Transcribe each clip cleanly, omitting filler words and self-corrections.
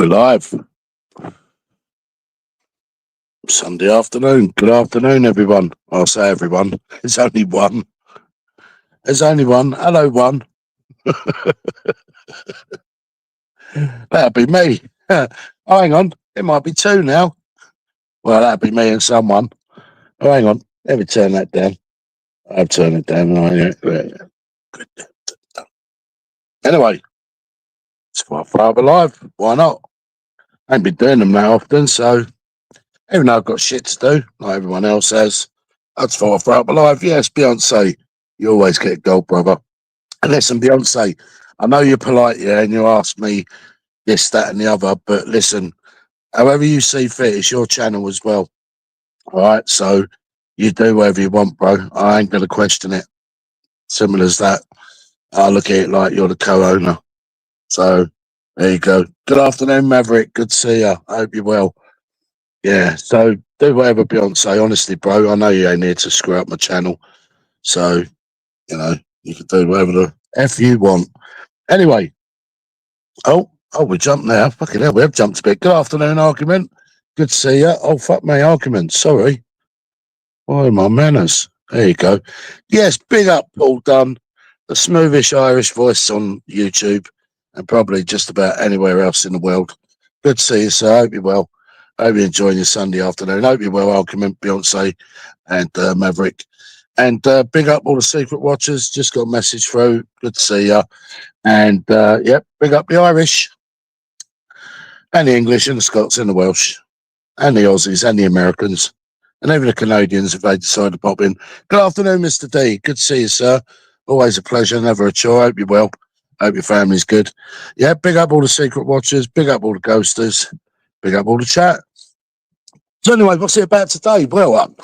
We're live. Sunday afternoon. Good afternoon, everyone. I'll say everyone. There's only one. There's only one. Hello, one. That'll be me. Oh, hang on. It might be two now. Well, that'll be me and someone. Oh, hang on. Let me turn that down. I've turned it down. Anyway, it's Father Live. Why not? I ain't been doing them that often, so even though I've got shit to do, like everyone else has, that's Father Live. Yes, Beyonce, you always get gold, brother. And listen, Beyonce, I know you're polite, yeah, and you ask me this, that, and the other, but listen, however you see fit, it's your channel as well. All right, so you do whatever you want, bro. I ain't gonna question it. Simple as that. I look at it like you're the co-owner. So there you go. Good afternoon, Maverick. Good to see you. I hope you're well. Yeah, so do whatever, Beyonce. Honestly, bro, I know you ain't here to screw up my channel. So, you know, you can do whatever the F you want. Anyway, oh, we jumped now. Fucking hell, we have jumped a bit. Good afternoon, Argument. Good to see you. Oh, fuck me, Argument. Sorry. Why my manners? There you go. Yes, big up, Paul Dunn, the smoothish Irish voice on YouTube and probably just about anywhere else in the world. Good to see you, sir. I hope you're well. I hope you're enjoying your Sunday afternoon. I hope you're well, Argument, Beyonce, and Maverick. And big up all the secret watchers. Just got a message through. Good to see you. And yep, big up the Irish and the English and the Scots and the Welsh and the Aussies and the Americans and even the Canadians if they decide to pop in. Good afternoon, Mr. D. Good to see you, sir. Always a pleasure, never a chore. Hope you're well. Hope your family's good. Yeah, big up all the secret watchers. Big up all the ghosters. Big up all the chat. So anyway, what's it about today? Well,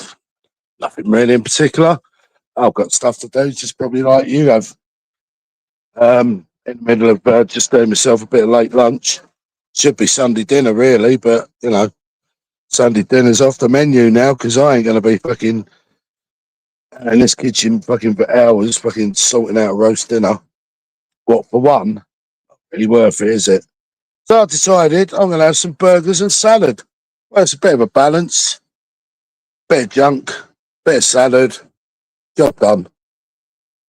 nothing really in particular. I've got stuff to do, just probably like you have. In the middle of just doing myself a bit of late lunch. Should be Sunday dinner, really, but, you know, Sunday dinner's off the menu now because I ain't going to be fucking in this kitchen fucking for hours fucking sorting out a roast dinner. What, for one? Not really worth it, is it? So I decided I'm going to have some burgers and salad. Well, it's a bit of a balance. Bit of junk, bit of salad. Job done.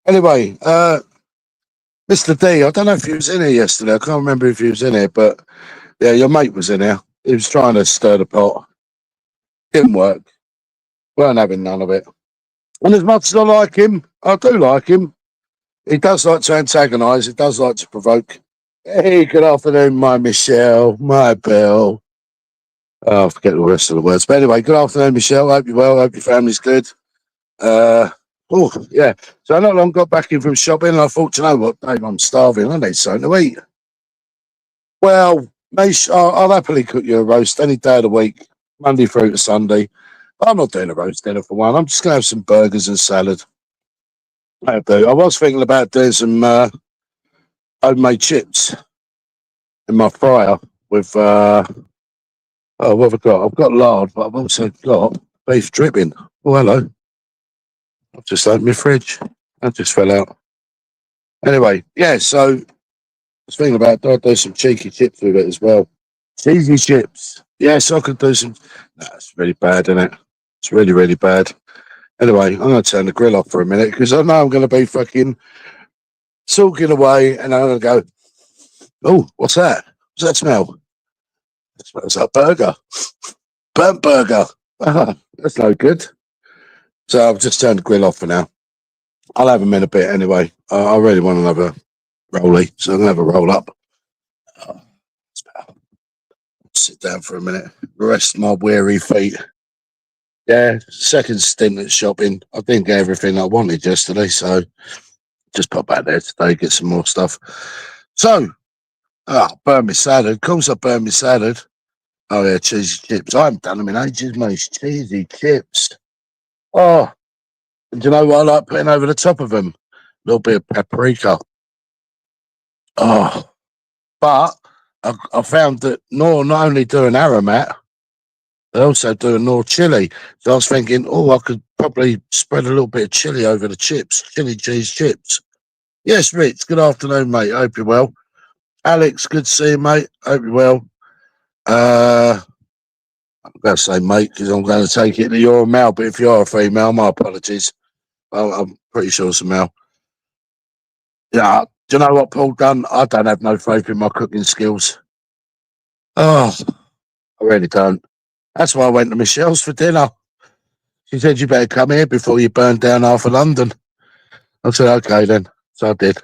Anyway, Mr. D, I don't know if he was in here yesterday. I can't remember if he was in here, but yeah, your mate was in here. He was trying to stir the pot. Didn't work. Weren't having none of it. And as much as I like him, I do like him. He does like to antagonise. He does like to provoke. Hey, good afternoon, my Michelle, my Bill. Oh, I forget the rest of the words. But anyway, good afternoon, Michelle. Hope you're well. Hope your family's good. Oh, yeah. So I not long got back in from shopping and I thought, you know what, Dave, I'm starving. I need something to eat. Well, mate, I'll happily cook you a roast any day of the week, Monday through to Sunday. I'm not doing a roast dinner for one. I'm just going to have some burgers and salad. I do. I was thinking about doing some homemade chips in my fryer with, oh, what have I got? I've got lard, but I've also got beef dripping. Oh, hello. I've just opened my fridge. That just fell out. Anyway, yeah, so I was thinking about, do I do some cheeky chips with it as well? Cheesy chips. Yes, I could do some. No, it's really bad, isn't it? It's really, really bad. Anyway, I'm going to turn the grill off for a minute because I know I'm going to be fucking sulking away and I'm going to go, oh, what's that? What's that smell? It smells like burger. Burnt burger. That's no good. So I've just turned the grill off for now. I'll have them in a bit anyway. I really want another rollie, so I'm going to have a roll up. Sit down for a minute, rest my weary feet. Yeah, second stint at shopping. I didn't get everything I wanted yesterday, so just pop back there today, get some more stuff. So, burn my salad. Of course I burn my salad. Oh yeah, cheesy chips. I haven't done them in ages, mate. Cheesy chips. Oh, and do you know what I like putting over the top of them? A little bit of paprika. Oh, but I found that not only do an aromat, they also do a Knorr chili. So I was thinking, I could probably spread a little bit of chili over the chips, chili cheese chips. Yes, Rich, good afternoon, mate. Hope you're well. Alex, good to see you, mate. Hope you're well. I'm going to say mate because I'm going to take it that you're a male, but if you are a female, my apologies. I'm pretty sure it's a male. Yeah, do you know what Paul done? I don't have no faith in my cooking skills. Oh, I really don't. That's why I went to Michelle's for dinner. She said, you better come here before you burn down half of London. I said, okay then. So I did.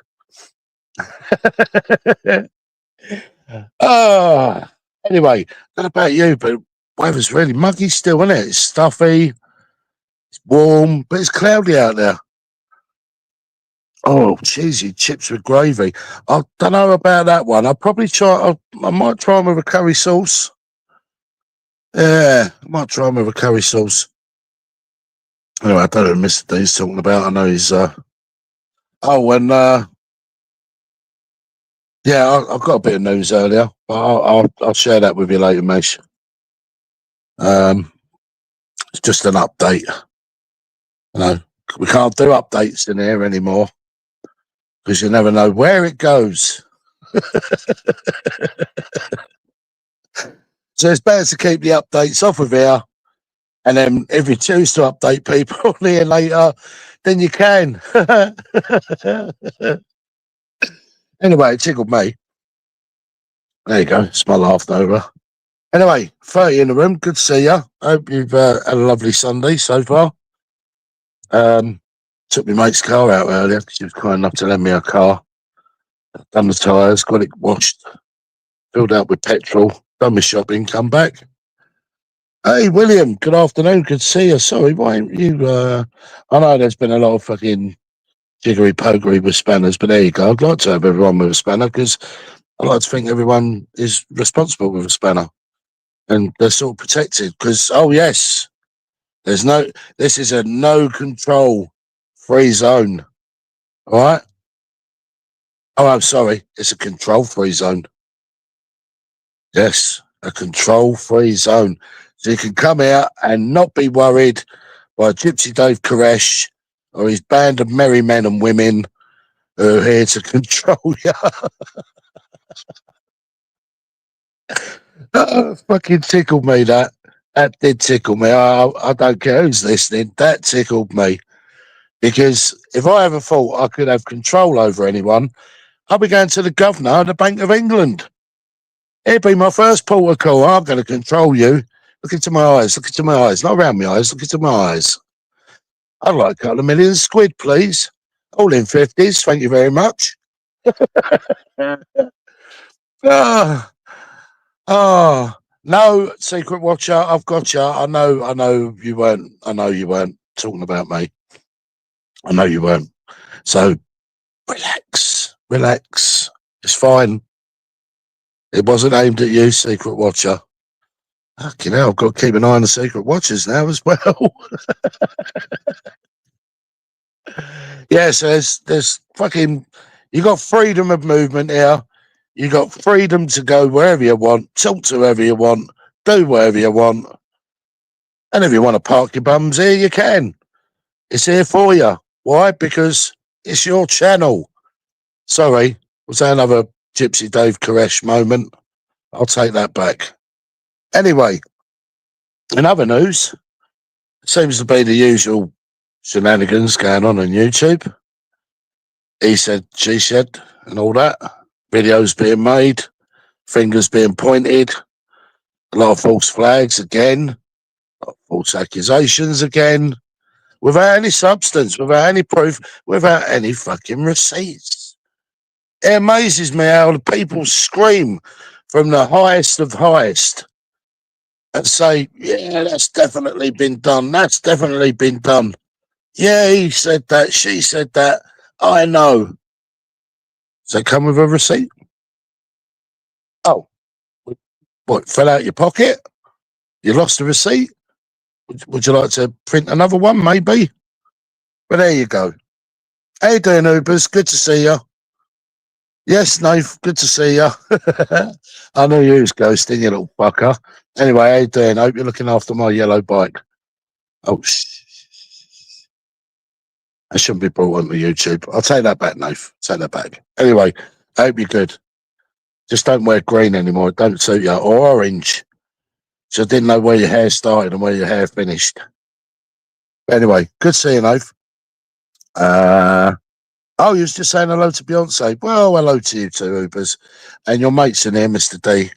Oh, anyway, not about you, but weather's really muggy still, isn't it? It's stuffy, it's warm, but it's cloudy out there. Oh, cheesy chips with gravy. I don't know about that one. I'll probably try. I might try them with a curry sauce. Yeah, I might try them with a curry sauce. Anyway, I don't know what Mr. D's talking about. I know he's. Oh, and yeah, I've got a bit of news earlier, but I'll share that with you later, mate. It's just an update. You know, we can't do updates in here anymore because you never know where it goes. So it's better to keep the updates off of here. And then if you choose to update people here later, then you can. Anyway, it tickled me. There you go. It's my laughed over. Anyway, 30 in the room. Good to see you. Hope you've had a lovely Sunday so far. Took my mate's car out earlier because she was kind enough to lend me a car. Done the tyres, got it washed, filled up with petrol, done my shopping, come back. Hey, William, good afternoon. Good to see you. Sorry, why ain't you? I know there's been a lot of fucking jiggery pokery with spanners, but there you go. I'd like to have everyone with a spanner because I like to think everyone is responsible with a spanner and they're sort of protected because, oh, yes, this is a no control free zone. All right. Oh, I'm sorry. It's a control free zone. Yes, a control free zone. So you can come out and not be worried by Gypsy Dave Koresh or his band of merry men and women who are here to control you. Fucking tickled me, that. That did tickle me. I don't care who's listening. That tickled me. Because if I ever thought I could have control over anyone, I'll be going to the governor of the Bank of England. It'd be my first port of call. I'm going to control you. Look into my eyes. Look into my eyes. Not around my eyes. Look into my eyes. I'd like a couple of million squid, please. All in 50s. Thank you very much. Ah, no, Secret Watcher. I've got you. I know you weren't. I know you weren't talking about me. I know you weren't. So relax. It's fine. It wasn't aimed at you, Secret Watcher. Fucking hell, I've got to keep an eye on the Secret Watchers now as well. Yes, there's fucking, you got freedom of movement here. You got freedom to go wherever you want, talk to whoever you want, do whatever you want. And if you want to park your bums here, you can. It's here for you. Why? Because it's your channel. Sorry, was that another Gypsy Dave Koresh moment? I'll take that back. Anyway, in other news, seems to be the usual shenanigans going on YouTube. He said, she said, and all that. Videos being made, fingers being pointed, a lot of false flags again, a lot of false accusations again, without any substance, without any proof, without any fucking receipts. It amazes me how the people scream from the highest of highest and say, yeah, that's definitely been done. That's definitely been done. Yeah, he said that. She said that. I know. Does that come with a receipt? Oh, what? Fell out your pocket? You lost the receipt? Would you like to print another one, maybe? But there you go. How you doing, Ubers? Good to see you. Yes, Nave, good to see you. I know you was ghosting, you little fucker. Anyway, how you doing? Hope you're looking after my yellow bike. Oh, that shouldn't be brought onto YouTube. I'll take that back, Nave. Take that back. Anyway, I hope you're good. Just don't wear green anymore. It don't suit you. Or orange. So I didn't know where your hair started and where your hair finished. Anyway, good seeing you, Oath. Oh, you was just saying hello to Beyonce. Well, hello to you too, Ubers. And your mate's in here, Mr. D,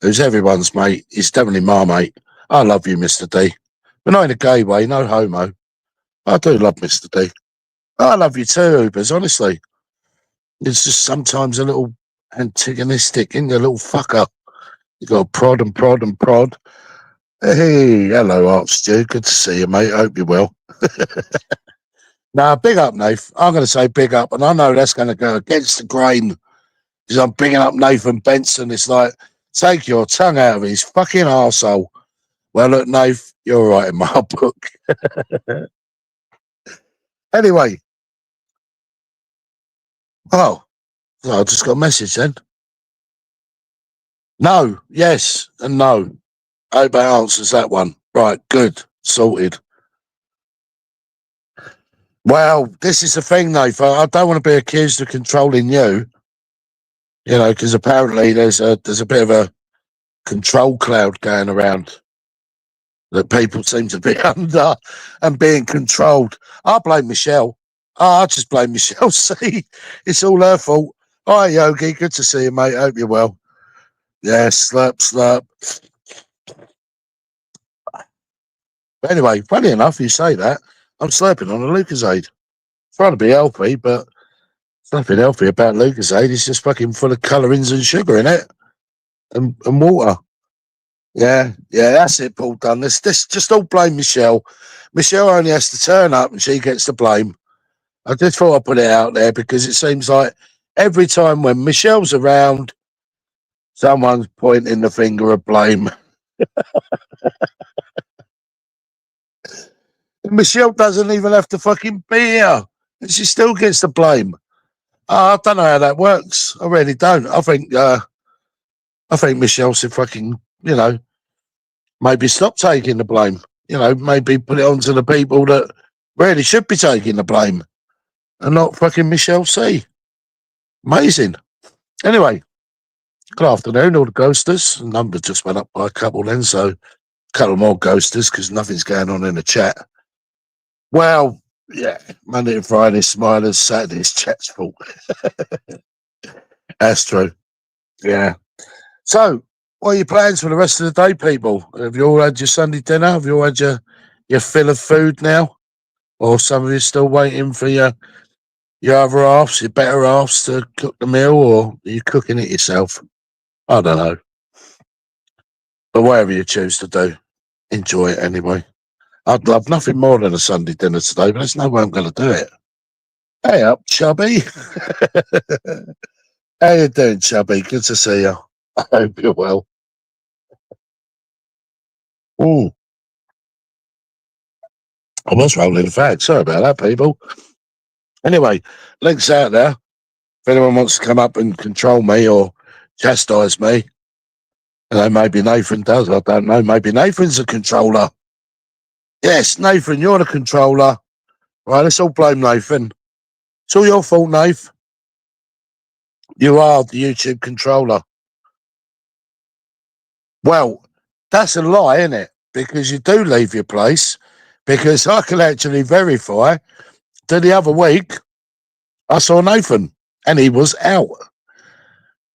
who's everyone's mate. He's definitely my mate. I love you, Mr. D. But not in a gay way, no homo. I do love Mr. D. I love you too, Ubers, honestly. It's just sometimes a little antagonistic, in the little fucker. You got to prod and prod and prod. Hey, hello, Art Stew. Good to see you, mate. Hope you're well. Now, big up, Nath. I'm going to say big up, and I know that's going to go against the grain because I'm bigging up Nathan Benson. It's like, take your tongue out of his fucking arsehole. Well, look, Nath, you're right in my book. Anyway, oh, I just got a message then. No, yes, and no. I hope that answers that one. Right, good, sorted. Well, this is the thing, Nath. I don't want to be accused of controlling you. You know, because apparently there's a bit of a control cloud going around that people seem to be under and being controlled. I blame Michelle. I just blame Michelle. See, it's all her fault. Hi, Yogi. Good to see you, mate. Hope you're well. Yeah, slurp, slurp. But anyway, funny enough, you say that. I'm slurping on a Lucozade. Trying to be healthy, but there's nothing healthy about Lucozade. It's just fucking full of colourings and sugar in it and water. Yeah, that's it, Paul Dunn. This just all blame Michelle. Michelle only has to turn up and she gets the blame. I just thought I'd put it out there because it seems like every time when Michelle's around, someone's pointing the finger of blame. Michelle doesn't even have to fucking be here, and she still gets the blame. I don't know how that works. I really don't. I think Michelle should fucking, maybe stop taking the blame. Maybe put it on to the people that really should be taking the blame and not fucking Michelle C. Amazing. Anyway, good afternoon, all the ghosters. The number just went up by a couple then, so a couple more ghosters because nothing's going on in the chat. Well, yeah, Monday and Friday, Smilers, Saturday's chat's fault. That's true. Yeah. So, what are your plans for the rest of the day, people? Have you all had your Sunday dinner? Have you all had your fill of food now? Or some of you still waiting for your other halves, your better halves to cook the meal, or are you cooking it yourself? I don't know. But whatever you choose to do, enjoy it anyway. I'd love nothing more than a Sunday dinner today, but there's no way I'm going to do it. Hey up, Chubby. How you doing, Chubby? Good to see you. I hope you're well. I was rolling the fag. Sorry about that, people. Anyway, links out there. If anyone wants to come up and control me or chastise me, maybe Nathan does. I don't know. Maybe Nathan's a controller. Yes, Nathan, you're the controller. Right, let's all blame Nathan. It's all your fault, Nathan. You are the YouTube controller. Well, that's a lie, isn't it? Because you do leave your place. Because I can actually verify that the other week I saw Nathan and he was out.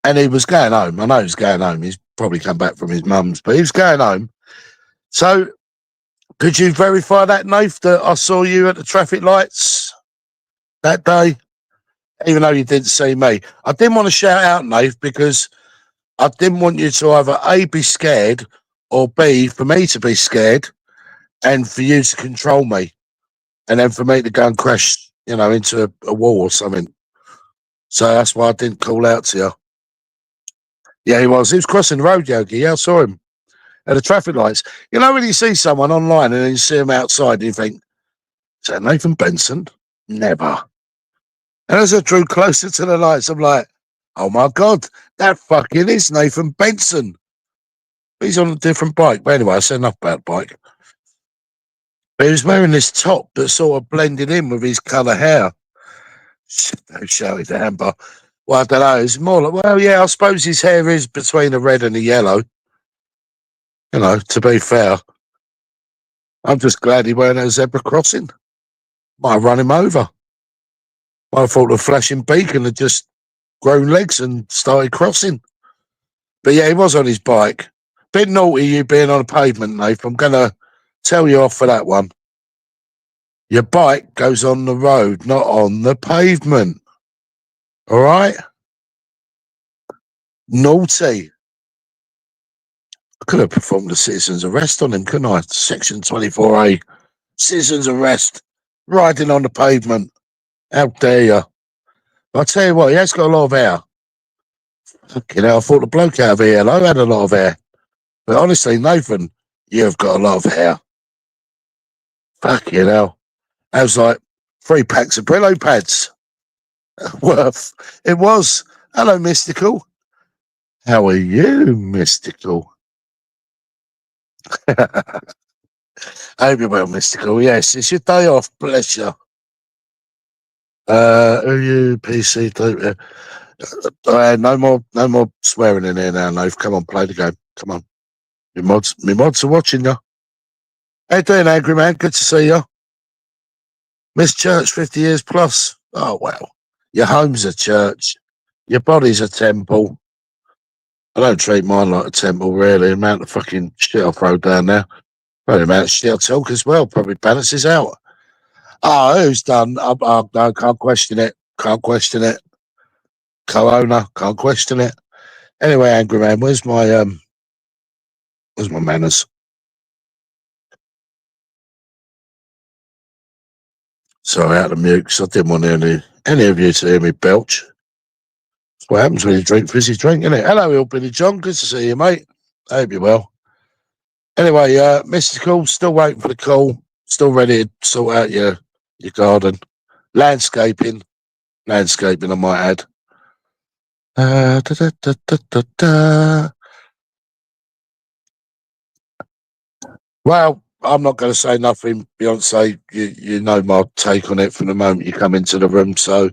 And he was going home. I know he's going home. He's probably come back from his mum's, but he was going home. So could you verify that, Nath, that I saw you at the traffic lights that day? Even though you didn't see me. I didn't want to shout out, Nath, because I didn't want you to either A, be scared, or B, for me to be scared, and for you to control me, and then for me to go and crash, into a wall or something. So that's why I didn't call out to you. Yeah, he was. He was crossing the road, Yogi. Yeah, I saw him at the traffic lights. You know when you see someone online and then you see them outside and you think, is that Nathan Benson? Never. And as I drew closer to the lights, I'm like, oh my God, that fucking is Nathan Benson. He's on a different bike. But anyway, I said enough about the bike. But he was wearing this top that sort of blended in with his colour hair. Don't show it, Amber. Well, I don't know. It's more like, well, yeah, I suppose his hair is between the red and the yellow. You know, to be fair, I'm just glad he weren't at a zebra crossing. Might have run him over. Might have thought the flashing beacon had just grown legs and started crossing. But yeah, he was on his bike. Bit naughty you being on a pavement, Nath. I'm going to tell you off for that one. Your bike goes on the road, not on the pavement. All right? Naughty. I could have performed a citizen's arrest on him, couldn't I? Section 24A. Citizen's arrest. Riding on the pavement. How dare you? I'll tell you what, he has got a lot of hair. Fucking hell, I thought the bloke out of here had a lot of hair. But honestly, Nathan, you've got a lot of hair. Fucking hell. That was like 3 packs of Brillo pads worth. It was. Hello, Mystical. How are you, Mystical? I hope you're well, Mystical. Yes, it's your day off. Bless you. Are you PC? No more swearing in here now, Nave. Come on, play the game. Come on. Me mods are watching you. How you doing, Angry Man? Good to see you. Miss Church 50 years plus. Oh, well. Your home's a church. Your body's a temple. I don't treat mine like a temple, really. The amount of fucking shit I throw down there. Probably the amount of shit I talk as well. Probably balances out. Oh, who's done? No, can't question it. Can't question it. Co-owner, can't question it. Anyway, Angry Man, where's my manners? Sorry, out of mute, because I didn't want any of you to hear me belch. That's what happens when you drink fizzy drink, isn't it? Hello, Billy John. Good to see you, mate. I hope you're well. Anyway, Mystical, still waiting for the call. Still ready to sort out your garden. Landscaping, I might add. Well, I'm not going to say nothing, Beyonce. You know my take on it from the moment you come into the room. So,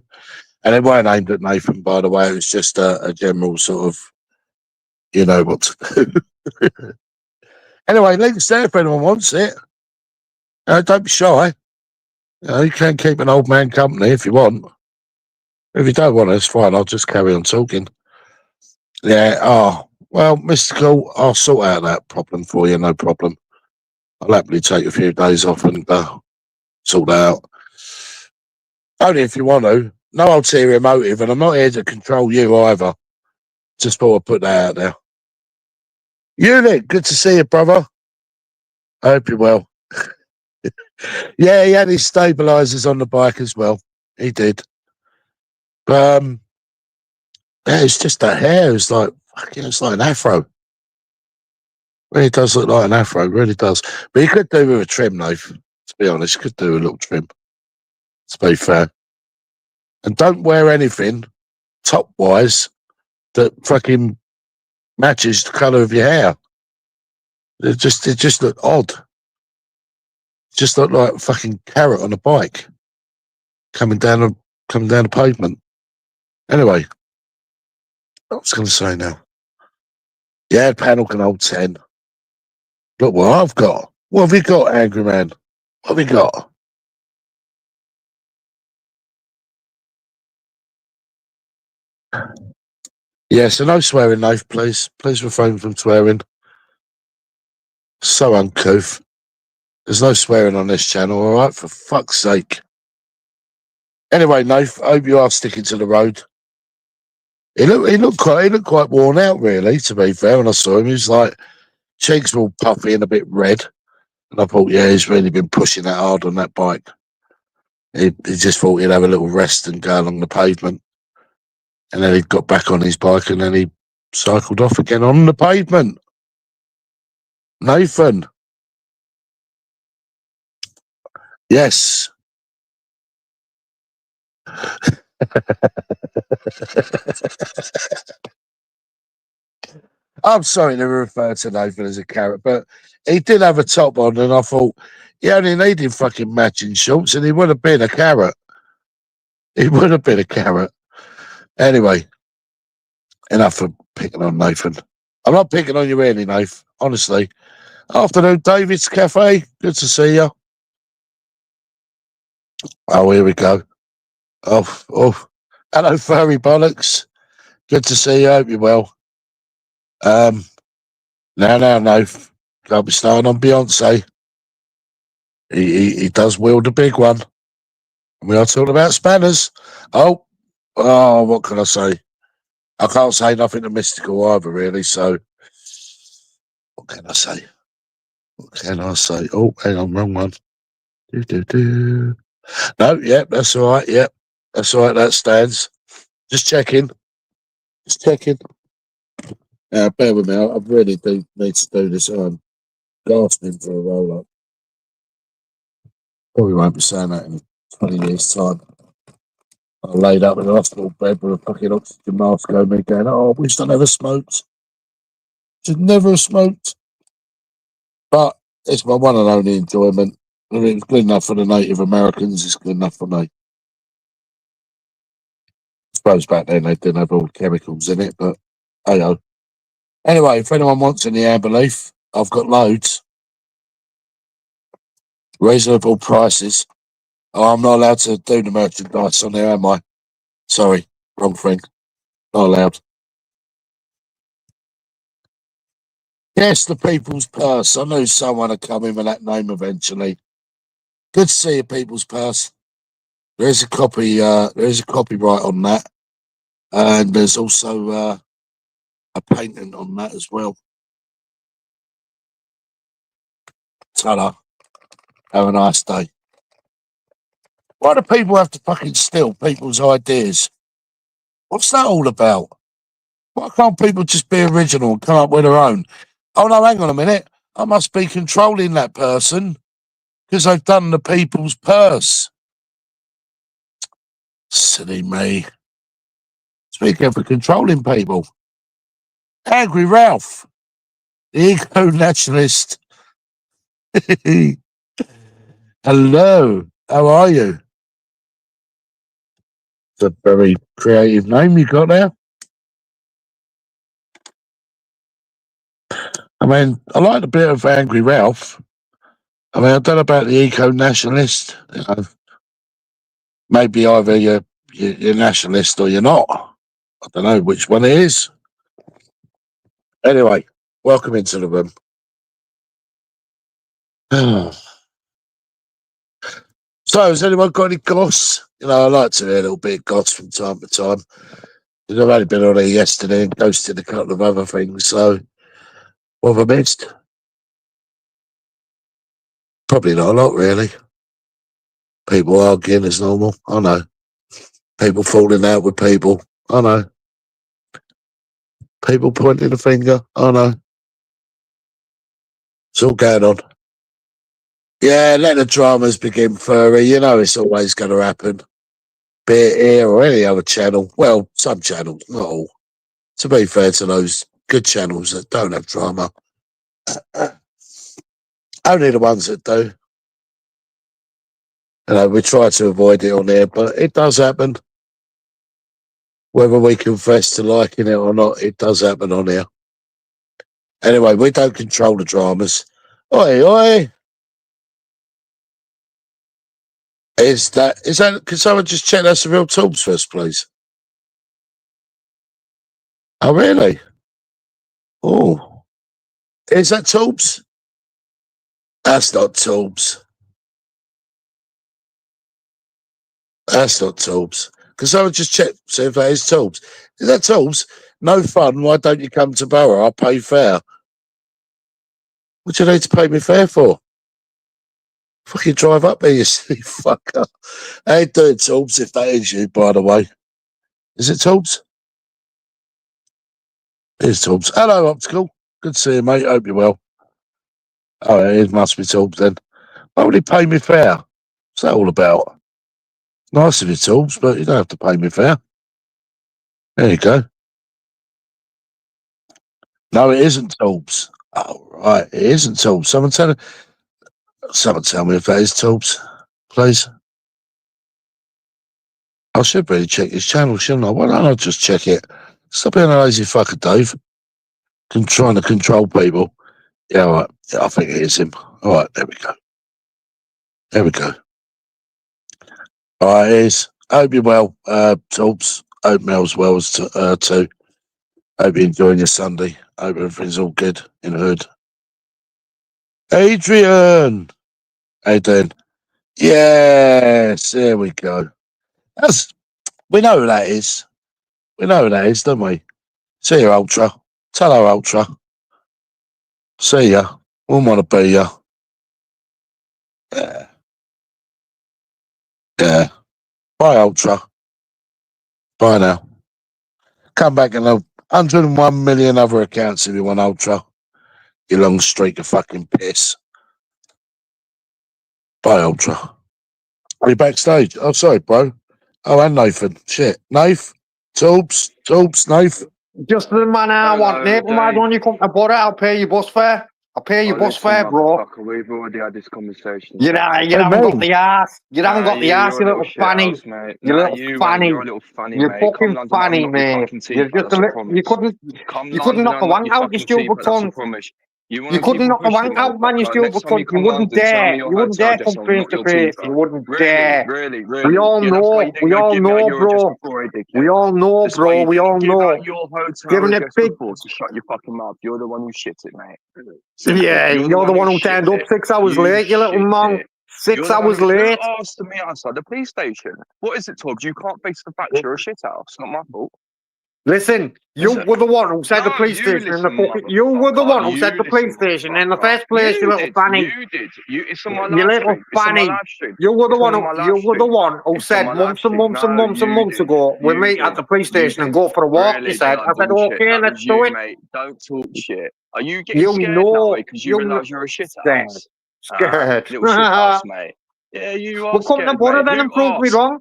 and it weren't aimed at Nathan, by the way. It was just a general sort of, you know what to do. Anyway, links there if anyone wants it. Don't be shy. You can keep an old man company if you want. If you don't want it, it's fine. I'll just carry on talking. Yeah. Oh, well, Mystical, I'll sort out that problem for you. No problem. I'll happily take a few days off and sort that out. Only if you want to. No ulterior motive, and I'm not here to control you either. Just thought I'd put that out there. Unit, good to see you, brother. I hope you're well. Yeah, he had his stabilizers on the bike as well. He did. But yeah, it's just that hair. It's like an afro. Really does look like an afro, really does. But he could do with a trim, though. To be honest, could do a little trim. To be fair. And don't wear anything top wise that fucking matches the colour of your hair. It just looked odd. It just looked like a fucking carrot on a bike coming down the pavement. Anyway, what was I going to say now? Yeah, the panel can hold 10. Look what I've got. What have you got, Angry Man? What have you got? Yeah, so no swearing, Nath, please. Please refrain from swearing. So uncouth. There's no swearing on this channel, all right? For fuck's sake. Anyway, Nath, I hope you are sticking to the road. He looked quite worn out, really, to be fair. When I saw him, he was like, cheeks were all puffy and a bit red. And I thought, yeah, he's really been pushing that hard on that bike. He just thought he'd have a little rest and go along the pavement. And then he got back on his bike and then he cycled off again on the pavement. Nathan. Yes. I'm sorry to refer to Nathan as a carrot, but he did have a top on, and I thought he only needed fucking matching shorts, and he would have been a carrot. He would have been a carrot. Anyway, enough of picking on Nathan. I'm not picking on you really, Nathan. Honestly. Afternoon, David's Cafe. Good to see you. Oh, here we go. Oh. Hello, furry bollocks. Good to see you. Hope you're well. No. Can't be starting on Beyonce. He does wield a big one. We are talking about spanners. Oh, what can I say? I can't say nothing to mystical either, really. So, what can I say? Oh, hang on, wrong one. No, that's all right. That's all right. That stands. Just checking. Bear with me. I really do need to do this. I'm gasping for a roll up. Probably won't be saying that in 20 years' time. I laid up in the hospital bed with a fucking oxygen mask over me going, oh, I wish I never smoked. Should never have smoked. But it's my one and only enjoyment. I mean, it's good enough for the Native Americans. It's good enough for me. I suppose back then they didn't have all the chemicals in it, but hey-ho. Anyway, if anyone wants any amber leaf, I've got loads. Reasonable prices. Oh, I'm not allowed to do the merchandise on there, am I? Sorry, wrong thing. Not allowed. Yes, the People's Purse. I knew someone would come in with that name eventually. Good to see you, People's Purse. There is a copy. There is a copyright on that, and there's also a patent on that as well. Ta-da. Have a nice day. Why do people have to fucking steal people's ideas? What's that all about? Why can't people just be original and come up with their own? Oh no, hang on a minute. I must be controlling that person because they've done the People's Purse. Silly me. Speaking for controlling people. Angry Ralph, the eco-nationalist. Hello, how are you? It's a very creative name you got there. I mean, I like a bit of Angry Ralph. I mean, I don't know about the eco-nationalist. You know, maybe either you're nationalist or you're not. I don't know which one it is. Anyway, welcome into the room. So, has anyone got any goss? You know, I like to hear a little bit of goss from time to time. I've only been on here yesterday and ghosted a couple of other things, so what have I missed? Probably not a lot, really. People arguing as normal. I know. People falling out with people. I know. People pointing the finger. I know. It's all going on. Yeah, let the dramas begin, Furry. You know it's always going to happen. Be it here or any other channel. Well, some channels, not all. To be fair to those good channels that don't have drama. Only the ones that do. You know, we try to avoid it on there, but it does happen. Whether we confess to liking it or not, it does happen on here. Anyway, we don't control the dramas. Oi. Can someone just check that's the real tubes first, please? Oh, really? Oh, is that tubes? That's not tubes. That's not tubes. Can someone just check, see if that is tubes? Is that tubes? No fun. Why don't you come to Borough? I'll pay fair. What do you need to pay me fair for? Fucking drive up here, you silly fucker. I ain't doing tubes if that is you, by the way. Is it tubes? It is tubes. Hello, Optical. Good to see you, mate. Hope you're well. Oh, it must be tubes then. Why would he pay me fair? What's that all about? Nice of you, tubes, but you don't have to pay me fair. There you go. No, it isn't tubes. Oh, right. It isn't tubes. Someone tell me if that is tubes, please. I should really check his channel, shouldn't I? Why don't I just check it? Stop being a lazy fucker, Dave. Trying to control people. Yeah, all right. Yeah, I think it is him. All right, there we go. There we go. All right, it is. Hope you're well, Torbs. Hope Mel's well as too. Hope you're enjoying your Sunday. Hope everything's all good in the hood. Adrian! How you doing? Yes, there we go. We know who that is. We know who that is, don't we? See you, Ultra. Tell her, Ultra. See ya. Wouldn't want to be ya. Yeah. Yeah. Bye, Ultra. Bye now. Come back and 101 million other accounts if you want, Ultra. You long streak of fucking piss. Bye, Ultra. Are you backstage? Oh, sorry, bro. Oh, and Nathan. Shit. Nath? Torbs, Nath? Just the man I want, Nathan. Why don't you come to Borough? I'll pay your bus fare. I'll pay your bus fare, bro. We've already had this conversation. You haven't got the ass. You haven't got the ass, you little fanny. You little fanny. You're a little fanny, You mate. fucking fanny, mate. You're just a little. You couldn't knock a wank out, you stupid cunt. You couldn't knock a wank out, man, you stupid cunt. You wouldn't dare. You wouldn't dare come face to face. You wouldn't dare. Really. We all know. We all know, bro. We all know, bro. We all know. Giving it big. To shut your fucking mouth. You're the one who shit it, mate. Yeah, you're the one who turned up 6 hours late, you little monk. 6 hours late. You asked to meet outside the police station. What is it, Torbs? You can't face the fact you're a shit house. It's not my fault. Listen, you were the one who said the police station in the fucking. You were the one who said the police station in the first place, you little fanny. You did. It's on my live You little fanny. You were the one who said months and months ago we meet at the police station and go for a walk. You said. I said, okay, let's do it. Mate, don't talk shit. Are you getting scared now because you realise you're a shit house? Scared. Little shit house, mate. Yeah, you are. Well, come to Borough then and prove me wrong.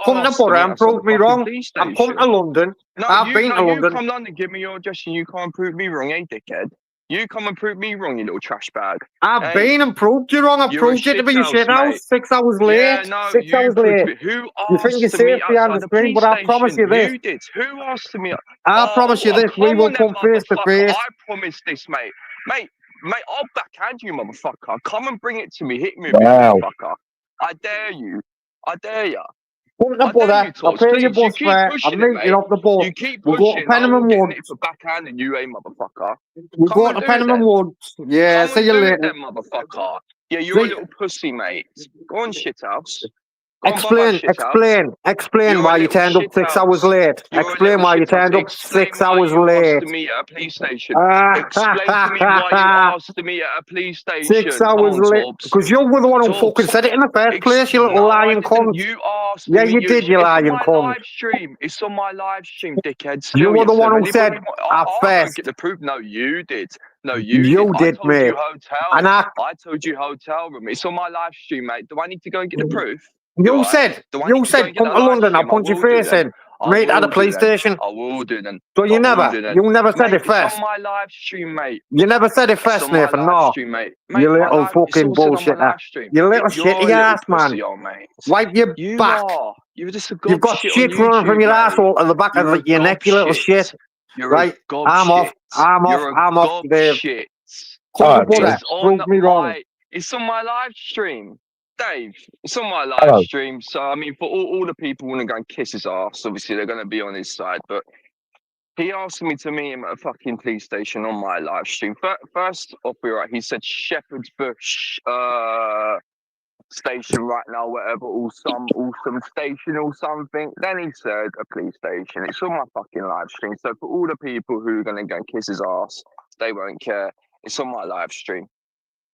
Come to Borough and prove me wrong. I'm coming to London. I've been to London. You come London, give me your address, and you can't prove me wrong, dickhead. You come and prove me wrong, you little trash bag. I've been and proved you wrong. I've proved you to be a shit house. 6 hours late. Yeah, no, 6 hours late. Who you think you're safe behind the screen, but I promise you this. You did. Who asked me? I promise you this. We will come face to face. I promise this, mate. Mate, I'll backhand you, motherfucker. Come and bring it to me. Hit me, motherfucker. I dare you. Come to Borough, I'll pay your bus fare, I'll meet you off the bus. We'll go to Penham Woods. For backhand and you, motherfucker. We'll go to Penham Woods. Yeah, see you later. Motherfucker. Yeah, you're a little pussy, mate. Go on, shithouse. Explain why you turned up 6 hours late. Explain why you turned up 6 hours late. Explain to me at a police station. Explain to me why you asked me at a police station. 6 hours late. Because you were the one who fucking said it in the first place, you little lying cunt. You asked me. Yeah, you did, you lying cunt. It's on my live stream, dickhead. You were the one who said, at first. Get the proof. No, you did. No, you did, mate. And I told you hotel room. It's on my live stream, mate. Do I need to go and get the proof? You said, come to London, I'll punch your face in. Meet at the police station. I will do then. So you never said it first. It's on my live stream, mate. You never said it first, Nathan, no. You little fucking bullshitter. You little shitty ass, man. Wipe your back. You've got shit running from your asshole at the back of your neck, you little shit. Right, I'm off, Dave. Come on, prove me wrong. It's on my live stream. Dave, it's on my live stream, so I mean, for all the people who want to go and kiss his ass, obviously they're going to be on his side. But he asked me to meet him at a fucking police station on my live stream. First off, he said Shepherd's Bush station right now, whatever, awesome station or something. Then he said a police station. It's on my fucking live stream. So for all the people who are going to go and kiss his ass, they won't care. It's on my live stream.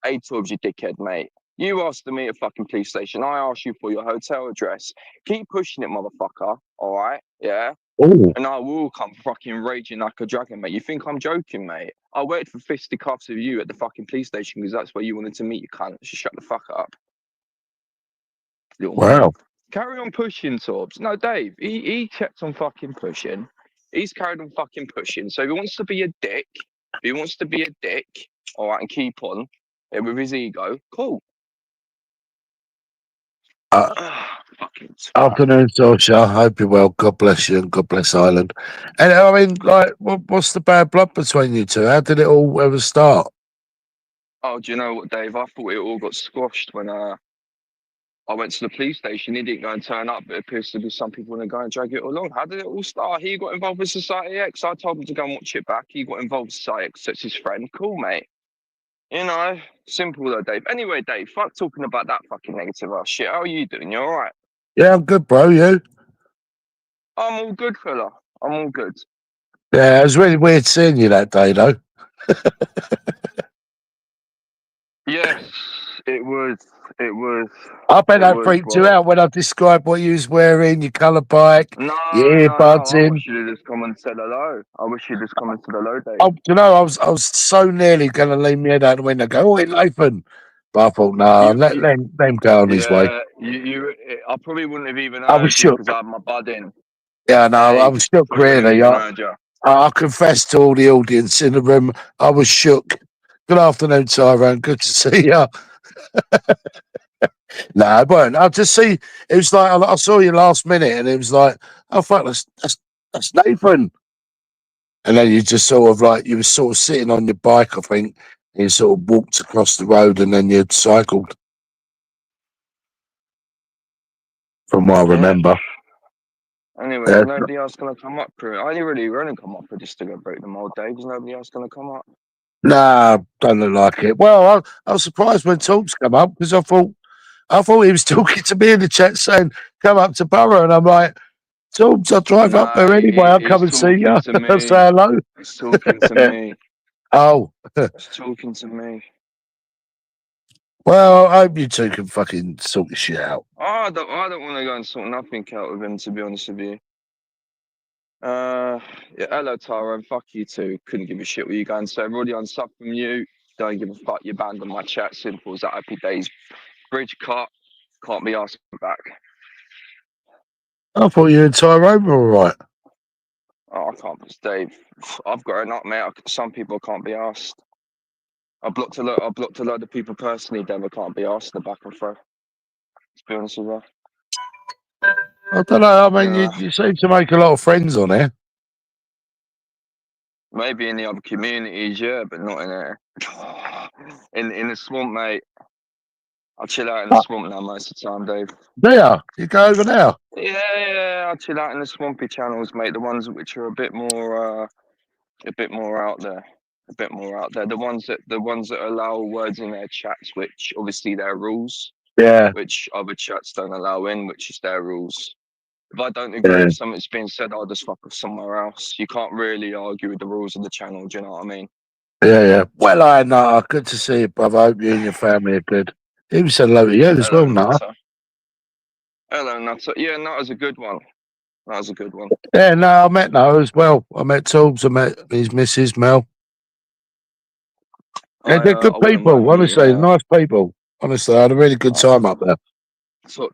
Hey, Torbs, you dickhead, mate. You asked me at a fucking police station. I asked you for your hotel address. Keep pushing it, motherfucker. All right? Yeah? Ooh. And I will come fucking raging like a dragon, mate. You think I'm joking, mate? I waited for fisticuffs with you at the fucking police station because that's where you wanted to meet, you cunt. Just shut the fuck up. Wow. Carry on pushing, Torbs. No, Dave, he kept on fucking pushing. He's carried on fucking pushing. So if he wants to be a dick, all right, and keep on with his ego, cool. Fucking Afternoon, Sasha. Hope you're well. God bless you and God bless Ireland. And I mean, like, what's the bad blood between you two? How did it all ever start? Oh, do you know what, Dave? I thought it all got squashed when I went to the police station. He didn't go and turn up, but it appears to be some people going to go and drag it along. How did it all start? He got involved with Society X. I told him to go and watch it back. He got involved with Society X. That's his friend. Cool, mate. You know, simple though, Dave. Anyway, Dave, fuck talking about that fucking negative ass shit. How are you doing? You all right? Yeah, I'm good, bro. You? I'm all good, fella. I'm all good. Yeah, it was really weird seeing you that day, though. Yes, it was. It was. I bet It I was. freaked you Well, out when I described what you was wearing, your colour bike, no. your earbuds I in. wish you'd just come and said hello. I wish you'd just come and said hello, Dave. Oh, you know, I was so nearly going to lean my head out the window, and go, "Oh, it's Nathan," but I thought, "No, let him go on his way." I probably wouldn't have even I was heard you shook. because I had my bud in. Yeah, no, I Dave, was shook. probably wouldn't have Really, even heard you. I confess to all the audience in the room, I was shook. Good afternoon, Tyrone. Good to see you. No, I weren't. I just see. It was like I saw you last minute, and it was like, "Oh fuck, that's Nathan." And then you just sort of like you were sort of sitting on your bike, I think. And you sort of walked across the road, and then you cycled. From what I remember. Anyway, there's nobody else going to come up for it. I only really running come up for just to go break the mold, Dave. There's nobody else going to come up. Nah, don't look like it. Well, I was surprised when Talks come up because I thought he was talking to me in the chat saying, "Come up to Borough," and I'm like, "Talks, I'll drive up there anyway. I'll come and see you. Say hello." He's talking to me. Oh, he's talking to me. Well, I hope you two can fucking sort your shit out. I don't want to go and sort nothing out with him, to be honest with you. Yeah, hello Tyrone, fuck you too. Couldn't give a shit what you going to say. I've already unsub from you. Don't give a fuck. You banned on my chat. Simple as that. Happy days. Bridge cut. Can't be asked back. I thought you and Tyrone were all right. Oh, I can't be Dave. I've grown up, mate. Some people can't be asked. I blocked a lot of people personally. Dave, I can't be asked in the back and throw. To be honest with you. I don't know. I mean, you seem to make a lot of friends on here. Maybe in the other communities, yeah, but not in there. In the swamp, mate. I chill out in the swamp now most of the time, Dave. There, you go over there. Yeah, I chill out in the swampy channels, mate. The ones which are a bit more out there. A bit more out there. The ones that allow words in their chats, which obviously their rules. Yeah. Which other chats don't allow in, which is their rules. If I don't agree with something that's being said, I'll just fuck off somewhere else. You can't really argue with the rules of the channel, do you know what I mean? Yeah. Well, I know. Good to see you, brother. I hope you and your family are good. He said hello to you as well, Nutter. Hello, Nutter. Yeah, Nutter's a good one. That was a good one. Yeah, no, I met Nutter as well. I met Torbs, I met his missus, Mel. They're good people, honestly. Nice people. Honestly, I had a really good time up there.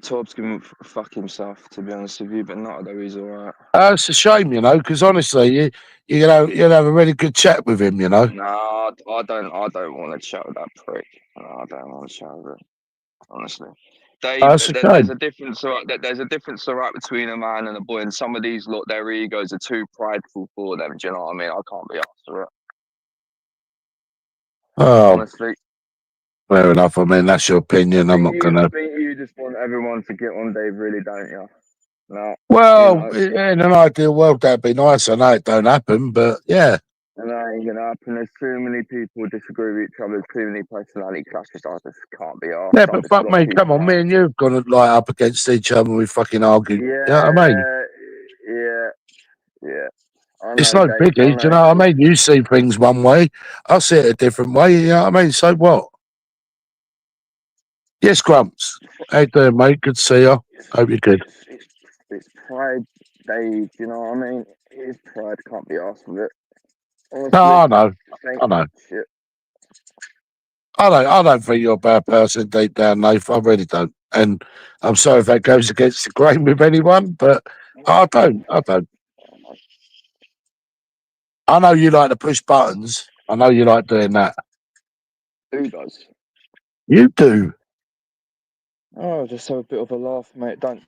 Torb's giving fuck himself, to be honest with you, but Nutter, though, he's all right. It's a shame, because honestly, you'll have a really good chat with him, No, I don't want to chat with that prick. No, I don't want to chat with him, honestly. Dave, there's a difference, there's a difference, right, between a man and a boy, and some of these lot, their egos are too prideful for them. Do you know what I mean? I can't be asked for it. Oh, honestly. Fair enough. I mean, that's your opinion. I'm not gonna. I think you just want everyone to get on, Dave. Really, don't you? No. Well, in an ideal world, that'd be nice. I know it don't happen, but yeah. And that ain't gonna happen. There's too many people disagree with each other. There's too many personality clashes. I just can't be asked. Yeah, but fuck me, come on, me and you've gone like up against each other and we fucking argue. Yeah, you know what I mean? Yeah. It's no biggie, do you know what I mean? You see things one way, I see it a different way, you know what I mean? So what? Yes, Grumps. How you doing, mate? Good to see you. Hope you're good. It's pride, Dave, you know what I mean? It's pride, can't be asked with it. Honestly, no, I know. Shit. I don't think you're a bad person deep down, Nath. I really don't. And I'm sorry if that goes against the grain with anyone, but I don't. I know you like to push buttons. I know you like doing that. Who does? You do. Oh, just have a bit of a laugh, mate. Don't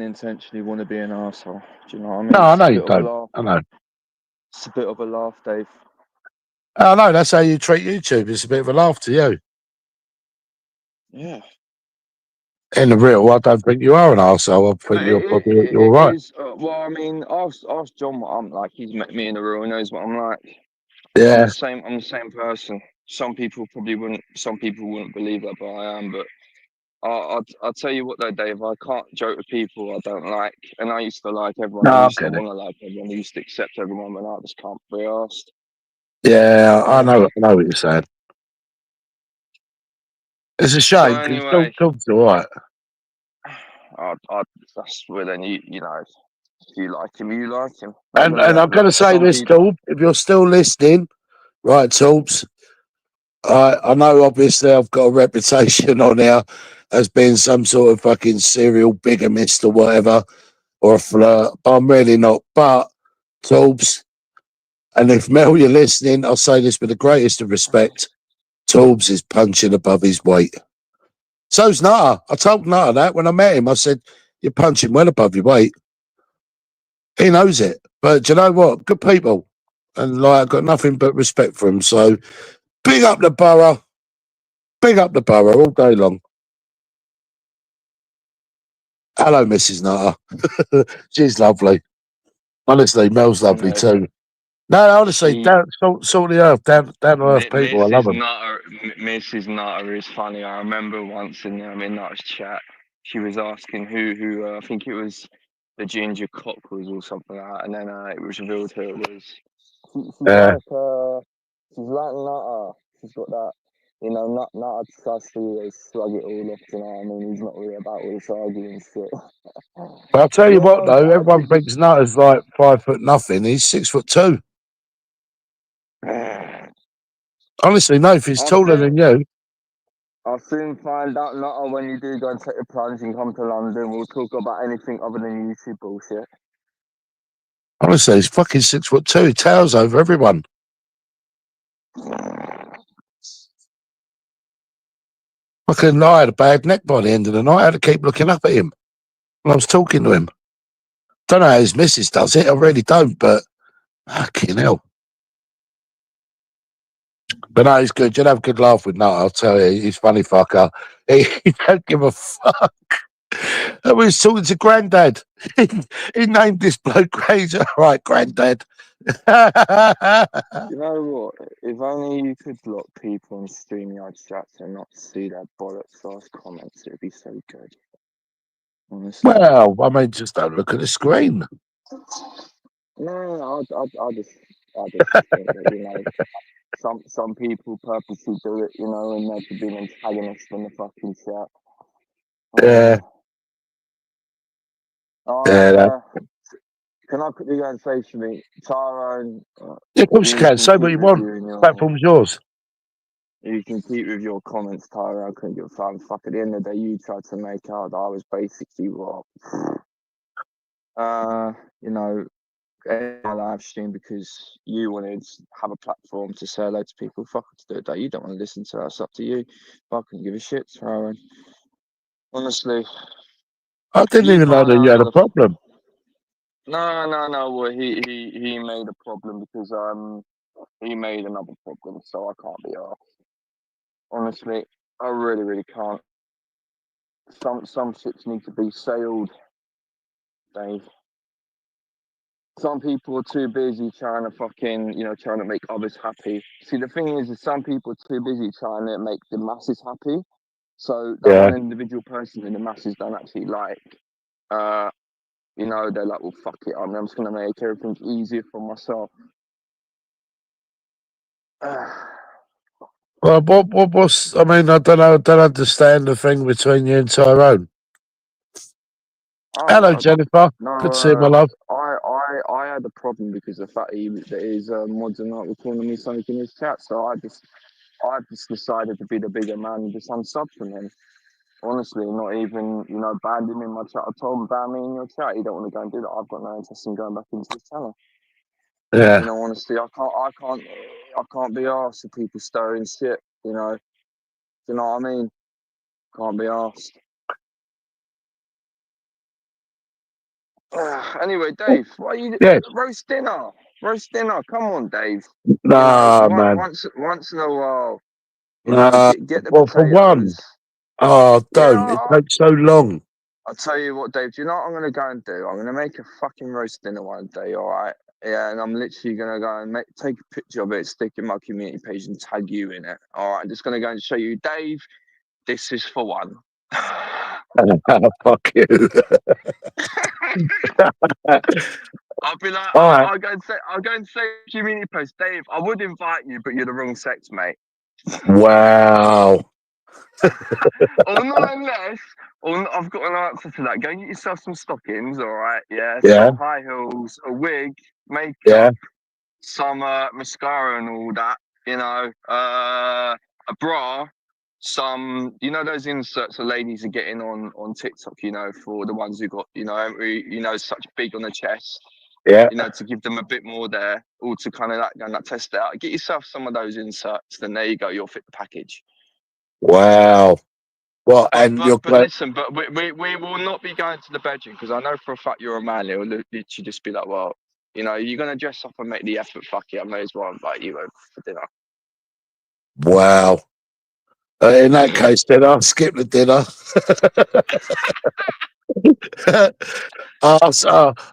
intentionally want to be an arsehole. Do you know what I mean? No, I It's know a you bit of a don't. laugh. I know. It's a bit of a laugh, Dave. I know, that's how you treat YouTube. It's a bit of a laugh to you. Yeah. In the real, I don't think you are an arsehole. I think you're all right. Well, I mean, ask John what I'm like. He's met me in the real. He knows what I'm like. Yeah. I'm the same person. Some people wouldn't believe that, but I am. But I'll tell you what though, Dave. I can't joke with people I don't like, and I used to like everyone. No, I I used to get it. want to like everyone. I used to accept everyone, but I just can't be asked. Yeah, I know what you're saying. It's a shame because anyway, Tom's all right. That's where then you know, if you like him, you like him. And I'm going to say this, Torb, if you're still listening, right, Torbs, I know obviously I've got a reputation on here as being some sort of fucking serial bigamist or whatever, or a flirt, but I'm really not. But, Torbs, and if Mel, you're listening, I'll say this with the greatest of respect, Torbs is punching above his weight. So's Nutter. I told Nutter that when I met him. I said, you're punching well above your weight. He knows it. But do you know what? Good people. And like, I've got nothing but respect for him. So big up the borough. Big up the borough all day long. Hello, Mrs. Nutter. She's lovely. Honestly, Mel's lovely too. No, honestly, down salt of the earth, down to earth people. I love them. Mrs. Nutter is funny. I remember once in Nutter's chat, she was asking who I think it was the ginger cock was or something like that, and then it was revealed who it was. She's like Nutter. She's got that, you know, Nutter tries to always slug it all off. You know what I mean? He's not really about all this arguing shit. But I'll tell you what, though, everyone thinks Nutter's like 5'0". He's 6'2". Honestly, no, if he's taller than you. I'll soon find out, Nutter, when you do go and take the plunge and come to London. We'll talk about anything other than YouTube bullshit. Honestly, he's fucking 6'2". He towers over everyone. Fucking lie, I had a bad neck by the end of the night. I had to keep looking up at him when I was talking to him. Don't know how his missus does it. I really don't, but fucking hell. But no, he's good. You'd have a good laugh with Nutter, I'll tell you. He's a funny fucker. He don't give a fuck. I was talking to Grandad. He named this bloke crazy. All right, Grandad. You know what? If only you could block people on StreamYard chats and not see their bollocks ass comments, it'd be so good. Honestly. Well, I mean, just don't look at the screen. No, I just think that, you know, some people purposely do it, you know, and they're being antagonists in the fucking chat. Yeah. Can I quickly go and say to me, Tyrone? Yeah, of course you can. Say what you want. Platform's yours. You can keep with your comments, Tyrone. I couldn't give a fuck. At the end of the day, you tried to make out that I was basically what, you know, my live stream because you wanted to have a platform to say hello to people. Fuck to do it that you don't want to listen to us. Up to you. But I couldn't give a shit, Tyrone. Honestly. I didn't even know that you had a problem. No. Well, he made a problem because he made another problem, so I can't be asked. Honestly, I really can't. Some ships need to be sailed, Dave. Some people are too busy trying to make others happy. See, the thing is some people are too busy trying to make the masses happy. So that one individual person in the masses don't actually like. You know, they're like, well, fuck it. I'm just gonna make everything easier for myself. Well, what's? I mean, I don't know. I don't understand the thing between you and Tyrone. Hello, Jennifer. Good to see you, my love. I had a problem because of the fact that his mods are not recording me something in his chat. So I just decided to be the bigger man and just unsub from him. Honestly, not even, you know, banned him in my chat. I told him, ban me in your chat. You don't want to go and do that. I've got no interest in going back into his channel. Yeah. You know, honestly, I can't be asked if people stirring shit. You know what I mean? Can't be asked. Anyway, Dave, what are you? Yes. Roast dinner. Roast dinner. Come on, Dave. Nah, man. Once in a while, Nah. get the Well, for potatoes. one. Oh, don't. Yeah, It takes so long. I'll tell you what, Dave. Do you know what I'm gonna go and do? I'm gonna make a fucking roast dinner one day. All right. Yeah, and I'm literally gonna go and take a picture of it, stick it in my community page, and tag you in it. All right. I'm just gonna go and show you, Dave. This is for one. Fuck you. I'll be like, All right. I'll go and say community post, Dave. I would invite you, but you're the wrong sex, mate. Wow. Or not unless, I've got an answer to that. Go and get yourself some stockings, all right? Yeah, Yeah. some high heels, a wig, makeup, Yeah. some mascara and all that. You know, a bra, some, those inserts the ladies are getting on TikTok. For the ones who got, such big on the chest. Yeah. To give them a bit more there, or to kind of test it out. Get yourself some of those inserts, then there you go. You'll fit the package. Wow. Well, and you're But listen, but we will not be going to the bedroom, because I know for a fact you're a man. It will literally just be like, well, you're gonna dress up and make the effort. Fuck it, I may as well invite you over for dinner. Wow. In that case, then I'll skip the dinner.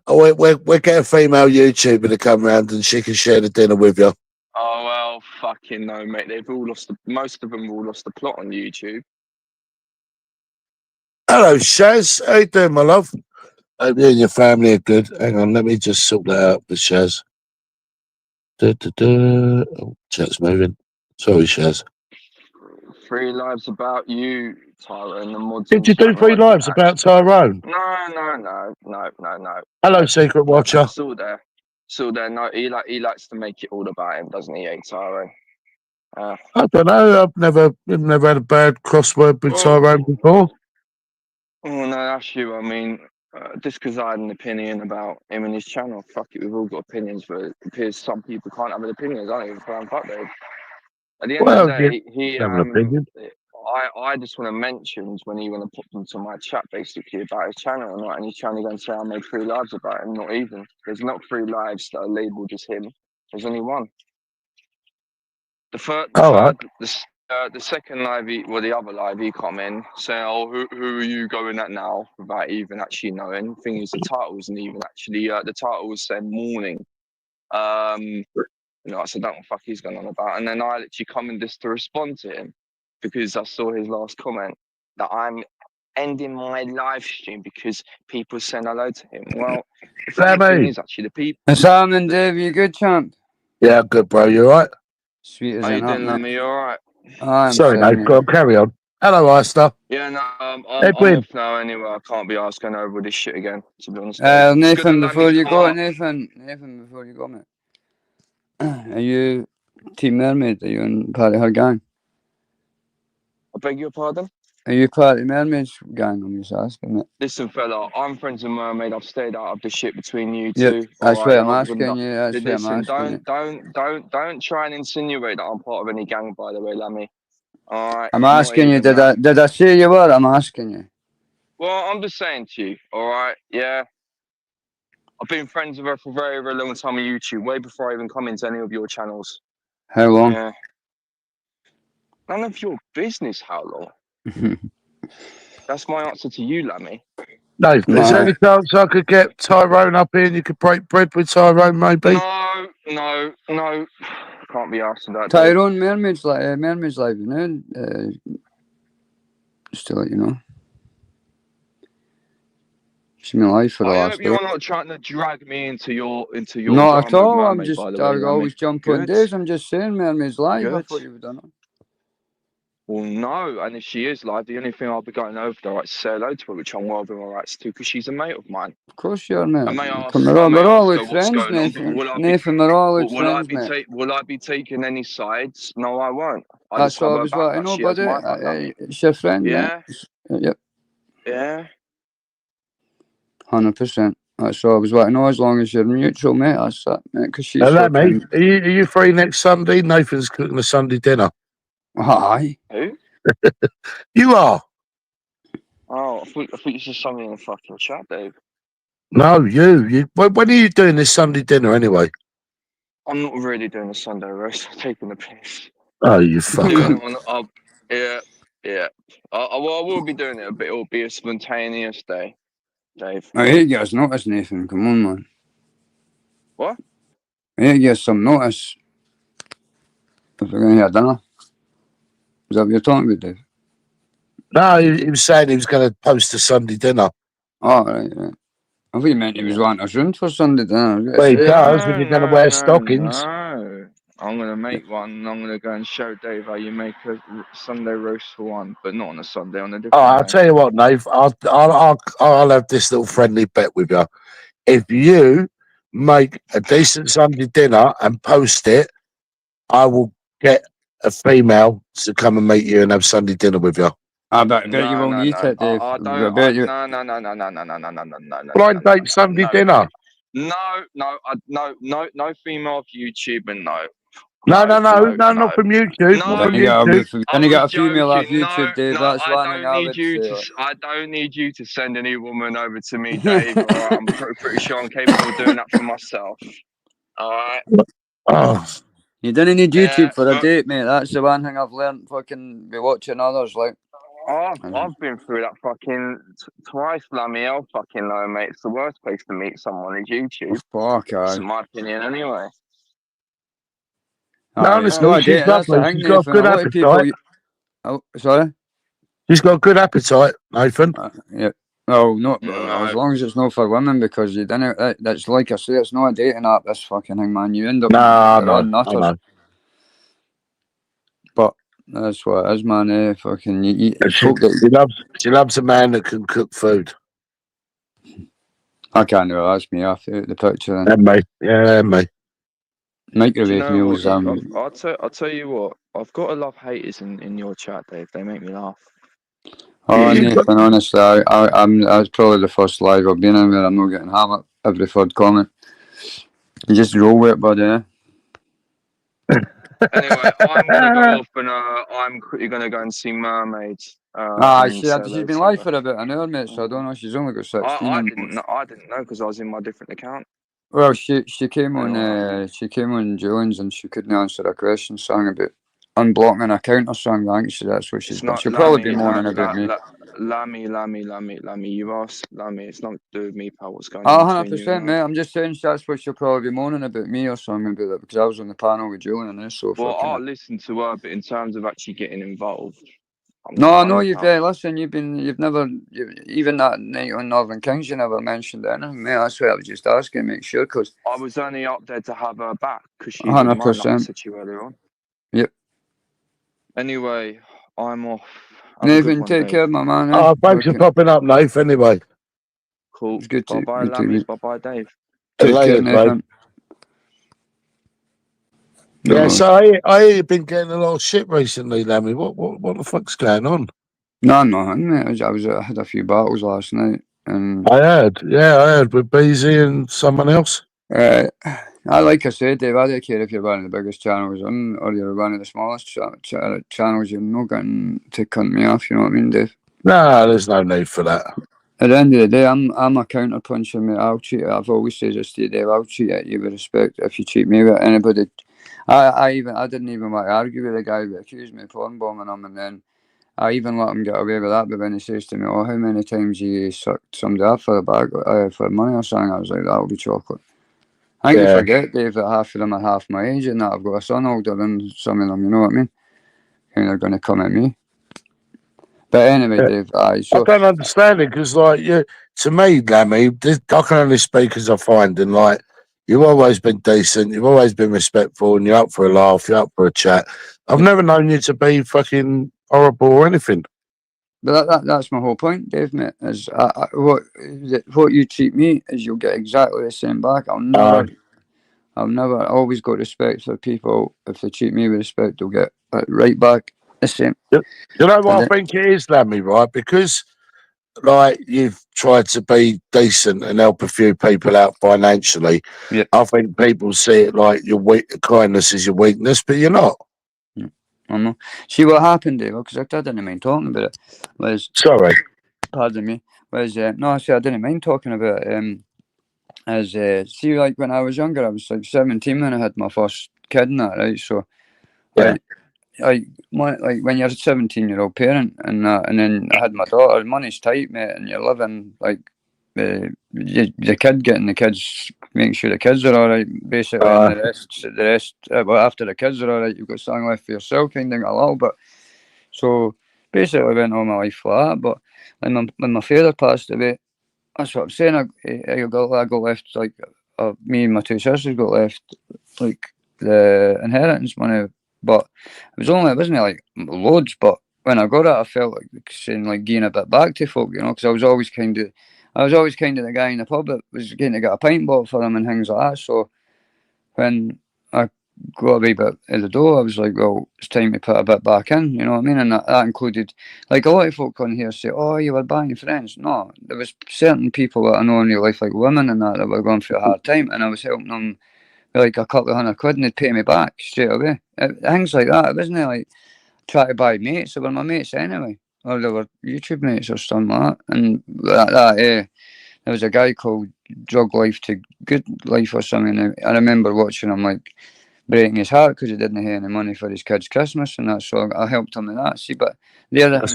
We'll get a female YouTuber to come round and she can share the dinner with you. Oh well, fucking no, mate. Most of them all lost the plot on YouTube. Hello, Shaz. How you doing, my love? Hope you and your family are good. Hang on, let me just sort that out with Shaz. Oh, chat's moving. Sorry, Shaz. 3 lives about you, Tyrone. The mods. Did you do 3 lives about Tyrone? No. Hello, Secret Watcher. Still there. No, he likes to make it all about him, doesn't he, Tyrone? I don't know. I've never had a bad crossword with Tyrone before. Oh no, that's you. I mean, just because I had an opinion about him and his channel, fuck it, we've all got opinions, but it appears some people can't have an opinion. I don't even plan fuck Dave. At the end of the day, he have an opinion. I just want to mention when he went and popped into my chat basically about his channel and he's trying to go and say I made 3 lives about him. Not even. There's not 3 lives that are labelled as him. There's only one. The second live, the other live, he come in saying, "Oh, who are you going at now?" Without even actually knowing. The thing is, the title wasn't even actually. The title was saying "Morning." I said, "Don't know what the fuck he's going on about." And then I literally come in just to respond to him because I saw his last comment that I'm ending my live stream because people send hello to him. Well, the funny thing is actually the people. Simon, Dave, you good, champ? Yeah, good, bro. You all right? Sweet as How you an doing, you all right? Sorry, mate. Go on, carry on. Hello, Ister. Yeah, no, I'm off now anyway. I can't be asking over this shit again, to be honest. Nathan, before you go, Nathan, before you go, mate. Are you Team Mermaid? Are you in part of her gang? I beg your pardon? Are you part of Mermaid's gang? I'm just asking, mate. Listen, fella, I'm friends with Mermaid. I've stayed out of the shit between you Yep, two. that's why I'm asking you. Listen, don't try and insinuate that I'm part of any gang, by the way, Lammy. All right. I'm asking you. Did I say you were? I'm asking you. Well, I'm just saying to you. All right. Yeah. I've been friends with her for a very, very long time on YouTube, way before I even come into any of your channels. How long? Yeah. None of your business. How long? That's my answer to you, Lammy. No, is there any chance I could get Tyrone up here and you could break bread with Tyrone, maybe? No. Can't be asked for that. Tyrone, Mermaid's Live, you know? Just to let you know. It's been live for the last hope you're not trying to drag me into your Not at all. Mermaid, I always jump on days. I'm just saying Mermaid's Live. I thought you would done it. Well, no, and if she is live, the only thing I'll be going over there is say hello to her, which I'm well within my rights to, because she's a mate of mine. Of course you're, mate. We're all good friends, Nathan. Nathan, we're all good friends, mate. Will I be taking any sides? No, I won't. That's what I was wanting to know, buddy. It's your friend, yeah? Mate. Yep. Yeah? 100%. That's all I was wanting to know, as long as you're mutual, mate. That's that, mate, because she's mate. Are you free next Sunday? Nathan's cooking a Sunday dinner. Aye. Who? You are. Oh, I thought you said something in the fucking chat, Dave. No, you. When are you doing this Sunday dinner anyway? I'm not really doing a Sunday roast. I'm taking the piss. Oh, you I'm doing fucker. it on. Yeah. I will be doing it, but it will be a spontaneous day, Dave. I hate you notice, Nathan. Come on, man. What? I hate you some notice. If we're going to have dinner. Is that what you're talking about, Dave? No, he was saying he was going to post a Sunday dinner. Oh, right. I thought you meant he was wanting us round for Sunday dinner. Well, he does, but you're going to wear stockings. No. I'm going to make one, and I'm going to go and show Dave how you make a Sunday roast for one, but not on a Sunday, on a different I'll day. tell you what, Nave. I'll have this little friendly bet with you. If you make a decent Sunday dinner and post it, I will get a female to come and meet you and have Sunday dinner with you. I bet you won't eat it, Dave. I I bet you. No. Blind date Sunday dinner. No female off YouTube, and no. No, not from YouTube. No, Not from YouTube. Then you got a female off joking. YouTube, Dave. No, That's one thing I would say. I don't need you to send any woman over to me, Dave. All right, I'm pretty sure I'm capable of doing that for myself. All right. Oh. You didn't need YouTube for a date, mate. That's the one thing I've learned. Fucking be watching others like. I've been through that fucking twice, Lammy. I'll fucking know, mate. It's the worst place to meet someone is YouTube. Fuck, That's my opinion, anyway. No, it's not. She's lovely. She's got a good appetite. Oh, sorry? She's got a good appetite, Nathan. Yeah. Oh, no, as long as it's not for women, because you didn't. That's like I say, it's not a dating app. This fucking thing, man. You end up nutters. But that's what it is, man. Fucking She loves a man that can cook food. I can't know. That's me. I threw the picture. And me, yeah, me. Microwave meals. I'll tell you what. I've got a lot of haters in your chat, Dave. They make me laugh. Oh, Nathan, honestly, I was probably the first live I've been in where I'm not getting hammered every third comment. You just roll with it, buddy. Anyway, I'm gonna go off and I'm quickly gonna go and see Mermaids. She's been live for about an hour, mate. So I don't know. She's only got 16. I didn't know because I was in my different account. Well, she came on Julian's and she couldn't answer a question. Sang about unblocking an account or something. I think that's what she's done. She'll probably be moaning about me. Lammy, you asked Lammy. It's not to do with me, pal. What's going on? 100%, mate. I'm just saying that's what she'll probably be moaning about me or something about that, because I was on the panel with Julian and so. Well, I'll listen to her, but in terms of actually getting involved. I know you've listen. You've never even that night on Northern Kings. You never mentioned anything, mate. That's why I was just asking, make sure, because I was only up there to have her back because she 100% said you earlier on. Yep. Anyway, I'm off. Nathan, take care, my man. Oh, thanks for popping up, Nathan. Anyway, cool. It's good to bye, Lammy. Bye, Dave. Take care, Nathan. Yeah, so I hear you've been getting a lot of shit recently, Lammy. What the fuck's going on? No, mate. I had a few battles last night, and I heard with Beezy and someone else. Like I said, Dave, I don't care if you're one of the biggest channels on or you're one of the smallest channels. You're not getting to cunt me off. You know what I mean, Dave? No, there's no need for that. At the end of the day, I'm a counter puncher, mate. I'll cheat. I've always said this to you, Dave. I'll cheat at you with respect. If you cheat me with anybody, I didn't even want to argue with the guy who accused me of porn bombing him, and then I even let him get away with that. But when he says to me, "Oh, how many times you sucked somebody off for a bag for money or something?" I was like, "That'll be chocolate." I think you forget, Dave, that half of them are half my age and that I've got a son older than some of them, you know what I mean? And they're going to come at me. But anyway, Dave, I don't understand it because, like, to me, Lammy, I can only speak as I find, and like, you've always been decent, you've always been respectful, and you're up for a laugh, you're up for a chat. I've never known you to be fucking horrible or anything. But that's my whole point, Dave, mate. Is what you treat me is you'll get exactly the same back. I've never always got respect for people. If they treat me with respect, they'll get right back the same. You know what I think it is, Lammy, right? Because like you've tried to be decent and help a few people out financially. Yeah. I think people see it like your kindness is your weakness, but you're not. I know. See what happened, Dave? Because I didn't mind talking about it. Sorry. Pardon me. No, I didn't mind talking about it. is see, like when I was younger, I was like 17 when I had my first kid and that, right? So Yeah. like when you're a 17-year-old parent and then I had my daughter, money's tight, mate, and you're living like the kid getting the kids, making sure the kids are all right, basically, and the rest. Well, after the kids are all right, you've got something left for yourself, kind of a little bit. So basically, went all my life for that. But when my father passed away, that's what I'm saying. I got left like me and my two sisters got left like the inheritance money, but it wasn't like loads. But when I got it, I felt like saying like giving a bit back to folk, you know, because I was always kind of the guy in the pub that was going to get a pint bought for them and things like that. So when I got a wee bit at the door, I was like, well, it's time to put a bit back in, you know what I mean? And that included, like a lot of folk on here say, oh, you were buying friends. No, there was certain people that I know in real life, like women and that were going through a hard time, and I was helping them with like a couple of £100 and they'd pay me back straight away. Things like that. It wasn't like try to buy mates. They were my mates anyway, or they were YouTube mates or something like that. And there was a guy called Drug Life to Good Life or something. I remember watching him like breaking his heart because he didn't have any money for his kids' Christmas and that. So I helped him with that. See, but they're the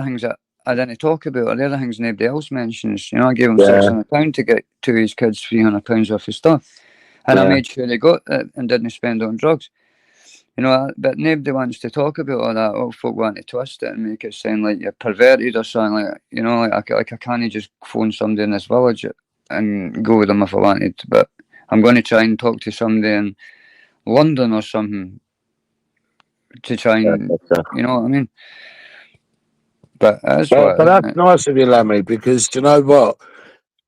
things that I didn't talk about, or they're the things nobody else mentions. You know, I gave him £600 to get to his kids £300 worth of stuff, and I made sure they got it and didn't spend on drugs. You know, but nobody wants to talk about all that. All folk want to twist it and make it sound like you're perverted or something like that. You know, like I can't just phone somebody in this village and go with them if I wanted. But I'm going to try and talk to somebody in London or something to try and, you know what I mean? But that's but that's nice of you, Lammy, because do you know what?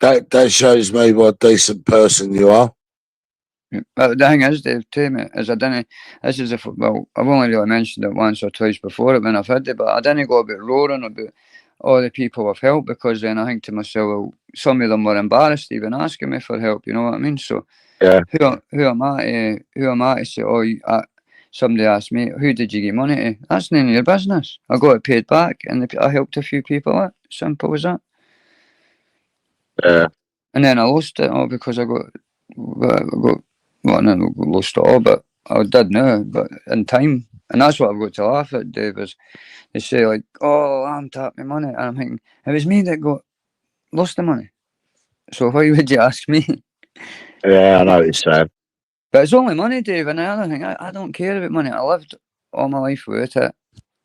That shows me what a decent person you are. But the thing is, Dave, tell me, is I didn't. This is well, I've only really mentioned it once or twice before it when I've had it, but I didn't go about roaring about all the people I've helped, because then I think to myself, well, some of them were embarrassed even asking me for help. You know what I mean? So who am I to say, oh, somebody asked me, who did you give money to? That's none of your business. I got it paid back, and I helped a few people out. Simple as that. Yeah. And then I lost it all because I got. Well, I lost it all, but I did know, but in time. And that's what I've got to laugh at, Dave, is they say, like, oh, I'm tapping my money. And I'm thinking, it was me that lost the money. So why would you ask me? Yeah, I know what you're saying. But it's only money, Dave. And the other thing, I don't care about money. I lived all my life with it.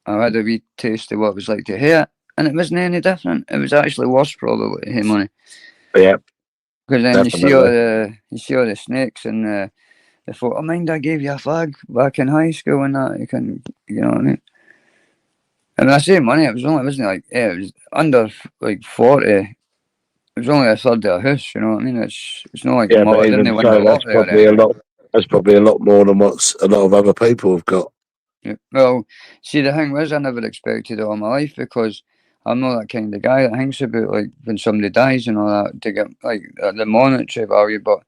I had a wee taste of what it was like to hear it. And it wasn't any different. It was actually worse, probably, to hear money. Yeah. Because then you see all the snakes and they thought, oh, mind, I gave you a flag back in high school and that. You know what I mean? And when I say money, it wasn't like, it was under like 40. It was only a third of a house, you know what I mean? It's not like yeah, I didn't win the lottery or anything. That's probably a lot more than what a lot of other people have got. Yeah. Well, see, the thing was, I never expected it all my life, because I'm not that kind of guy that thinks about like when somebody dies and all that to get like the monetary value. But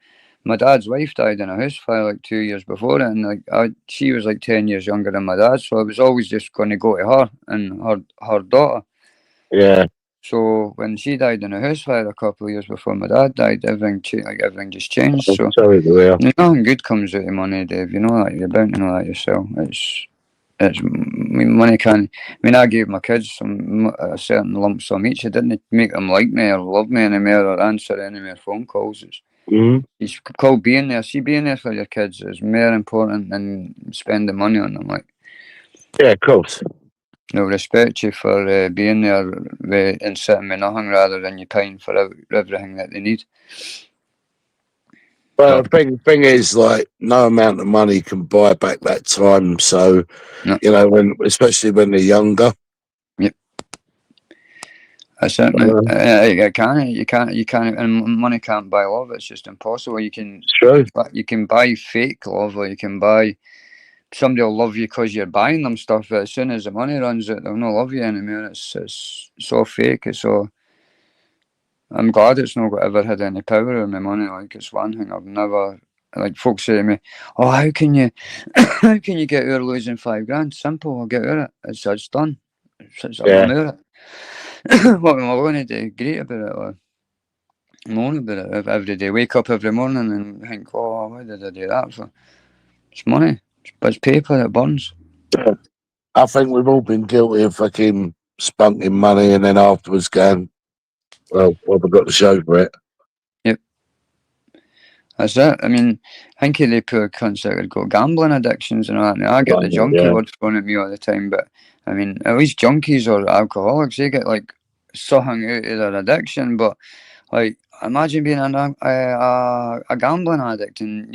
my dad's wife died in a house fire like 2 years before it, and like she was like 10 years younger than my dad, so I was always just going to go to her and her daughter. Yeah. So when she died in a house fire a couple of years before my dad died, everything just changed. I'm so sorry, nothing good comes out of money, Dave. You know that. You're bound to know that yourself. Money can. I mean, I gave my kids a certain lump sum each. It didn't make them like me or love me anymore or answer any more phone calls. It's called being there. See, being there for your kids is more important than spending money on them. Like, yeah, of course. They'll respect you for being there and sitting with nothing rather than you paying for everything that they need. Well, the thing is, like, no amount of money can buy back that time. So, you know, especially when they're younger. Yep. That's it, mate. You can't, and money can't buy love. It's just impossible. You can buy fake love, or you can buy somebody will love you because you're buying them stuff. But as soon as the money runs out, they'll not love you anymore. It's so fake. I'm glad it's not ever had any power on my money. Like, it's one thing I've never. Like, folks say to me, "Oh, how can you get out of losing £5 grand? Simple. I'll get out of it. It's done. I'm out of it. What am I going to do? Great about it, or moan about it every day. Wake up every morning and think, oh, why did I do that for? It's money. It's paper that burns. I think we've all been guilty of fucking spunking money and then afterwards going, well, what have I got to show for it? Yep. That's it. I mean, I think the poor cunts that have got gambling addictions and all that. Now, I get the junkie word thrown at me all the time, but I mean, at least junkies or alcoholics, they get like something out of their addiction. But like, imagine being a gambling addict and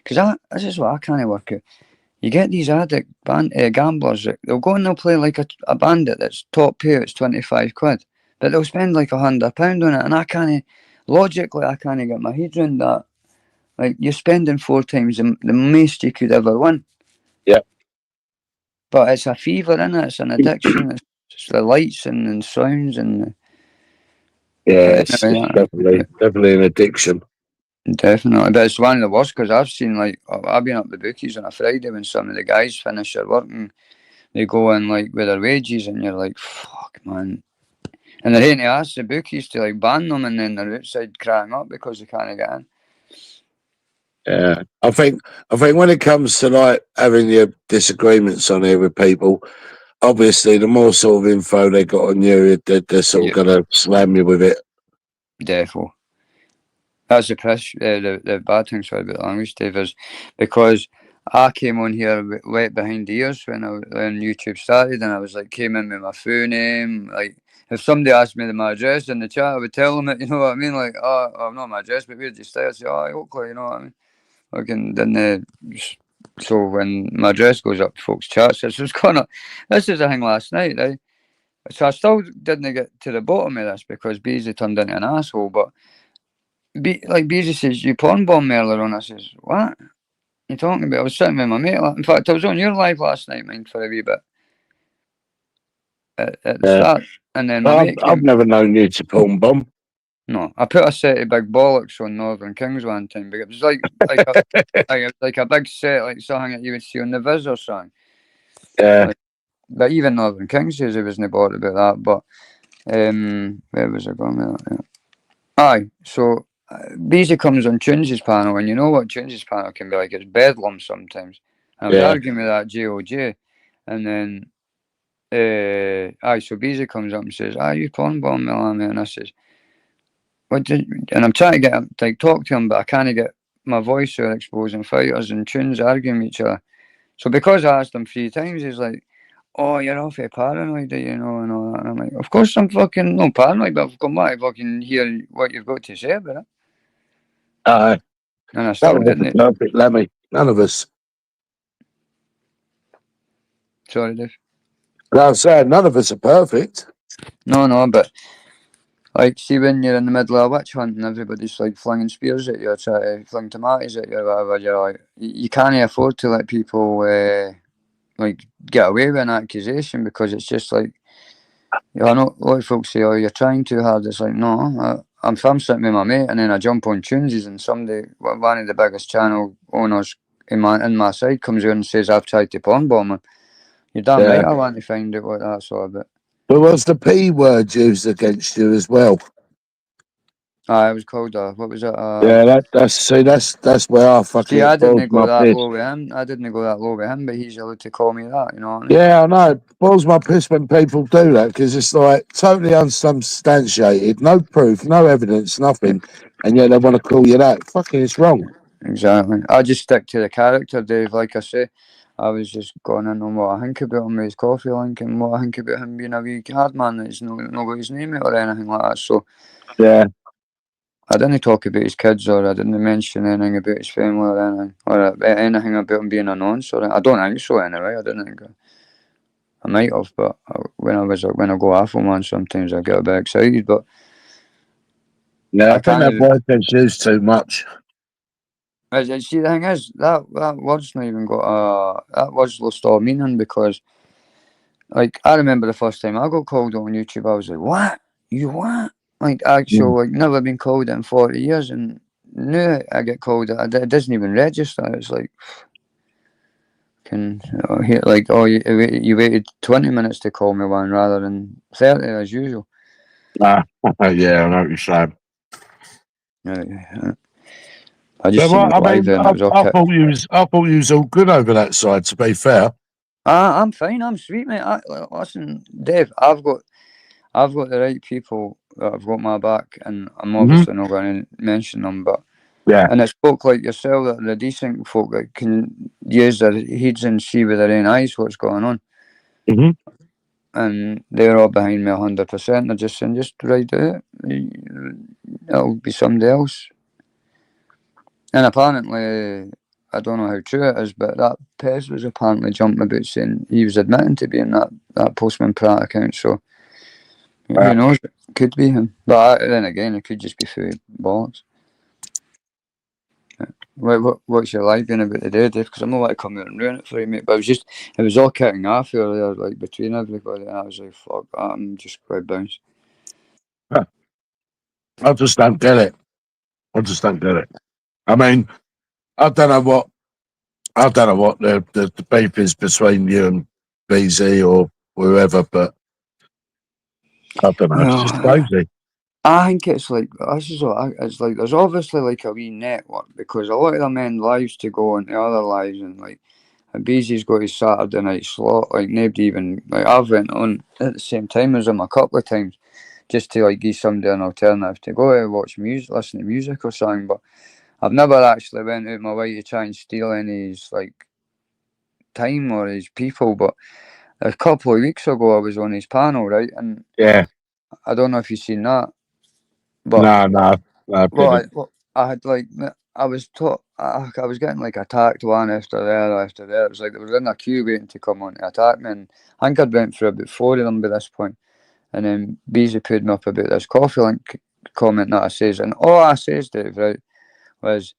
because this is what I can't work out. You get these gamblers that they'll go and they'll play like a bandit that's top pay, it's 25 quid, but they'll spend like £100 on it, and I can't get my head around that. Like, you're spending 4 times the most you could ever win. Yeah. But it's a fever, innit? It's an addiction. It's the lights and sounds and. Yeah, it's definitely an addiction. Definitely, but it's one of the worst because I've seen, like, I've been up the bookies on a Friday when some of the guys finish their work and they go in like with their wages, and you're like, fuck, man. And they're having to ask the bookies to like ban them, and then they're outside crying up because they can't get in. Yeah, I think when it comes to like having your disagreements on here with people, obviously the more sort of info they got on you, they're sort of gonna slam you with it. Defo. That's the bad thing, sorry, about the language, Dave, is because I came on here wet behind the ears when YouTube started, and I was like, came in with my full name. Like, if somebody asked me my address in the chat, I would tell them it, you know what I mean? Like, oh, not my address, but where did you stay? I say, oh, Oakley, you know what I mean? So when my address goes up to folks' chats, this is a thing last night, right? So I still didn't get to the bottom of this because Beasley turned into an asshole, but Beasley says, you porn bomb me earlier on. I says, what? You talking about? I was sitting with my mate. In fact, I was on your live last night, mind, for a wee bit at the start, and then my mate came. I've never known you to porn bomb. No, I put a set of big bollocks on Northern Kings one time, but it was like a big set, like something that you would see on the Viz or something. Yeah. But even Northern Kings says he wasn't bothered about that. But where was I going with that? Yeah. Aye, so Beezy comes on Tunes' panel, and you know what Tunes' panel can be like. It's bedlam sometimes. And I was arguing with that JOJ, and then so Beezy comes up and says, you porn bomb me, and I says, and I'm trying to get him to talk to him, but I can't get my voice or exposing fighters and Tunes arguing with each other. So because I asked him 3 times, he's like, oh, you're awfully paranoid, you know, and all that. And I'm like, of course I'm fucking not paranoid, but I've come back to fucking hear what you've got to say about it. Aye. And I still didn't. Perfect, Lemmy. None of us. Sorry, Dave. I was saying, none of us are perfect. No, but like, see, when you're in the middle of a witch hunt and everybody's like flinging spears at you, or trying to fling tomatoes at you, or whatever, you're like, you can't afford to let people like get away with an accusation, because it's just like, I know a lot of folks say, oh, you're trying too hard. It's like, no, I'm sitting with my mate, and then I jump on Tunes, and somebody, one of the biggest channel owners in my side, comes in and says, I've tried to porn bomb him. You're damn right I want to find out what that's all about. But was the P word used against you as well? I was called what was it? Yeah, that's where I fucking. See, I didn't go that low with him. I didn't go that low with him, but he's allowed to call me that, you know what I mean? Yeah, I know. It boils my piss when people do that, because it's like totally unsubstantiated, no proof, no evidence, nothing, and yet they want to call you that. Fucking, it's wrong. Exactly. I just stick to the character, Dave. Like I say, I was just going in on what I think about him with his coffee link, and what I think about him being a wee hard man that's not got his name out or anything like that. So yeah, I didn't talk about his kids, or I didn't mention anything about his family or anything, or anything about him being a nonce. Or I don't think so anyway. I didn't think I might have, but when I go off on one, sometimes I get a bit excited. But yeah, I think that word gets used too much. See, the thing is, that word's not even got that word's lost all meaning, because, like, I remember the first time I got called on YouTube, I was like, what? You what? Like, actual, like, never been called it in 40 years, and now I get called it, it doesn't even register. It's like, you waited 20 minutes to call me one rather than 30 as usual. Yeah, I know what you're saying. Yeah. I just But seen it live there, and it was all I thought you was all good over that side. To be fair, I'm fine. I'm sweet, mate. Listen, Dave, I've got the right people that have got my back, and I'm obviously not going to mention them, but yeah, and it's folk like yourself that are the decent folk that can use their heads and see with their own eyes what's going on. And they're all behind me 100%. They're just saying, just ride it. It'll be somebody else. And apparently, I don't know how true it is, but that Pez was apparently jumping about saying he was admitting to being that Postman Pratt account. So who knows? It could be him. But then again, it could just be full bollocks. What's your life been about today, Dave? Because I'm not like to come out and ruin it for you, mate. But it was all kicking off earlier, like between everybody, and I was like, fuck, I'm just quite bounced. I just don't get it. I mean, I don't know what the beef is between you and BZ or whoever, but I don't know. It's just crazy. I think it's like it's like there's obviously like a wee network because a lot of them end lives to go into other lives, and like BZ's got his Saturday night slot. Like nobody even like I've went on at the same time as him a couple of times just to like give somebody an alternative to go and watch music, listen to music or something. But I've never actually went out my way to try and steal any his like time or his people. But a couple of weeks ago I was on his panel, right? And Yeah. I don't know if you've seen that. But No. I had like I was taught I was getting like attacked one after there. It was like they were in a queue waiting to come on to attack me, and I think I'd went through about 4 of them by this point. And then Beezy put me up about this coffee link comment that I says, and all I says, Dave, right, was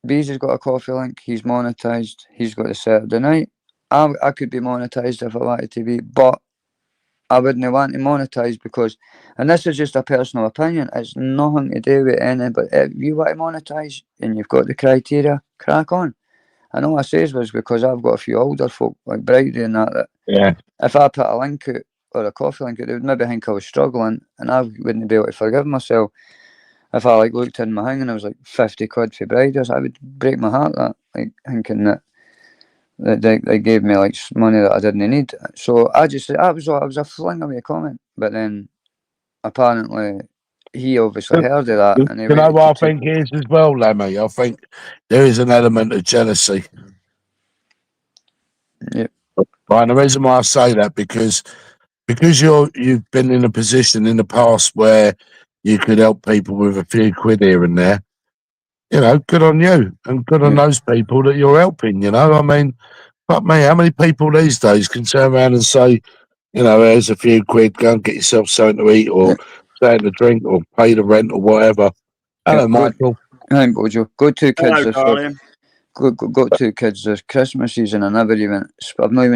Beezy's got a coffee link, he's monetised, he's got a Saturday night. I could be monetised if I wanted to be, but I wouldn't want to monetise because, and this is just a personal opinion, it's nothing to do with any, but if you want to monetise and you've got the criteria, crack on. And all I says was because I've got a few older folk like Brady and that if I put a link out or a coffee link out, they would maybe think I was struggling and I wouldn't be able to forgive myself. If I like looked in my thing and it was like 50 quid for Briders, I would break my heart that, like thinking that they gave me like money that I didn't need. So I was a fling away comment, but then apparently he obviously heard of that. And you know what I think is as well, Lemmy? I think there is an element of jealousy. Yeah. Right, and the reason why I say that because you've been in a position in the past where you could help people with a few quid here and there. You know, good on you and good on those people that you're helping. You know, I mean, fuck me, how many people these days can turn around and say, you know, here's a few quid, go and get yourself something to eat or something to drink or pay the rent or whatever. Hello, Michael. Hi, Bojo. Got 2 kids. Hello, darling. Got 2 kids this Christmas season. I've not even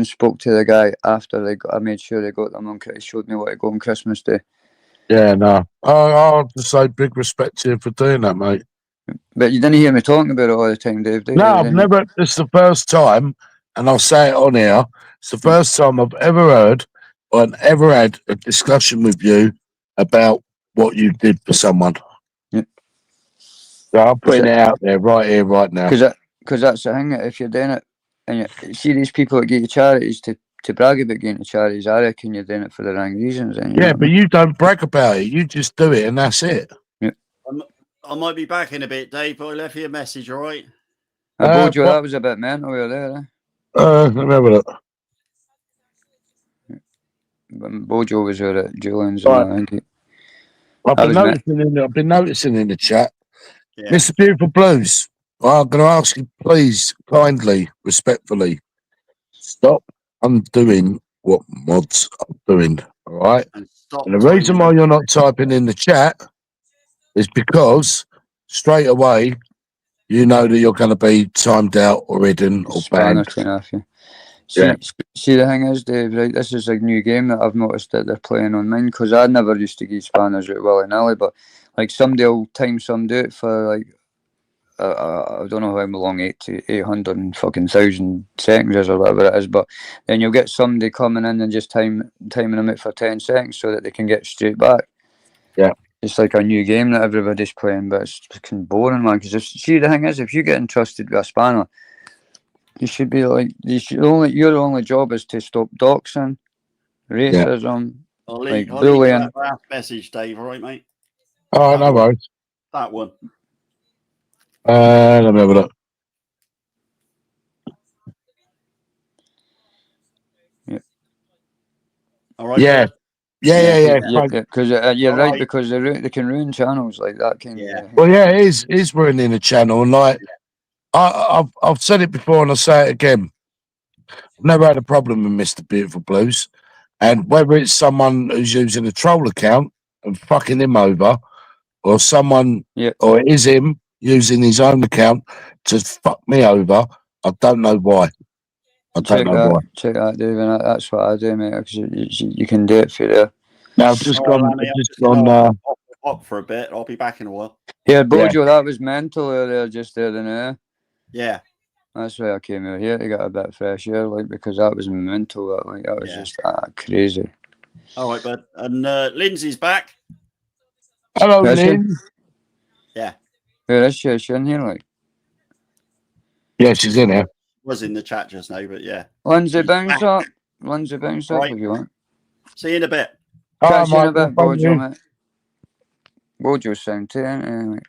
spoke to the guy after I made sure they got them on. He showed me what to go on Christmas Day. Yeah, no. I'll just say big respect to you for doing that, mate. But you didn't hear me talking about it all the time, Dave, did you? No, I've never. It's the first time, and I'll say it on here. It's the first time I've ever heard or ever had a discussion with you about what you did for someone. Yeah. So I'm putting it out there right here, right now. Because that's the thing. If you're doing it, and you see these people that get you charities to brag about getting to charities, I reckon you're doing it for the wrong reasons. Yeah, but you don't brag about it. You just do it, and that's it. Yeah. I might be back in a bit, Dave, but I left you a message, all right? Bojo, that was a bit mental over there, eh? Let me have a look. Bojo was over at Julian's. Right. I've been noticing in the chat, Mr. Beautiful Blues. I'm going to ask you, please, kindly, respectfully, stop undoing what mods are doing. All right. And the reason why you're not typing in the chat is because straight away you know that you're going to be timed out or hidden or banned. See, the thing is, Dave, right, this is a new game that I've noticed that they're playing on mine because I never used to give spanners out willy-nilly, but like somebody will time somebody out for like I don't know how long 800,000 seconds is or whatever it is, but then you'll get somebody coming in and just timing them out for 10 seconds so that they can get straight back. Yeah. it's like a new game that everybody's playing, but it's fucking boring, man. Because see, the thing is, if you get entrusted with a spanner, you should be like, your only job is to stop doxing, racism, like bullying. That message, Dave. All right, mate. Oh, no worries. That one. Let me have a look. All right. Yeah. Yeah. Because you're right, because they can ruin channels like that. Well, yeah, it is ruining a channel. And like, I've said it before and I'll say it again. I've never had a problem with Mr. Beautiful Blues. And whether it's someone who's using a troll account and fucking him over, or someone, or it is him using his own account to fuck me over, I don't know why. Check that, Dave, and that's what I do, mate. Because you can do it for there. Now I've just gone up for a bit. I'll be back in a while. Yeah, Bojo, that was mental earlier, just there and there. Yeah. That's why I came out here to get a bit of fresh air, like, because that was mental. That was just crazy. All right, bud. And Lindsay's back. Hello, Lynn. Yeah. Where is she? Is she in here, like? Yeah, she's in here. Was in the chat just now, but yeah. Lindsay, bounce up. Lindsay, bounce up if you want. See you in a bit. Catch you in a bit, Bojo, mate. Bojo's sound too, anyway.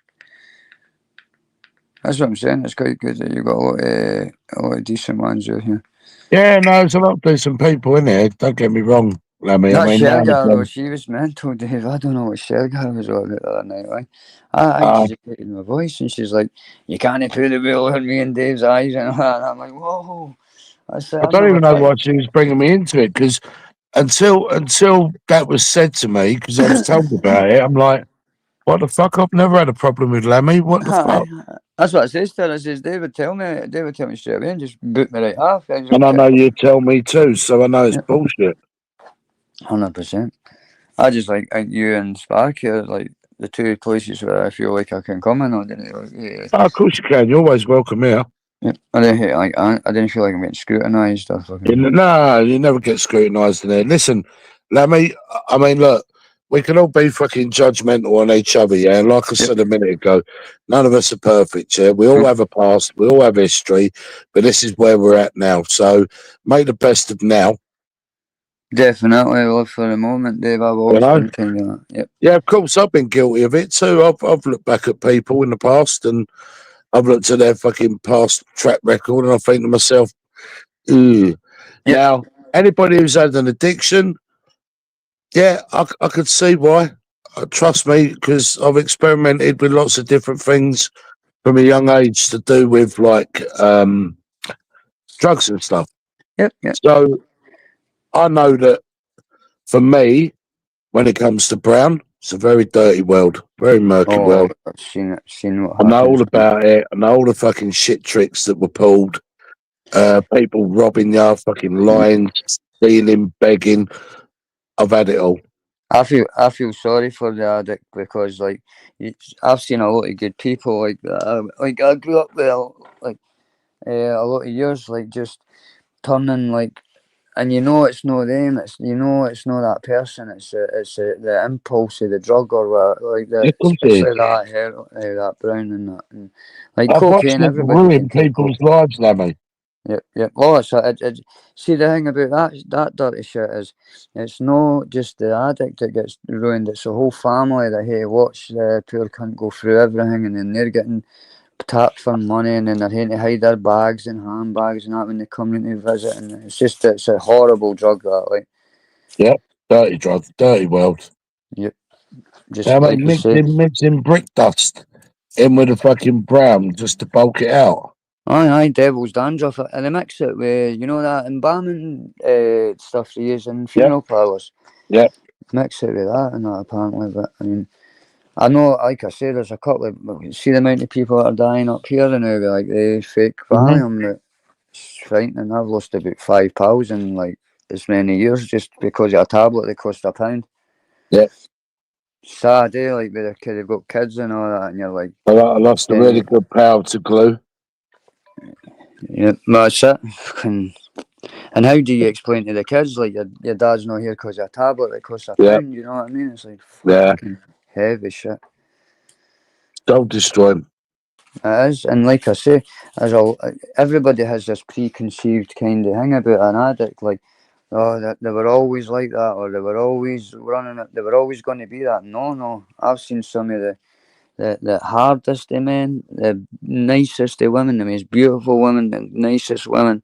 That's what I'm saying. It's quite good that you've got a lot of decent ones out here. Yeah, no, there's a lot of decent people in here. Don't get me wrong, Lemmy. That Shergar, though, she was mental, Dave. I don't know what Shergar was all about the other night. Like, I educated my voice, and she's like, "You can't put the wheel on me and Dave's eyes," and all that. And I'm like, "Whoa!" I don't even know why she was bringing me into it, because until that was said to me, because I was told about it, I'm like, "What the fuck? I've never had a problem with Lemmy. What the fuck?" That's what I says to her. I says, David, tell me straight away and just boot me right off. And I know you tell me too, so I know it's bullshit. 100%. I just like you and Spark here, like the two places where I feel like I can come in. Oh, of course you can. You're always welcome here. Yeah. I didn't feel like I'm getting scrutinised or something. No, you never get scrutinised in there. Listen, Lemmy, I mean, look, we can all be fucking judgmental on each other, yeah? And like I said a minute ago, none of us are perfect, yeah? We all have a past, we all have history, but this is where we're at now. So make the best of now. Definitely, live for the moment, Dave. I've always been kind of that. Yep. Yeah, of course, I've been guilty of it too. I've looked back at people in the past and I've looked at their fucking past track record and I think to myself, ooh. Yep. Now, anybody who's had an addiction, yeah, I could see why. Trust me, because I've experimented with lots of different things from a young age to do with like drugs and stuff. Yep. So I know that for me, when it comes to Brown, it's a very dirty world, very murky world. I've seen what happens. I know all about it. I know all the fucking shit tricks that were pulled. People robbing you, fucking lying, stealing, begging. I've had it all. I feel sorry for the addict because like I've seen a lot of good people like that. Like I grew up with a lot of years like just turning like, and it's not them. It's it's not that person. It's the impulse of the drug or what, like especially that Brown and that and like I've cocaine. Everybody ruin people's lives, Lemmy. Yep. Well, see the thing about that dirty shit is it's not just the addict that gets ruined. It's the whole family that watch the poor cunt go through everything, and then they're getting tapped for money, and then they're having to hide their bags and handbags and that when they come in to visit, and it's a horrible drug that like. Yep, dirty drug, dirty world. Yep. Just like mixing brick dust in with a fucking Brown just to bulk it out. Aye, devil's dandruff, and they mix it with that embalming stuff they use in funeral parlours. Yep. Mix it with that and that apparently, but I mean, I know, like I say, there's a couple of, see the amount of people that are dying up here now with like the fake Valium. It's frightening. I've lost about £5 in like as many years just because of a tablet that cost £1. Yep. Sad, like with they've got kids and all that, and you're like, I lost a really good pal to glue. Yeah, that's it. And how do you explain to the kids like your dad's not here because of a tablet that costs £1? You know what I mean? It's like, heavy shit. Soul destroying. It is, and like I say, everybody has this preconceived kind of thing about an addict, like, oh, that they were always like that, or they were always running it, they were always going to be that. No, I've seen some of the hardest of men, the nicest of women, the most beautiful women, the nicest women,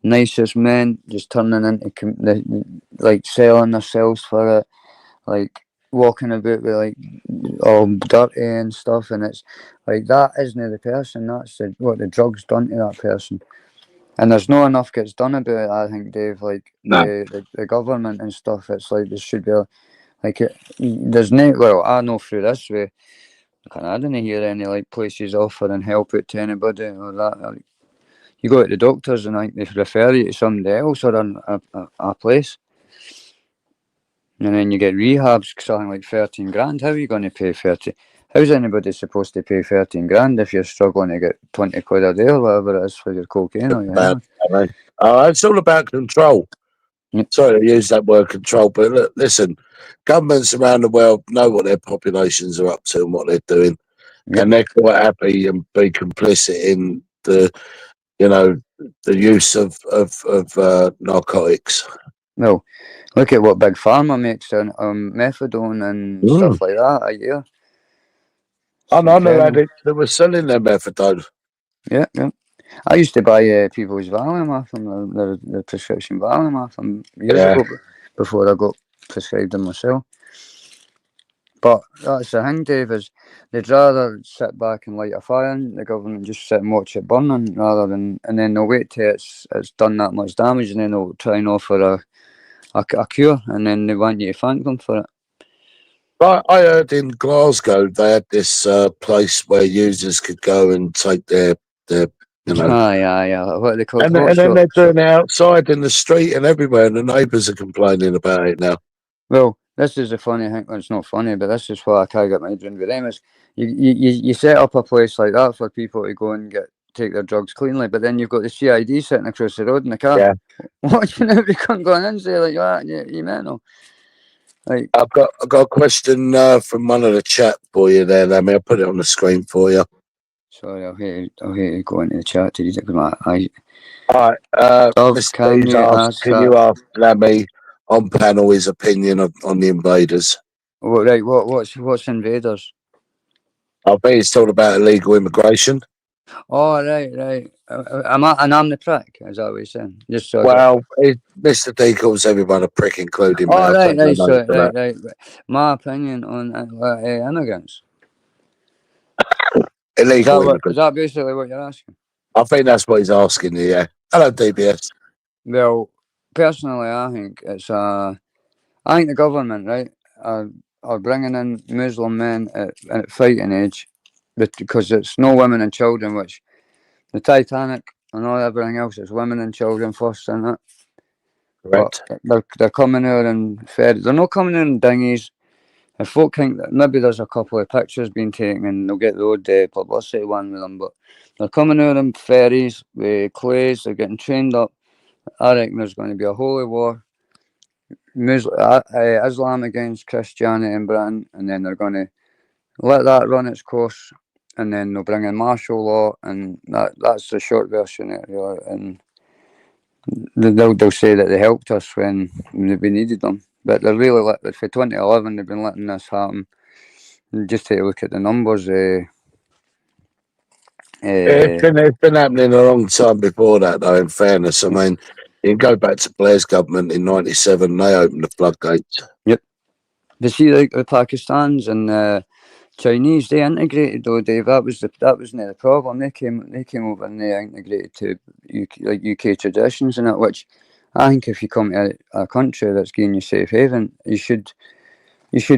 nicest men, just turning into like selling themselves for it, like walking about with like all dirty and stuff, and it's like that isn't the person. That's what the drugs done to that person, and there's not enough gets done about it. I think, Dave, like No. the government and stuff. It's like there should be like there's no. Well, I know through this way. I didn't hear any like places offering help out to anybody or that. Like, you go to the doctors and like they refer you to somebody else or a place. And then you get rehabs, something like 13 grand. How are you going to pay 30? How's anybody supposed to pay 13 grand if you're struggling to get 20 quid a day or whatever it is for your cocaine or your heroin? It's all about control. Yep. Sorry to use that word control, but look, listen, governments around the world know what their populations are up to and what they're doing. Yep. And they're quite happy and be complicit in the use of narcotics. Well, look at what Big Pharma makes on methadone and stuff like that a year. I know addicts that were selling their methadone. Yeah. I used to buy people's Valium off them, the prescription Valium off them years ago before I got prescribed them myself. But that's the thing, Dave, is they'd rather sit back and light a fire and the government just sit and watch it burning rather than, and then they'll wait till it's done that much damage and then they'll try and offer a cure and then they want you to thank them for it. But I heard in Glasgow they had this place where users could go and take their Yeah. What are they called? And then they're doing it outside in the street and everywhere, and the neighbours are complaining about it now. Well, this is the funny thing. Well, it's not funny, but this is what I can't get my head around with them is you set up a place like that for people to go and take their drugs cleanly, but then you've got the CID sitting across the road in the car. Yeah. Watching every cunt going in, say like, you mental. Like, I've got a question from one of the chat for you there. Let me put it on the screen for you. Sorry, I'll hate to go into the chat to read it because All right, Mr. D's asked, can you ask Lammy on panel his opinion on the invaders? What's invaders? I bet he's talking about illegal immigration. Oh, right. I'm the prick, is that what you're saying? Just so Mr. D calls everyone a prick, including me. Right. My opinion on immigrants. Illegal immigrants. Is that basically what you're asking? I think that's what he's asking you, yeah. Hello, DBS. Well, personally, I think I think the government, right, are bringing in Muslim men at fighting age because it's no women and children, which the Titanic and all everything else is women and children first, isn't it? Correct. But they're coming out in ferries. They're not coming in dinghies. If folk think that maybe there's a couple of pictures being taken and they'll get the odd publicity one with them, but they're coming out in ferries with clays. They're getting trained up. I reckon there's going to be a holy war. Islam against Christianity in Britain, and then they're going to let that run its course, and then they'll bring in martial law, and that's the short version of it. And they'll say that they helped us when we needed them, but they're really for 2011 they've been letting this happen. Just take a look at the numbers. It's been happening a long time before that, though, in fairness. I mean, you can go back to Blair's government in 97, they opened the floodgates. Yep. You see, like the Pakistans and Chinese, they integrated though, Dave. That was not the problem. They came over and they integrated to UK traditions and that, which I think if you come to a country that's giving you safe haven, you should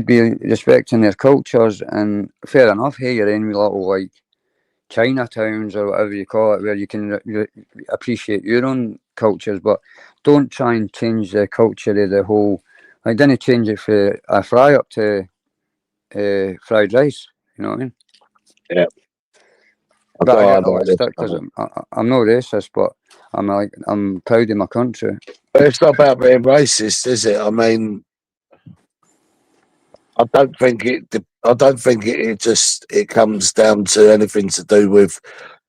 be respecting their cultures. And fair enough, hey, you're in little like Chinatowns or whatever you call it, where you can appreciate your own cultures, but don't try and change the culture of the whole. Like, didn't change it for a fry up to fried rice. You know what I mean? Yeah. But I get a lot of stick because I'm not racist, but I'm proud of my country. But it's not about being racist, is it? I mean, I don't think I don't think it comes down to anything to do with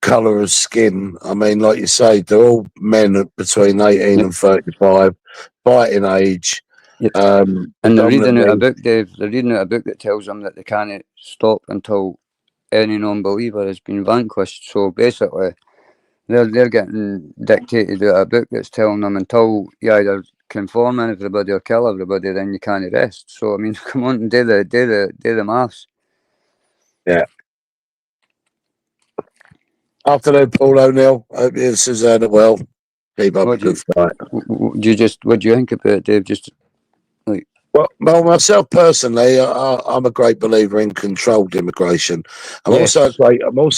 colour of skin. I mean, like you say, they're all men between 18 and 35, fighting age. Yep. And they're reading out a book, Dave. They're reading out a book that tells them that they can't stop until any non-believer has been vanquished. So basically, they're getting dictated out a book that's telling them until you either conform everybody or kill everybody, then you can't rest. So I mean, come on and do the maths. Yeah. Afternoon, Paul O'Neill. Hope you and Suzanne are well. Keep up a good fight. What do you think about it, Dave? Just like. Well, myself personally, I'm a great believer in controlled immigration. I'm also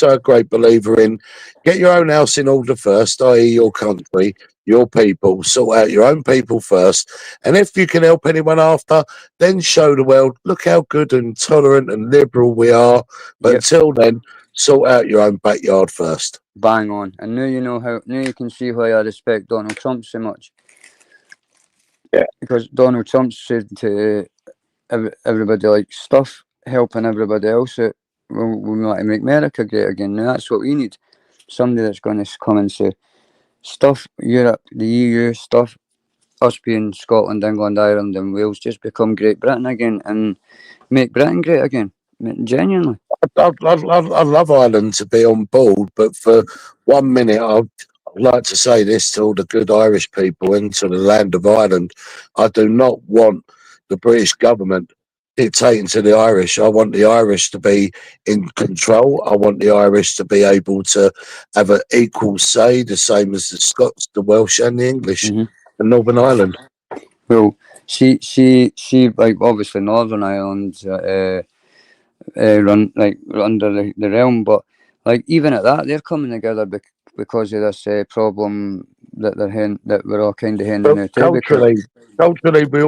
a great believer in get your own house in order first, i.e., your country, your people. Sort out your own people first, and if you can help anyone after, then show the world look how good and tolerant and liberal we are. But until then, sort out your own backyard first. Bang on. And now you know how. Now you can see why I respect Donald Trump so much. Yeah, because Donald Trump said to everybody, like, stuff helping everybody else out. We want to make America great again. Now that's what we need. Somebody that's going to come and say, stuff Europe, the EU, stuff us being Scotland, England, Ireland and Wales, just become Great Britain again and make Britain great again. Genuinely. I'd love Ireland to be on board, but for 1 minute, I'd like to say this to all the good Irish people and to the land of Ireland. I do not want the British government dictating to the Irish. I want the Irish to be in control. I want the Irish to be able to have an equal say, the same as the Scots, the Welsh and the English in Northern Ireland. Well, she like, obviously Northern Ireland's run like under the realm, but like even at that, they're coming together because of this problem that we're all kind of handing out. Culturally, we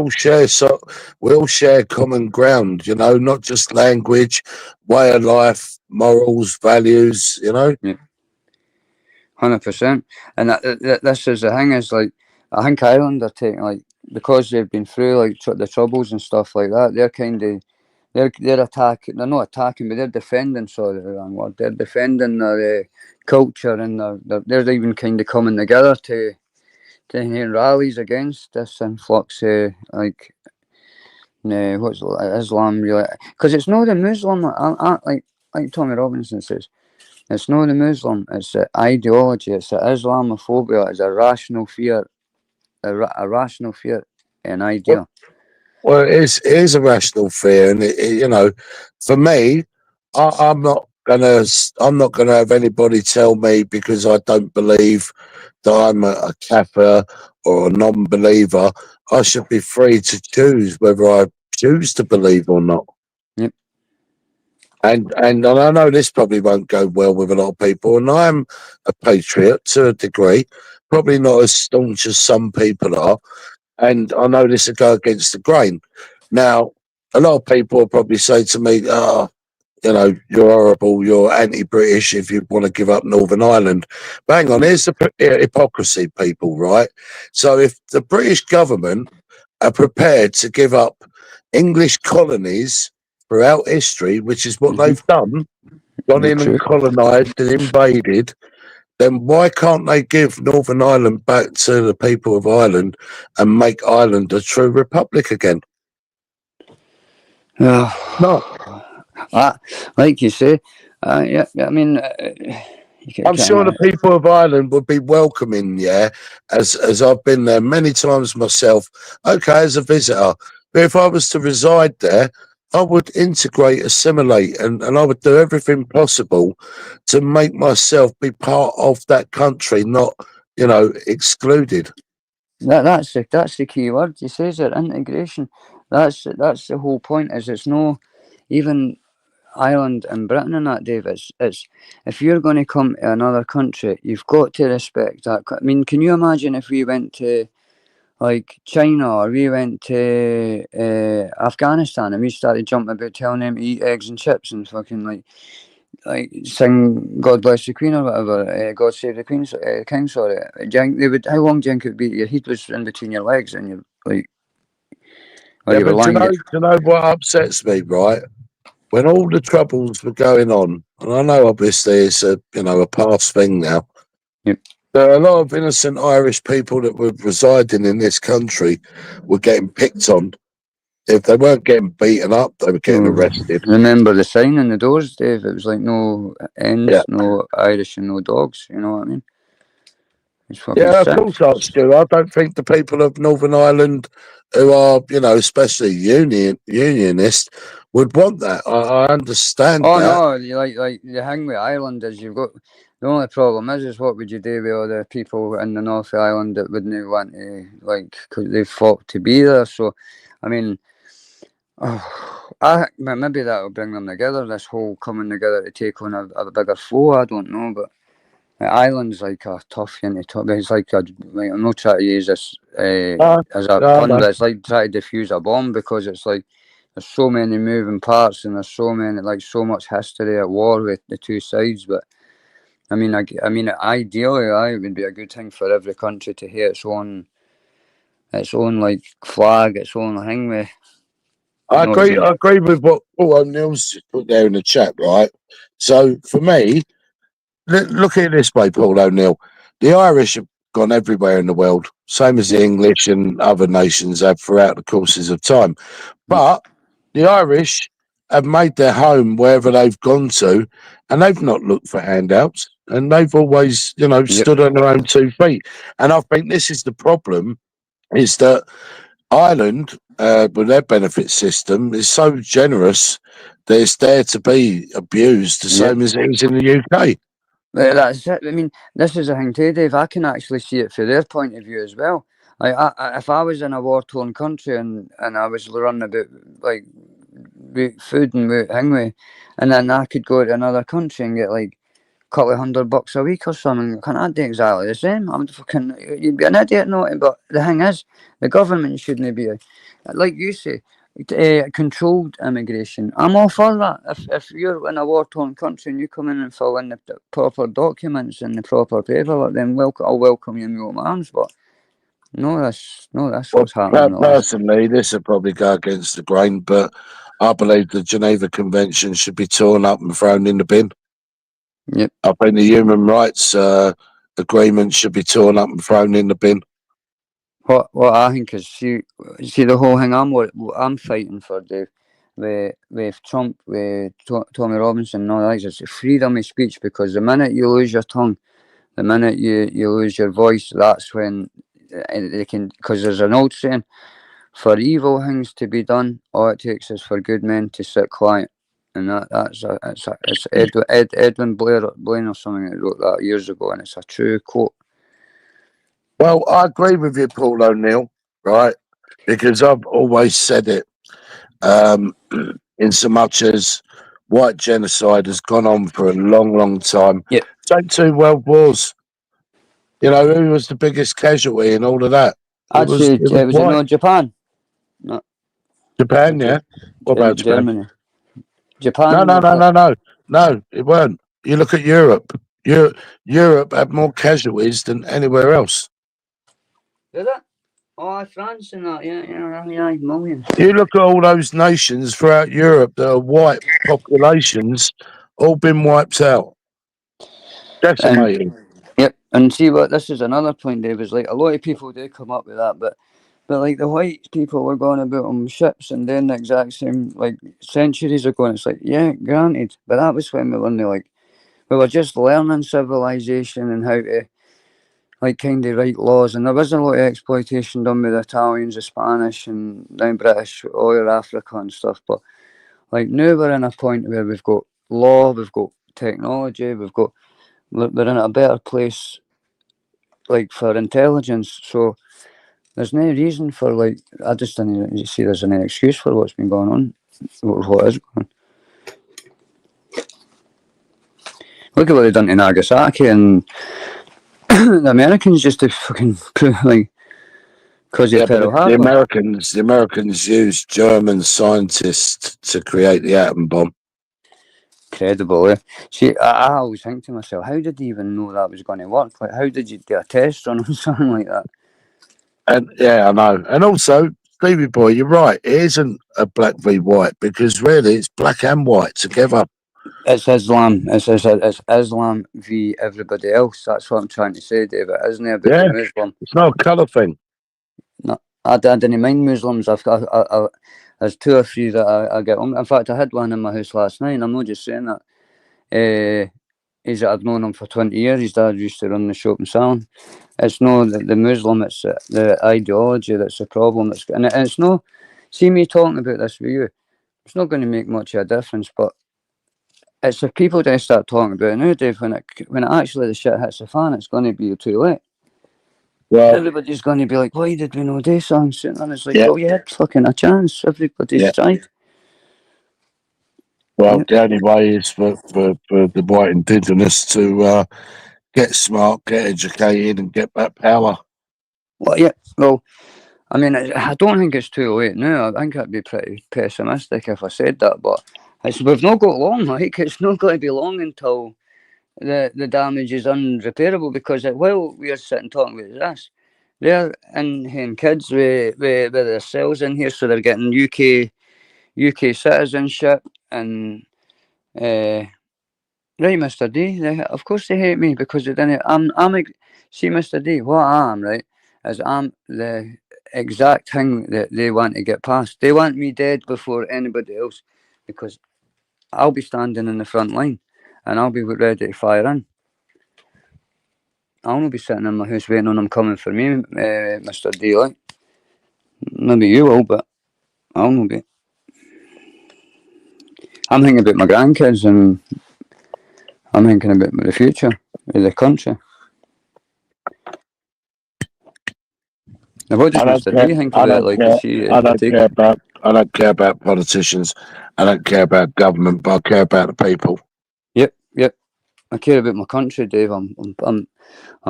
all share common ground. You know, not just language, way of life, morals, values. You know, 100%. And this is the thing is, like, I think Ireland are taking, like, because they've been through like the troubles and stuff like that. They're kind of they're attacking. They're not attacking, but they're defending. Sorry, the wrong word. They're defending their culture, and they're even kind of coming together to rallies against this influx. Like, what's Islam really? Because it's not the Muslim. Like Tommy Robinson says, it's not the Muslim. It's the ideology. It's the Islamophobia. It's a rational fear. A rational fear, an idea. Well, it is a rational fear, and you know, for me, I'm not gonna have anybody tell me because I don't believe that I'm a kafir or a non-believer. I should be free to choose whether I choose to believe or not. Yep. And I know this probably won't go well with a lot of people, and I'm a patriot to a degree, probably not as staunch as some people are. And I know this will go against the grain. Now, a lot of people will probably say to me, "Oh, you know, you're horrible. You're anti-British if you want to give up Northern Ireland." But hang on, here's the hypocrisy, people, right? So if the British government are prepared to give up English colonies throughout history, which is what they've done, gone in and colonised and invaded, then why can't they give Northern Ireland back to the people of Ireland and make Ireland a true republic again? No. Like you say, yeah, I mean, I'm sure the people of Ireland would be welcoming, as I've been there many times myself, okay, as a visitor. But if I was to reside there, I would integrate, assimilate, and I would do everything possible to make myself be part of that country, not, you know, excluded. That's the key word. He says it, integration. That's the whole point. Is it's no even Ireland and Britain and that, Dave. It's if you're going to come to another country, you've got to respect that. I mean, can you imagine if we went to like China or we went to Afghanistan and we started jumping about telling them to eat eggs and chips and fucking like sing "God Bless the Queen" or whatever, "God Save the Queen," King. Sorry, they would. How long do you think it would be? Your heat was in between your legs and you're like. Yeah, but do you know what upsets me, right? when all the troubles were going on, and I know obviously it's a past thing now. Yep. There are a lot of innocent Irish people that were residing in this country were getting picked on. If they weren't getting beaten up, they were getting arrested. Remember the sign on the doors, Dave? It was like no ends, Yeah. no Irish and no dogs. You know what I mean? It's fucking Yeah, of sick. course not, Stu. I don't think the people of Northern Ireland who are, especially unionist, would want that. I understand Oh that. no, you like the thing with Ireland is you've got the only problem is what would you do with all the people in the North of Ireland that wouldn't want to because they fought to be there. So, I mean, I think maybe that'll bring them together. This whole coming together to take on a bigger foe. I don't know, but Ireland's like a tough thing to talk. It's like I'm not trying to use this as a pun, but it's like trying to defuse a bomb because it's like there's so many moving parts and there's so much history at war with the two sides. But I mean, ideally, it would be a good thing for every country to have its own like flag, its own thing with. I agree with what Paul O'Neill's put there in the chat, right? So for me, look at it this way, Paul O'Neill. The Irish have gone everywhere in the world, same as the English and other nations have throughout the courses of time. But the Irish have made their home wherever they've gone to, and they've not looked for handouts, and they've always, stood on their own 2 feet. And I think this is the problem, is that Ireland, with their benefit system, is so generous that it's there to be abused, the same as it is in the UK. That's it. I mean, this is the thing too, Dave. I can actually see it from their point of view as well. Like, if I was in a war-torn country and I was running about like food and hungry, and then I could go to another country and get like a couple of $100 a week or something, can I do exactly the same? You'd be an idiot, not. But the thing is, the government shouldn't be like you say. Controlled immigration. I'm all for that. If you're in a war-torn country and you come in and fill in the proper documents and the proper paperwork, then I'll welcome you in my own arms. But that's what's happening. Personally, this would probably go against the grain, but I believe the Geneva Convention should be torn up and thrown in the bin. Yep. I think the human rights agreement should be torn up and thrown in the bin. What I think is see the whole thing I'm fighting for, Dave, with Trump, with Tommy Robinson and all that, is freedom of speech, because the minute you lose your tongue, the minute you lose your voice, that's when they can, because there's an old saying, for evil things to be done, all it takes is for good men to sit quiet. And it's Edwin Blaine or something that wrote that years ago, and it's a true quote. Well, I agree with you, Paul O'Neill, right? Because I've always said it, in so much as white genocide has gone on for a long, long time. Yep. Take 2 world wars. Who was the biggest casualty in all of that? It was not Japan. No. Japan, yeah. What about Germany? Japan. No, it weren't. You look at Europe. Europe had more casualties than anywhere else. Did it? Oh, France and that, yeah, millions. You look at all those nations throughout Europe that are white populations, all been wiped out. Decimated. Yep, and see what this is another point, Dave, is like a lot of people do come up with that, but like the white people were going about on ships and doing the exact same like centuries ago, and it's like, yeah, granted, but that was when we were just learning civilization and how to like kind of write laws, and there was a lot of exploitation done with the Italians, the Spanish, and then British, all over Africa and stuff. But like now we're in a point where we've got law, we've got technology, we're in a better place like for intelligence. So there's no reason for I just didn't see there's any excuse for what's been going on. What is going on? Look at what they've done to Nagasaki, and the Americans just to fucking because of Pearl Harbor. The Americans used German scientists to create the atom bomb. Incredible, eh? See, I always think to myself, how did they even know that was going to work? Like, how did you do a test run or something like that? And yeah, I know. And also, Stevie boy, you're right. It isn't a black v white because really it's black and white together. It's Islam. It's Islam v everybody else. That's what I'm trying to say, David. Isn't it about the Muslim? It's not a colour thing. No, I didn't mind Muslims. There's 2 or 3 that I get on. In fact, I had one in my house last night, and I'm not just saying that. I've known him for 20 years. His dad used to run the shop in Salon. It's no the Muslim, it's the ideology that's the problem. And it's no, see me talking about this with you, it's not going to make much of a difference, but it's if people don't start talking about it now, Dave, when it actually the shit hits the fan, it's going to be too late. Well, everybody's going to be like, why did we know this song? And it's like, well, you had fucking a chance. Everybody's tried. Well, the only way is for the white indigenous to get smart, get educated, and get that power. Well, yeah. Well, I mean, I don't think it's too late now. I think I'd be pretty pessimistic if I said that, but we've not got long. Like, it's not going to be long until the damage is unrepairable. Because while we are sitting talking about this, they're in kids with their cells in here, so they're getting UK citizenship and. Right, Mr. D. Of course they hate me because they didn't. See, Mr. D. What I am, right, is I'm the exact thing that they want to get past. They want me dead before anybody else, because I'll be standing in the front line, and I'll be ready to fire in. I'll not be sitting in my house waiting on them coming for me, Mr. D. Like, maybe you will, but I'll not be. I'm thinking about my grandkids, and I'm thinking about the future of the country. Now, what does Mr. D think about it? I don't care about politicians. I don't care about government, but I care about the people. Yep. I care about my country, Dave. I'm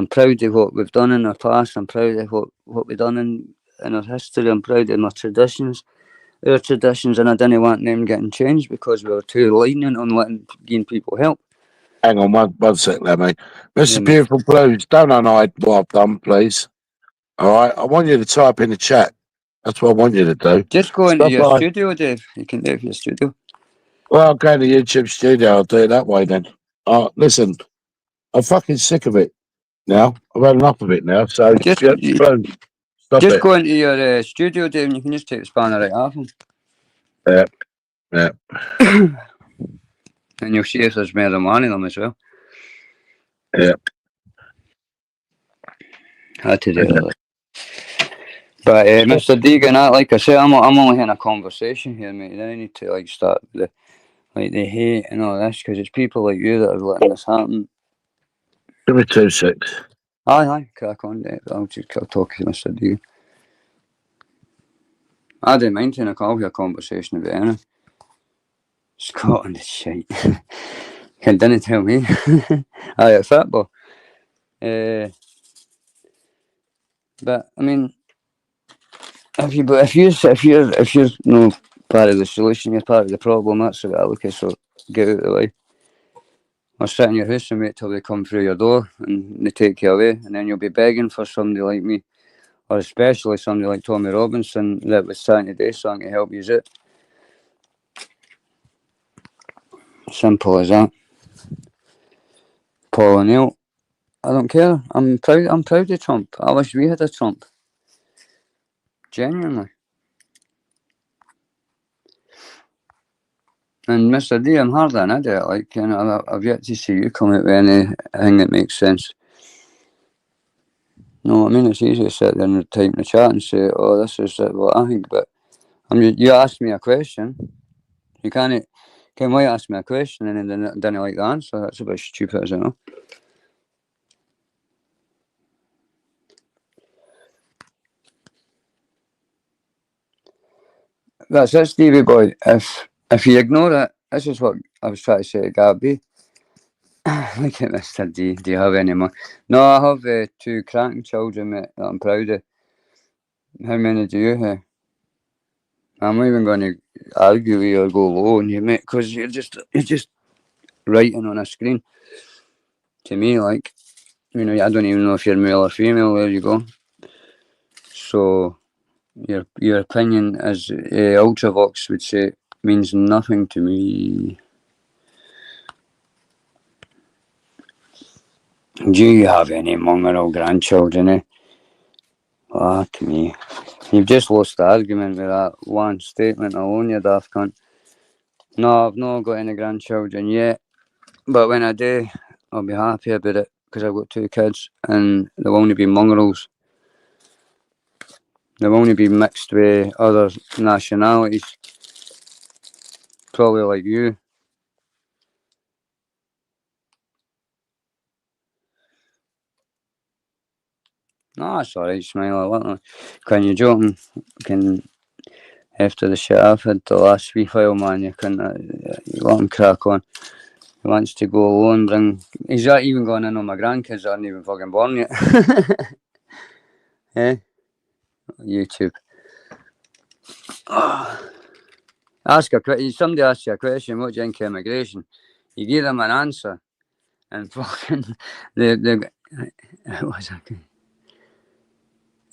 proud of what we've done in our past. I'm proud of what we've done in our history. I'm proud of my traditions. Our traditions, and I didn't want them getting changed because we were too lenient on giving people help. Hang on one sec there, mate. Mr. Beautiful Blues, don't unhide what I've done, please. All right? I want you to type in the chat. That's what I want you to do. Just go into your studio, Dave. You can do it in your studio. Well, I'll go to the YouTube studio. I'll do it that way then. Listen, I'm fucking sick of it now. I've had enough of it now. So just go into your studio, Dave, and you can just take the spanner right off him. Yeah. And you'll see if there's more than one of them as well. Yeah. Had to do that. But Mr. Deegan, like I said, I'm only having a conversation here, mate. I need to start the hate and all this, because it's people like you that are letting this happen. Give me 2 seconds. Aye, crack on, Dave. I'll just talk to Mr. Deegan. I didn't mind having a conversation about anything. Scotland is shite. Didn't tell me. Aye, at football. But I mean, if you're no part of the solution, you're part of the problem. That's the way I look at it. So get out of the way. Or sit in your house and wait till they come through your door and they take you away, and then you'll be begging for somebody like me, or especially somebody like Tommy Robinson that was trying to do something to help you out. Simple as that. Paul O'Neill, I don't care. I'm proud of Trump. I wish we had a Trump. Genuinely. And Mr. D, I'm hardly an idiot. I've yet to see you come out with anything that makes sense. No, I mean, it's easy to sit there and type in the chat and say, oh, this is what I think, but you asked me a question. You can't ask me a question and then didn't like the answer. That's a bit stupid, isn't it? That's it, Stevie boy. If you ignore it, this is what I was trying to say to Gabby. Look at Mr. D. Do you have any more? No, I have 2 cracking children, mate, that I'm proud of. How many do you have? I'm not even going to argue with you or go low on you, mate, because you're just writing on a screen. To me, I don't even know if you're male or female. There you go. So, Your opinion, as Ultravox would say, means nothing to me. Do you have any mongrel grandchildren, eh? Ah, to me. You've just lost the argument with that one statement alone, you daft cunt. No, I've not got any grandchildren yet, but when I do, I'll be happy about it, because I've got 2 kids, and they'll only be mongrels. They'll only be mixed with other nationalities. Probably like you. No, that's alright, Smile. Can you joking? Can, after the shit I've had the last wee while, man, you can you let him crack on. He wants to go alone, he's not even going in on my grandkids that aren't even fucking born yet. Eh? YouTube. Somebody asks you a question, what do you think of immigration? You give them an answer, and fucking what's that?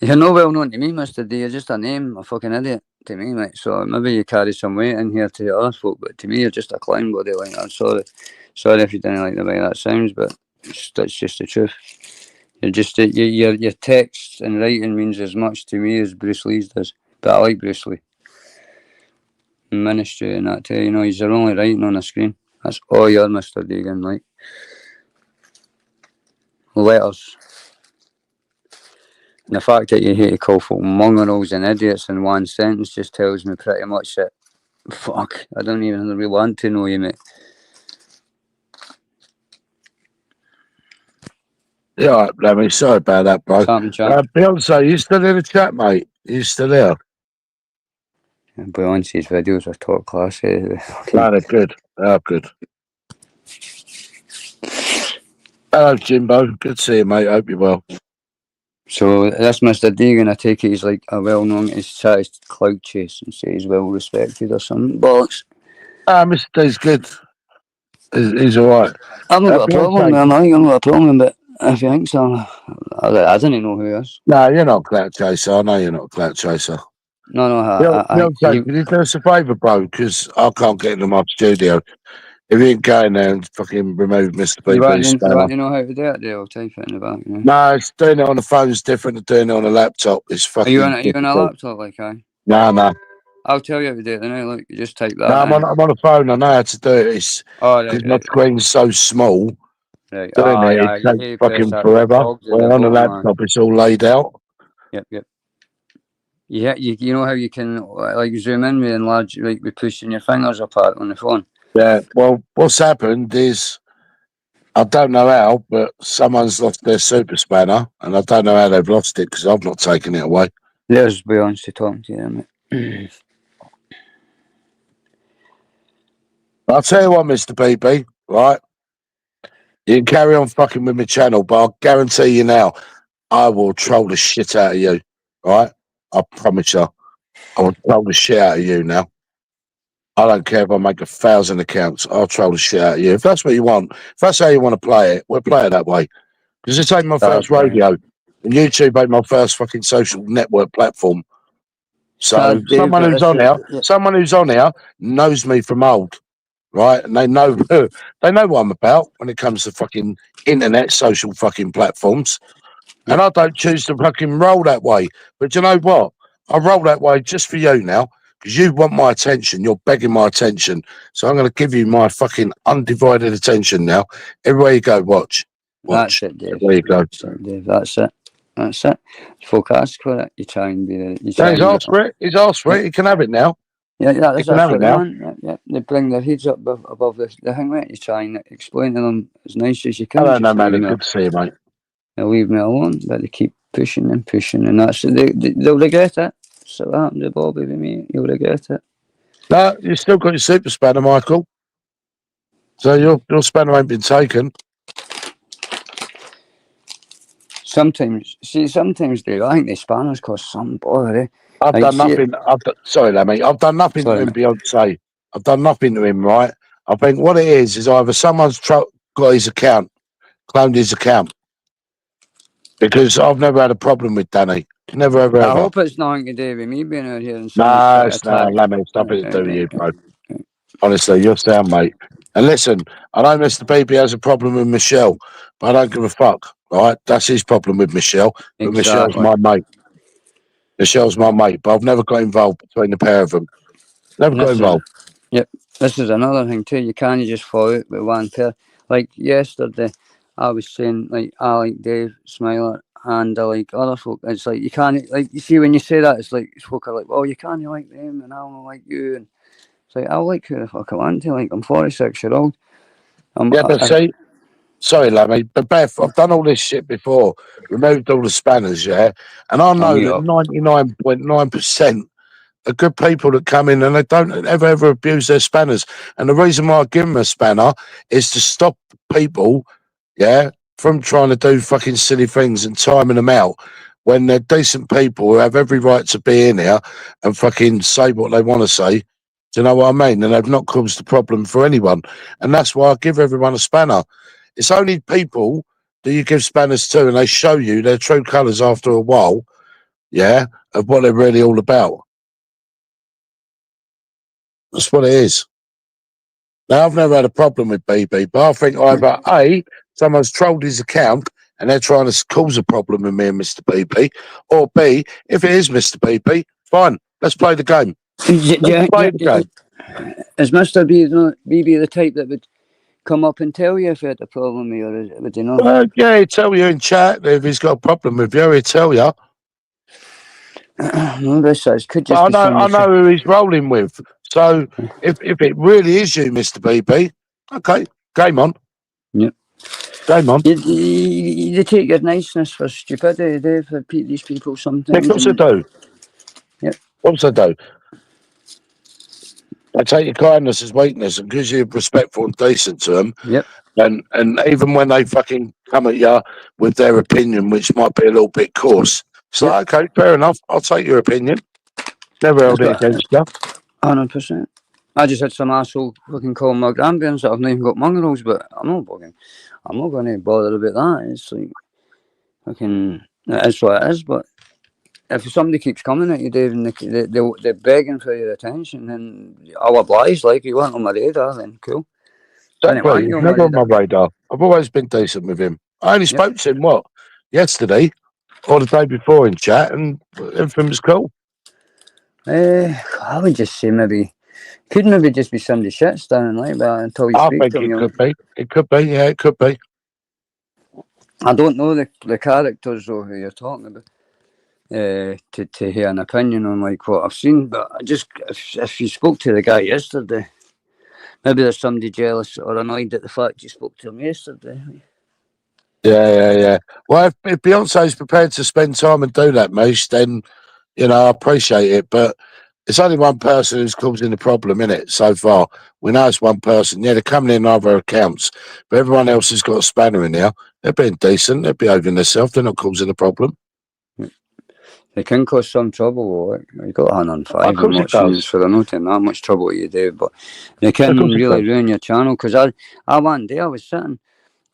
You're not well known to me, Mr. D. You're just a name, a fucking idiot to me, mate. So maybe you carry some weight in here to the other folk, but to me, you're just a clown body. Like, I'm sorry if you didn't like the way that sounds, but that's just the truth. You're just your text and writing means as much to me as Bruce Lee's does. But I like Bruce Lee. Ministry and that too, you know, he's only writing on a screen. That's all you're, Mr. Deegan, like. Letters. And the fact that you hate to call folk mongrels and idiots in one sentence just tells me pretty much that, fuck, I don't even really want to know you, mate. Yeah, all right, Lemmy. Sorry about that, bro. Beyonce, you still in the chat, mate? You still there? Beyonce's videos are top class. No, they're good. They're good. Hello, Jimbo. Good to see you, mate. Hope you're well. So this Mr. Deegan, I take it he's like a well-known, he's tried to clout chase and say he's well-respected or something. Bollocks. Mr. D's good. He's all right. I've not got a problem, man. I've not got a problem, but if you think so, I didn't know who he is. No, you're not a clout chaser. I know you're not a clout chaser. No, can you do us a favour, bro? Because I can't get into my studio. If you can go in there and fucking remove Mr. BB's you want to know how to do it, I'll type it in the back. You know? No, it's doing it on the phone is different to doing it on a laptop. It's fucking. Are you on a laptop, like I? No. I'll tell you how to do it. Then look, you just type that. No, I'm on a phone. I know how to do it. It's because my screen's so small. Right. Doing it takes fucking forever. When on a laptop, it's all laid out. Yep. Yeah, you know how you can like zoom in with enlarge, like with pushing your fingers apart on the phone. Yeah. Well, what's happened is I don't know how, but someone's lost their super spanner, and I don't know how they've lost it because I've not taken it away. There's Beyonce talking to you, mate. I'll tell you what, Mr. BB, right? You can carry on fucking with my channel, but I'll guarantee you now, I will troll the shit out of you, right? I promise you. I will troll the shit out of you now. I don't care if I make 1,000 accounts. I'll troll the shit out of you. If that's what you want, if that's how you want to play it, we'll play it that way. Because this ain't my first rodeo. And YouTube ain't my first fucking social network platform. So someone who's on here knows me from old. Right, and they know what I'm about when it comes to fucking internet, social fucking platforms. And I don't choose to fucking roll that way. But you know what? I roll that way just for you now, because you want my attention. You're begging my attention. So I'm going to give you my fucking undivided attention now. Everywhere you go, watch. That's it, Dave. There you go. That's it. Folk ask for it. You try and be the. He's asked for it. He's asked for it. He can have it now. Yeah, that's what they want. Yeah, they bring their heads up above the thing, right? You try and explain to them as nice as you can. I don't know, man. Good to see you, mate. They'll leave me alone, but they keep pushing, and that's they'll regret it. So that happened to Bobby with me. You'll regret it. No, you still got your super spanner, Michael. So your spanner ain't been taken. Sometimes, Dave, I think the spanners cost some bother, eh? I've done nothing. Sorry, Lemmy. I've done nothing to him, Beyonce. I've done nothing to him, right? I think what it is either someone's got his account, cloned his account. Because I've never had a problem with Danny. Never, ever, I ever. hope it's nothing to do with me being out here and No, someone's it's not. attacked. Lemon, it's nothing to do with you, bro. Honestly, you're sound, mate. And listen, I know Mr. BB has a problem with Michelle, but I don't give a fuck. Right? That's his problem with Michelle. But Michelle's Exactly. my mate. Michelle's my mate, but I've never got involved between the pair of them. Never got involved. Yep. This is another thing too. You can't just fall out with one pair. Like yesterday, I was saying, like, I like Dave Smiler and I like other folk. It's like you can't, like, you see when you say that, it's like folk are like, well, you can't like them and I don't like you. And it's like, I like who the fuck I want to. Like, I'm 46-year-old. Yeah, but see, sorry, Lammy, but Beth, I've done all this shit before, removed all the spanners, yeah, and I know that 99.9% are good people that come in and they don't ever abuse their spanners. And the reason why I give them a spanner is to stop people, yeah, from trying to do fucking silly things and timing them out when they're decent people who have every right to be in here and fucking say what they want to say. Do you know what I mean? And they've not caused a problem for anyone. And that's why I give everyone a spanner. It's only people that you give spanners to and they show you their true colours after a while, yeah, of what they're really all about. That's what it is. Now, I've never had a problem with BB, but I think either A, someone's trolled his account and they're trying to cause a problem with me and Mr. BB, or B, if it is Mr. BB, fine, let's play the game. Let's play the game. Is Mr. BB the type that would come up and tell you if you had a problem with you, or would he not? Well, yeah, he'd tell you in chat if he's got a problem with you, he'd tell you. No, this could just But be I know who he's rolling with. So if it really is you, Mr. BB, okay, game on. Yep. Game on. You take your niceness for stupidity, Dave, for these people sometimes. Of course I do. Yep. Of course I do. I take your kindness as weakness and because you're respectful and decent to them. Yep. And even when they fucking come at you with their opinion, which might be a little bit coarse, it's like, okay, fair enough. I'll take your opinion. Never held it against you. 100%. I just had some asshole fucking call my grandparents that I've not even got mongrels, but I'm not going to bother about that. It's like, fucking, it is what it is, but if somebody keeps coming at you, Dave, and they're begging for your attention, then I'll oblige. Like, you want on my radar, then cool. Exactly. He's never on my radar. I've always been decent with him. I only spoke to him, yesterday or the day before in chat, and everything was cool. I would just say could maybe just be somebody shit standing like that until you speak to him. I think it could be. It could be, yeah, it could be. I don't know the characters though who you're talking about. To hear an opinion on like what I've seen, but I just if you spoke to the guy yesterday, maybe there's somebody jealous or annoyed at the fact you spoke to him yesterday. Yeah. Well, if Beyonce's prepared to spend time and do that, Mish, then I appreciate it. But it's only one person who's causing the problem, innit? So far, we know it's one person. Yeah, they're coming in other accounts, but everyone else has got a spanner in there. They're being decent. They're behaving themselves. They're not causing a problem. They can cause some trouble. Like, you got 105 and watching, so they're not taking that much trouble you do, but they can really ruin your channel. Because I one day I was sitting,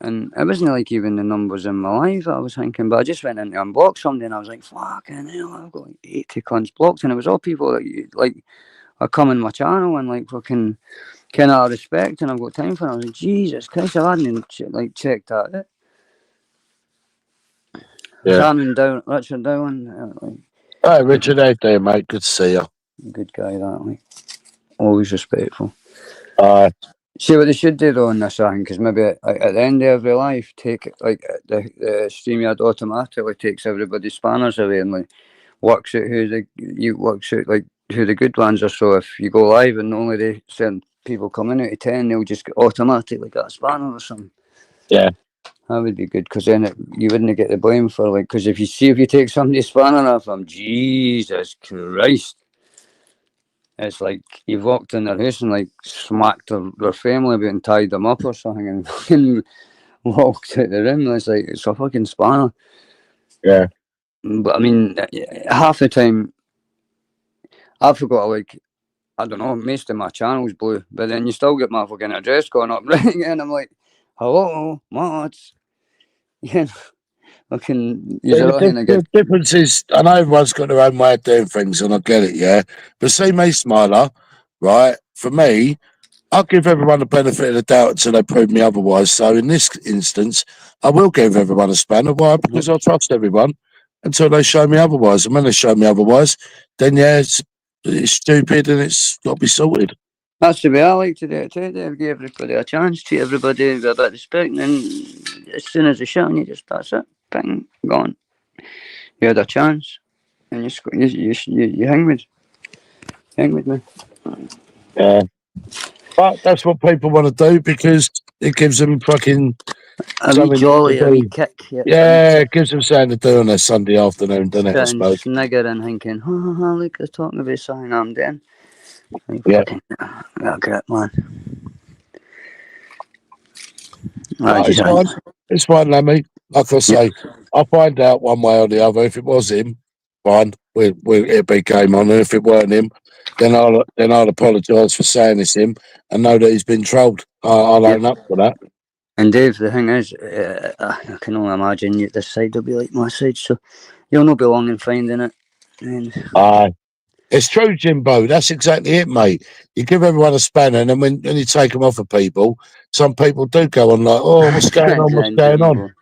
and it wasn't like even the numbers in my life I was thinking, but I just went in to unblock somebody, and I was like, fucking hell, I've got like 80 cunts blocked, and it was all people that like are coming my channel and like fucking kind of respect, and I've got time for it. I was like, Jesus Christ, I hadn't like checked that out. Yeah. Richard Dowan. Hey, Richard, how you doing, mate? Good to see you. Good guy, that, like. Always respectful. See what they should do though in this thing, because maybe at the end of every life, take like the StreamYard automatically takes everybody's spanners away and like works out who the good ones are. So if you go live and only they send people coming out of 10, they'll just automatically get a spanner or something. Yeah. That would be good, because then you wouldn't get the blame for like, because if you take somebody's spanner off them, Jesus Christ, it's like you've walked in their house and like smacked their family about and tied them up or something and fucking walked out the room. It's like, it's a fucking spanner. Yeah. But I mean, half the time I forgot, like, I don't know, most of my channel's blue, but then you still get my fucking address going up, right? And I'm like, hello, mods. Yeah. Fucking, Yeah, you're all in a good. the difference is, I know everyone's got their own way of doing things, and I get it, yeah. But see me, Smiler, right? For me, I'll give everyone the benefit of the doubt until they prove me otherwise. So in this instance, I will give everyone a spanner. Why? Because I trust everyone until they show me otherwise. And when they show me otherwise, then yeah, it's stupid and it's got to be sorted. That's the way I like to do it too, Dave. Give everybody a chance, treat everybody with a bit of respect, and then as soon as they shut on you, just that's it. Bang, gone. You had a chance, and you hang with me. Yeah. But that's what people want to do because it gives them fucking A wee something jolly, to a wee do. kick. Yeah, it gives them something to do on a Sunday afternoon, doesn't it, I Sitting suppose? snigger and thinking, oh, look, they're talking about something I'm doing. Like, Yeah. fucking, that grip, man. No, it's fine. It's fine, Lammy. Like I say, I'll find out one way or the other. If it was him, fine. It'll be game on. And if it weren't him, then I'll apologise for saying it's him and know that he's been trolled. I'll own up for that. And Dave, the thing is, I can only imagine you, this side will be like my side, so you'll not be long in finding it. And it's true, Jimbo. That's exactly it, mate. You give everyone a spanner, and then when you take them off of people, some people do go on like, "Oh, what's going on? What's going on?"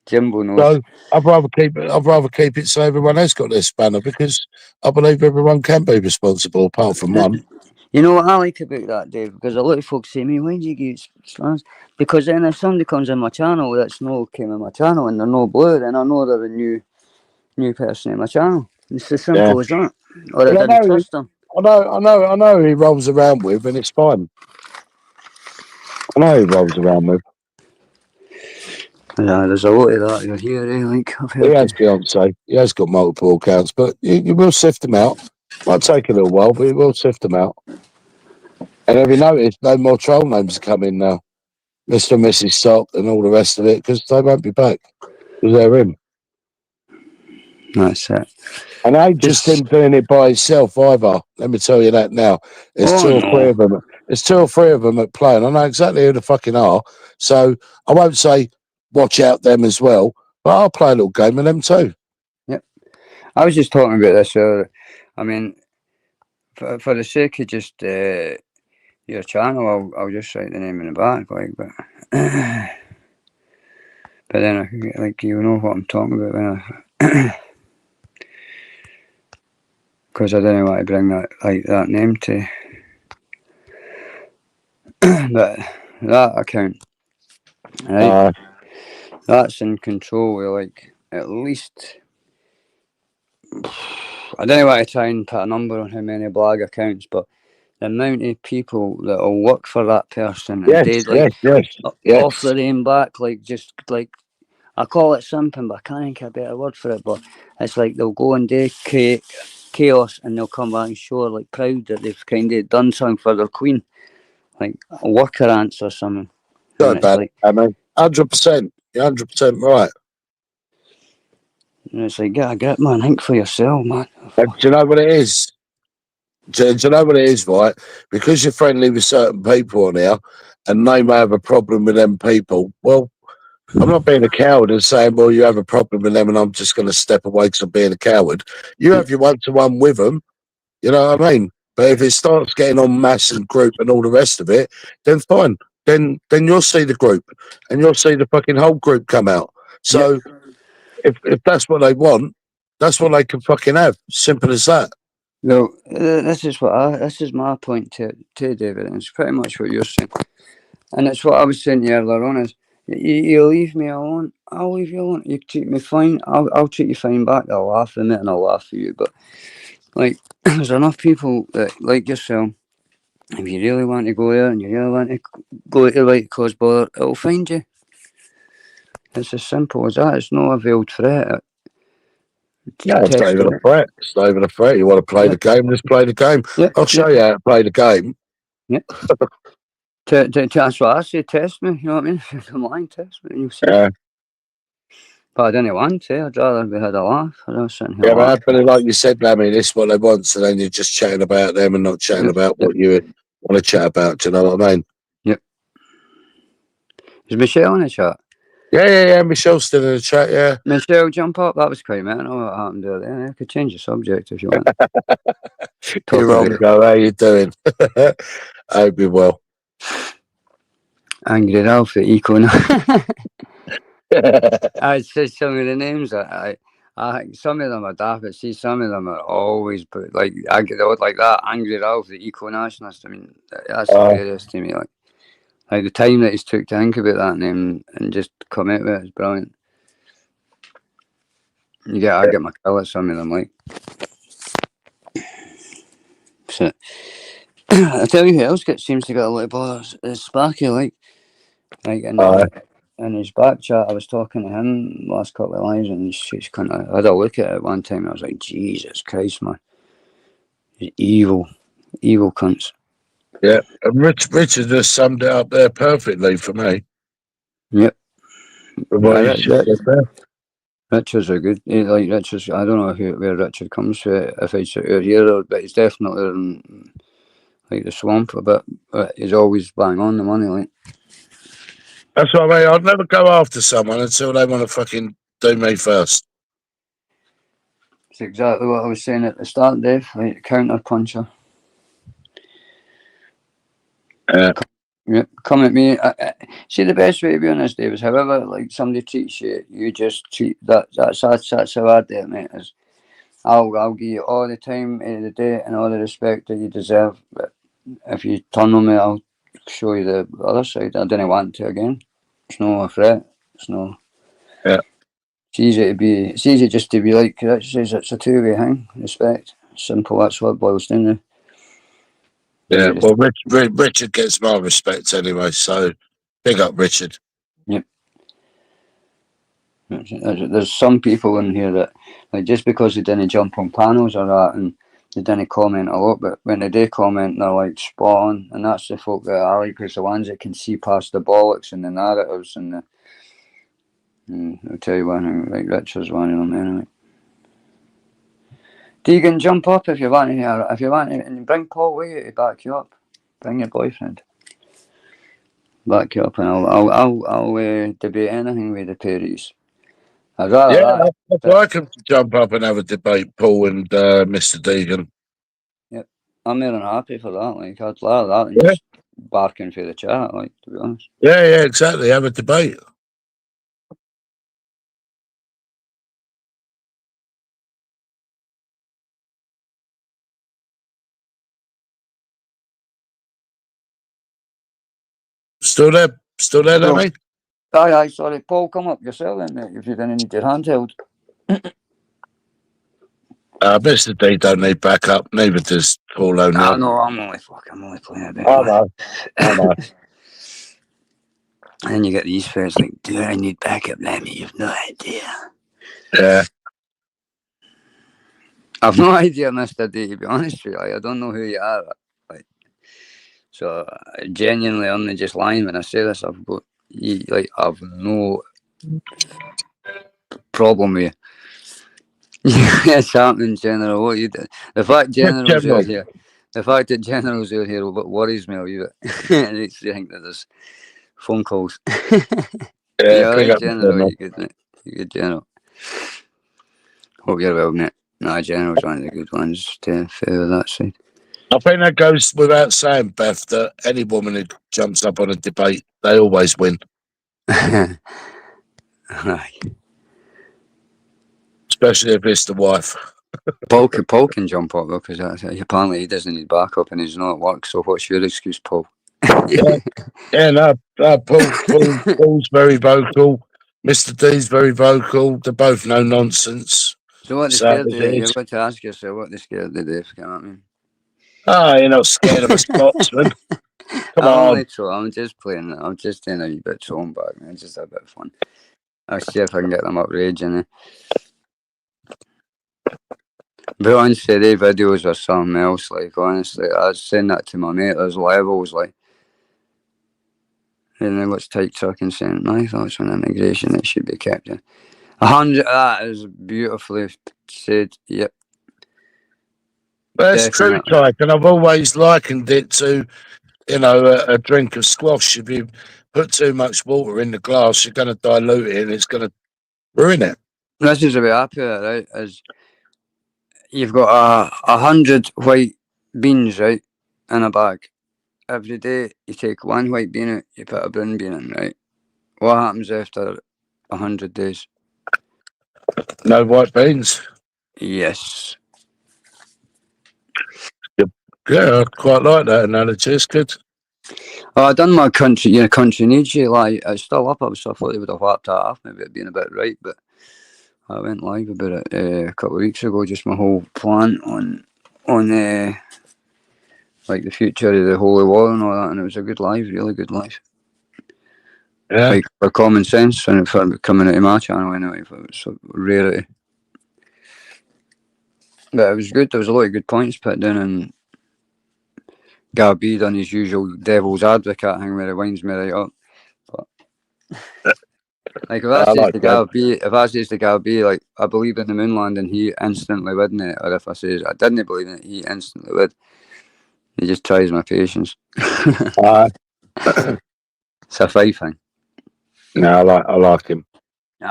Jimbo knows. So I'd rather keep it so everyone has got their spanner because I believe everyone can be responsible apart from one. You know what I like about that, Dave? Because a lot of folks say to me, why do you give spanners? Because then if somebody comes in my channel that's no came in my channel and they're no blue, then I know they're a new person in my channel. It's as simple as that. Or Well, I didn't trust them. I know he rolls around with, and it's fine. I know he rolls around with. Yeah, there's a lot of that you're here, eh? Like, I've heard He has Beyonce. He has got multiple accounts, but you will sift them out. Might take a little while, but you will sift them out. And have you noticed no more troll names are coming now? Mr. and Mrs. Stock and all the rest of it, because they won't be back. Because they're him. That's it. And I ain't just him doing it by himself either. Let me tell you that now. There's two or three of them. There's 2 or 3 of them at play, and I know exactly who the fucking are. So I won't say watch out them as well, but I'll play a little game with them too. Yep. I was just talking about this earlier. I mean, for the sake of just your channel, I'll just write the name in the back, like, but but then I can get, like, you know what I'm talking about when because I didn't want to bring that name to but that account, right? That's in control with, like, at least, I don't want to try and put a number on how many blag accounts, but the amount of people that will work for that person and off their aim back, like, just like, I call it simping, but I can't think of a better word for it, but it's like they'll go and do chaos and they'll come back and show, like, proud that they've kind of done something for their queen, like a worker ants or something. So bad, like, I mean, 100%. You're 100% right. And it's like, get a grip, man. Think for yourself, man. Do you know what it is? Do you know what it is, right? Because you're friendly with certain people on here and they may have a problem with them people. Well, I'm not being a coward and saying, well, you have a problem with them and I'm just going to step away because I'm being a coward. You have your one-to-one with them, you know what I mean? But if it starts getting on mass and group and all the rest of it, then fine. Then you'll see the group and you'll see the fucking whole group come out. So if that's what they want, that's what they can fucking have. Simple as that. No, this is my point to David, and it's pretty much what you're saying. And it's what I was saying to you earlier on is, you leave me alone, I'll leave you alone. You treat me fine, I'll treat you fine back. I'll laugh at it and I'll laugh at you. But, like, there's enough people that, like yourself, if you really want to go there and you really want to go to the right cause bother, it'll find you. It's as simple as that. It's not a veiled threat. Yeah, it's not even a threat. It's not even a threat. You want to play the game, just play the game. I'll show you how to play the game. Yeah. That's what I say, test me, you know what I mean? If I'm lying, test me, and you'll see. Yeah. But I didn't want to, I'd rather we had a laugh. But like you said, I mean, this is what they want, so then you're just chatting about them and not chatting about what you want to chat about, do you know what I mean? Yep. Is Michelle in the chat? Yeah. Michelle's still in the chat, yeah. Michelle, jump up. That was quite mental what happened there. Yeah, I could change the subject if you want. You're wrong, go. How you doing? I hope you're well. Angry Ralph, the Eco. I'd say some of the names. I some of them are daft, but see, some of them are always like that. Angry Ralph, the Eco-Nationalist. I mean, that's hilarious to me. Like the time that he's took to think about that name and just come out with it is brilliant. I get my kill at some of them, like. So, I tell you who else seems to get a lot of bother is Sparky, like in his back chat, I was talking to him last couple of lines, and she's kind of had a look at it one time. And I was like, Jesus Christ, man, he's evil cunts. Yeah, and Richard just summed it up there perfectly for me. Yep. Richards are good. Like Richards, I don't know where Richard comes from, if it's out here, but he's definitely in like the swamp a bit. But he's always bang on the money, like. That's what I mean. I'd never go after someone until they want to fucking do me first. It's exactly what I was saying at the start, Dave. Like counter puncher. Yeah, come at me. See, the best way to be honest, Dave, is however like somebody treats you, you just treat that. That's how I do it, mate. Is I'll give you all the time of the day and all the respect that you deserve. But if you turn on me, I'll show you the other side. I didn't want to again. It's no a threat. It's no. Yeah. It's easy just to be like that. Says it's a two-way thing. Respect. Simple. That's what it boils down to. Yeah. Well, Richard gets my respect anyway. So big up, Richard. Yep. There's some people in here that, like, just because they didn't jump on panels or that, and they didn't comment a lot, but when they do comment, they're like spot on, and that's the folk that I like, because the ones that can see past the bollocks and the narratives and the. I'll tell you one thing, like Richard's one of them anyway. Deegan, jump up if you want to, and bring Paul with you to back you up. Bring your boyfriend. Back you up, and I'll debate anything with the Perrys. I'd rather that. I can jump up and have a debate, Paul and Mr. Deegan. Yep, I'm more than happy for that. Like, I'd rather that than just barking for the chat. Like, to be honest. Yeah, exactly. Have a debate. Still there, mate? Aye, sorry. Paul, come up yourself then, mate, if you didn't need your handheld. Mr. D don't need backup, neither does Paul O'Neill. No, I'm only playing a bit. I know. And you get these fans like, do I need backup, Lemmy? You've no idea. Yeah. I've no idea, Mr. D, to be honest with you. I don't know who you are. Like, so, genuinely, I'm not just lying when I say this. I've no problem with you. It's happening, General. What you do? The fact General's out here. The fact that General's out here worries me a wee bit. It makes me think that there's phone calls. Yeah, right, General. You good, General. Hope you're well, mate. No, General's one of the good ones to favour that side. I think that goes without saying, Beth, that any woman who jumps up on a debate, they always win. Aye. Especially if it's the wife. Paul can jump up though, because apparently he doesn't need backup and he's not at work. So what's your excuse, Paul? Paul's very vocal. Mr. D's very vocal. They're both no nonsense. So what they scared of? You've got to ask yourself what they scared of, if you know what I mean. You're not scared of a Scotsman. Come on. I'm just playing. I'm just doing a wee bit throwing back, man. Just a bit of fun. I'll see if I can get them up raging. But honestly, the videos are something else. Like, honestly, I was saying that to my mate. There's levels, like. And then what's TikTok and saying, my thoughts on immigration, it should be kept in. 100, that is beautifully said, yep. That's true, Tyke, and I've always likened it to, a drink of squash. If you put too much water in the glass, you're going to dilute it and it's going to ruin it. This is the way I put it, right? Is you've got 100 white beans, right, in a bag. Every day you take one white bean out, you put a brown bean in, right? What happens after 100 days? No white beans. Yes. Yeah, I quite like that analogy. It's good. Well, I done my country needs you. Like, it's still up. I thought they would have whacked that off. Maybe it'd been a bit right, but I went live about it a couple of weeks ago. Just my whole plan on like the future of the Holy War and all that, and it was a good live, really good live. Yeah. Like for common sense and for coming out of my channel anyway, it was a rarity. But it was good. There was a lot of good points put down, and Garby done his usual devil's advocate thing where he winds me right up. But like if I says to Garby, like I believe in the moon landing, he instantly wouldn't it, or if I says I didn't believe in it, he instantly would. He just tries my patience. It's a fight thing. No, I like him.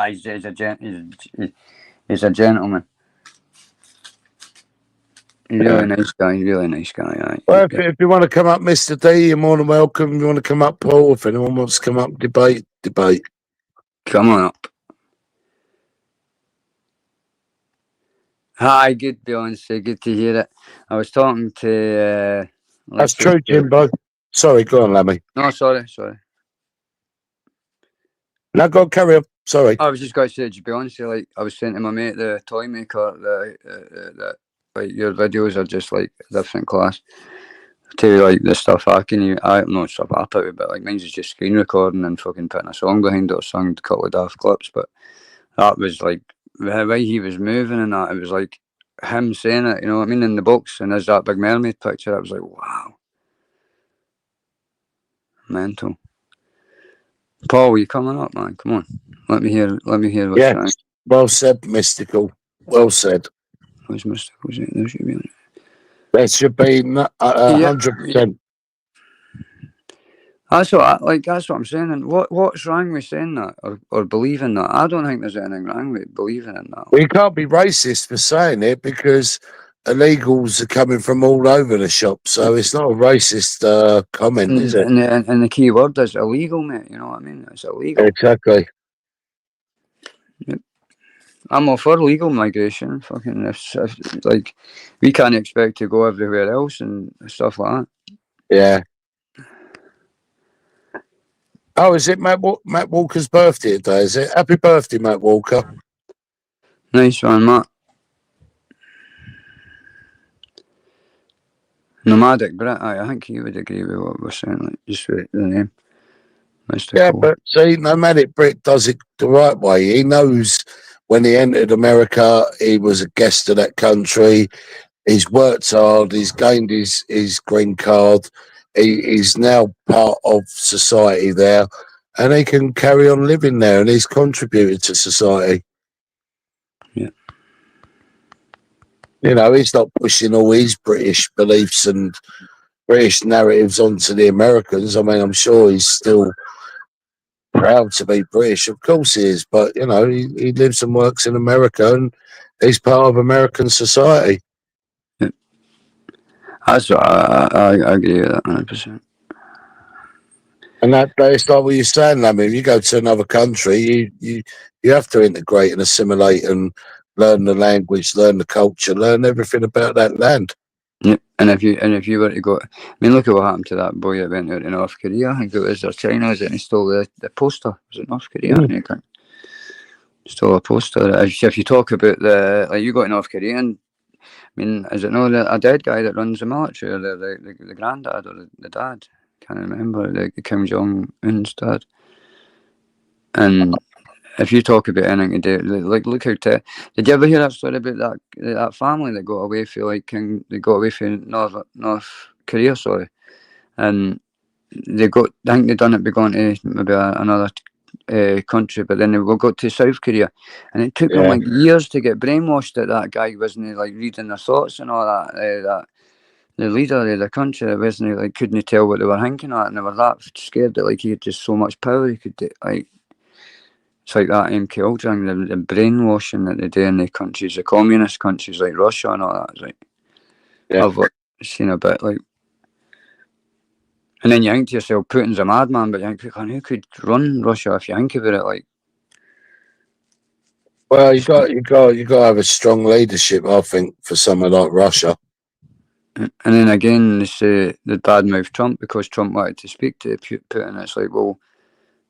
He's a gentleman. Really nice guy. Well, if you want to come up, Mr. D, you're more than welcome. If you want to come up, Paul, if anyone wants to come up, debate. Come on up. Hi, good Beyonce, good to hear it. I was talking to... That's true, Jimbo. Sorry, go on, Lammy. No, sorry. No, go on, carry on. Sorry. I was just going to say to Beyonce, like, I was saying to my mate, the toy maker, that like, your videos are just, like, different class. I tell you, like, the stuff not stuff I put it, but, like, mine's is just screen recording and fucking putting a song behind it or sung a couple of daft clips, but that was, like, the way he was moving and that, it was, like, him saying it, you know what I mean, in the box, and there's that big mermaid picture, I was like, wow. Mental. Paul, you coming up, man? Come on. Let me hear what's saying. Well said, Mystical. Well said. What's Mystical saying? There should be. There should be 100%. That's what I'm saying. And what's wrong with saying that or believing that? I don't think there's anything wrong with believing in that. Well, you can't be racist for saying it because illegals are coming from all over the shop, so it's not a racist comment, is it? And the key word is illegal, mate. You know what I mean? It's illegal. Exactly. Yep. I'm all for legal migration. Fucking if like we can't expect to go everywhere else and stuff like that. Yeah. Oh, is it Matt Walker's birthday today? Is it? Happy birthday, Matt Walker. Nice one, Matt. Nomadic Brit, I think he would agree with what we're saying, like, just with the name. Yeah, but see, Nomadic Brit does it the right way. He knows when he entered America, he was a guest of that country. He's worked hard. He's gained his green card. He's now part of society there, and he can carry on living there, and he's contributed to society. Yeah. You know, he's not pushing all his British beliefs and British narratives onto the Americans. I mean, I'm sure he's still proud to be British. Of course he is, but, you know, he lives and works in America, and he's part of American society. Yeah. That's what I agree with that 100%. And it's like what you're saying, I mean, if you go to another country, you have to integrate and assimilate and learn the language, learn the culture, learn everything about that land. Yeah. And if you were to go, I mean, look at what happened to that boy that went out to North Korea. I think it was, or China, is it? And he stole the poster. Was it North Korea? Mm. Stole a poster. If you talk about like you go to North Korea, and I mean, is it not a dead guy that runs the military, or the granddad or the dad? Can't remember, the Kim Jong-un's dad. And if you talk about anything to do, like, look how did you ever hear that story about that family that got away from North Korea, sorry, and I think they done it by going to maybe another country, but then they got to South Korea, and it took them like years to get brainwashed that guy wasn't like reading their thoughts and all that leader of the country, it wasn't like couldn't tell what they were thinking at, and they were that scared that like he had just so much power he could do, like. It's like that MK Ultra, the brainwashing that they do in the countries, the communist countries like Russia and all that. It's like, I've seen a bit like, and then you think to yourself, Putin's a madman, but you think, who could run Russia if you think about it? Like, well, you got to have a strong leadership, I think, for someone like Russia. and then again, they say the badmouth Trump because Trump wanted to speak to Putin. It's like, well,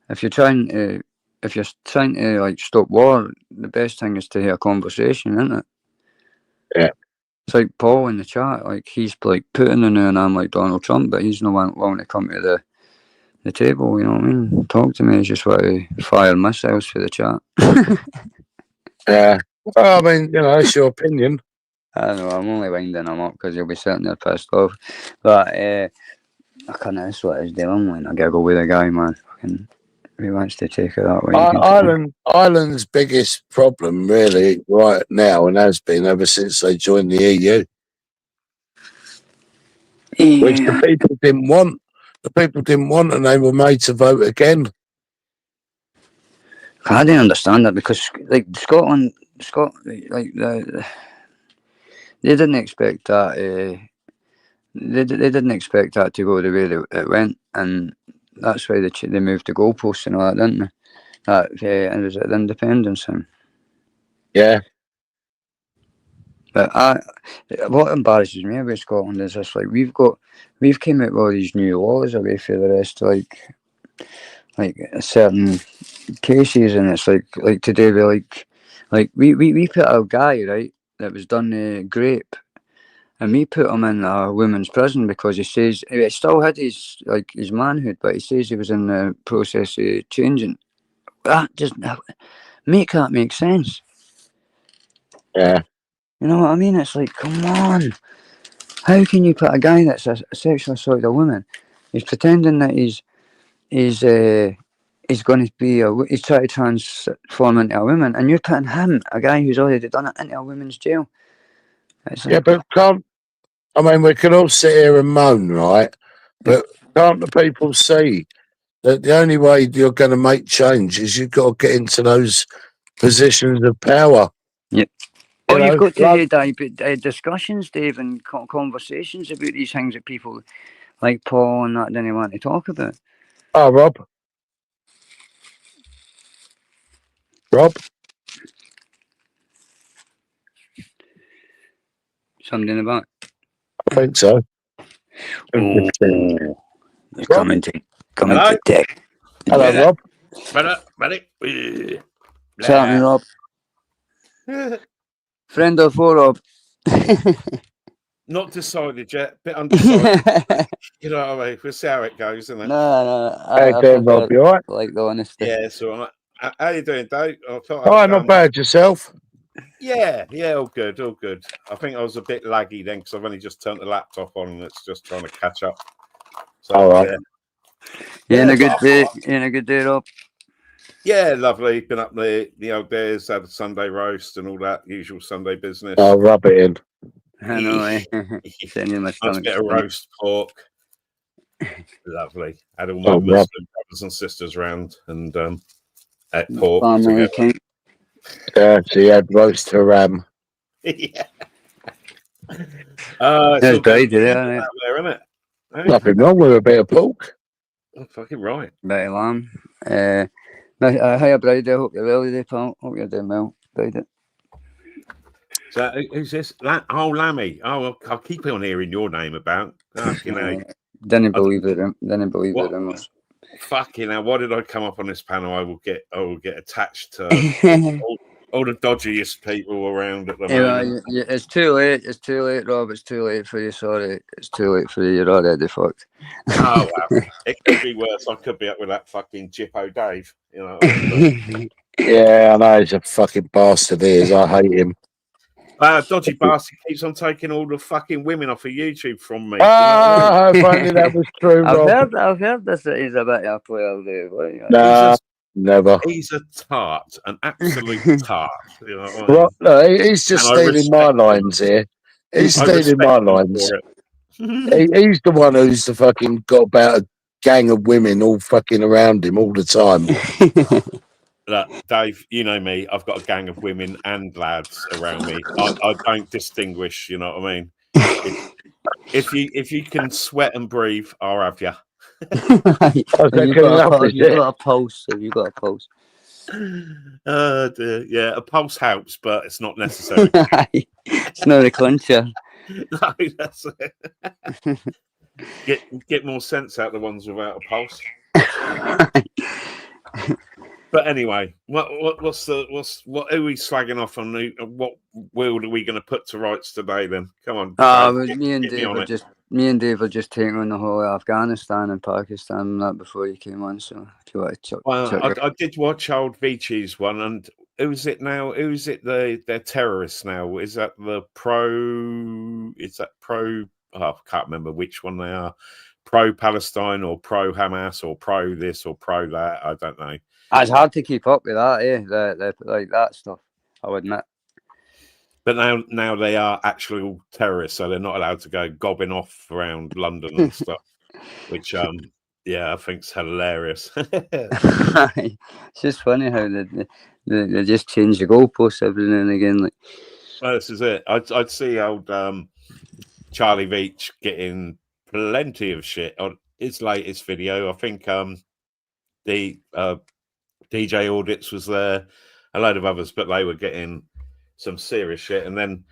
if you're trying to like stop war, the best thing is to have a conversation, isn't it? Yeah. It's like Paul in the chat, like he's like Putin and I'm like Donald Trump, but he's no one willing to come to the table, you know what I mean? Talk to me, he's just want to fire missiles for the chat. Yeah. Well, I mean, you know, it's your opinion. I don't know, I'm only winding him up because he'll be sitting there pissed off. But I can't know, that's what he's doing when I giggle with the guy, man. Fucking, he wants to take it that way. Ireland's biggest problem, really, right now, and has been ever since they joined the EU, which the people didn't want. The people didn't want, and they were made to vote again. I didn't understand that because, like, Scotland, like they didn't expect that. They didn't expect that to go the way it went, and that's why they moved the goalposts and all that, didn't they? That and it was at the independence and yeah. But what embarrasses me about Scotland is this: like we've came out with all these new laws away for the rest, like certain cases, and it's like to do with like we put a guy right that was done grape. And we put him in a women's prison because he says he still had his manhood, but he says he was in the process of changing. That just make sense. Yeah. You know what I mean? It's like, come on. How can you put a guy that's a sexually assaulted a woman? He's pretending that he's going to be he's trying to transform into a woman, and you're putting him, a guy who's already done it, into a women's jail. Yeah, but we can all sit here and moan, right? But can't the people see that the only way you're going to make change is you've got to get into those positions of power? Yep. Oh, you've got to have discussions, Dave, and conversations about these things that people like Paul and that didn't want to talk about. Oh, Rob? Something in the back? I think so. Oh, you're coming to dick. Hello, Rob. Ready? Something, Rob. Friend or foe, Rob? Not decided yet. Bit undecided. You know what I mean? We'll see how it goes, isn't it? No. How you doing, Rob? You all right? Like the honesty. Yeah, so how you doing, Dave? Not bad. Yourself? Yeah, all good. I think I was a bit laggy then because I've only just turned the laptop on and it's just trying to catch up. So, all right. Yeah. In a good day, Rob. Yeah, lovely. Been up there the old days, had a Sunday roast and all that usual Sunday business. I'll rub it in. I know, eh? Nice bit of roast pork. Lovely. Had all my Muslim brothers and sisters round and ate pork together. Yeah, so you had roast haram. Yeah. It's great, there, isn't it? Nothing wrong with a bit of pork. Oh, fucking right. Bit of lamb. Hiya, Brady. I hope you're well today, pal. Hope you're doing well, Brady. So who's this? Lammy. Oh, I'll keep on hearing your name about. Fucking hell. Didn't believe the rumours. Fucking hell! Why did I come up on this panel? I will get attached to all the dodgiest people around at the moment. Yeah, it's too late. It's too late, Rob. It's too late for you. Sorry, it's too late for you. You're already fucked. Oh well, it could be worse. I could be up with that fucking Jippo Dave. You know. Yeah, I know he's a fucking bastard. He is. I hate him. Dodgy bastard keeps on taking all the fucking women off of YouTube from me. I only that was true, Rob. I've heard this. He's a bit of a player, Dave. Nah, never. He's a tart, an absolute tart. You know, no, he's just stealing my lines here. He's stealing my lines. He's the one who's the fucking got about a gang of women all fucking around him all the time. Look, Dave, you know me. I've got a gang of women and lads around me. I don't distinguish. You know what I mean? If you can sweat and breathe, I'll have you. Have you got a pulse? Have you got a pulse? Dear. Yeah, a pulse helps, but it's not necessary. It's not a clincher. No, that's it. Get more sense out of the ones without a pulse. But anyway, what are we slagging off on? What world are we going to put to rights today? Then come on. Me and Dave were just taking on the whole of Afghanistan and Pakistan and that before you came on. So if you want to I did watch old Vichi's one, and who is it now? Who is it? They're terrorists now. Is that the pro? Is that pro? Oh, I can't remember which one they are. Pro Palestine or pro Hamas or pro this or pro that. I don't know. It's hard to keep up with that, like that stuff, I'll admit. But now they are actually all terrorists, so they're not allowed to go gobbing off around London and stuff. Which, I think's hilarious. It's just funny how they just change the goalposts every now and again. Like, well, this is it. I'd see old Charlie Veach getting plenty of shit on his latest video. I think the DJ Audits was there, a load of others, but they were getting some serious shit. And then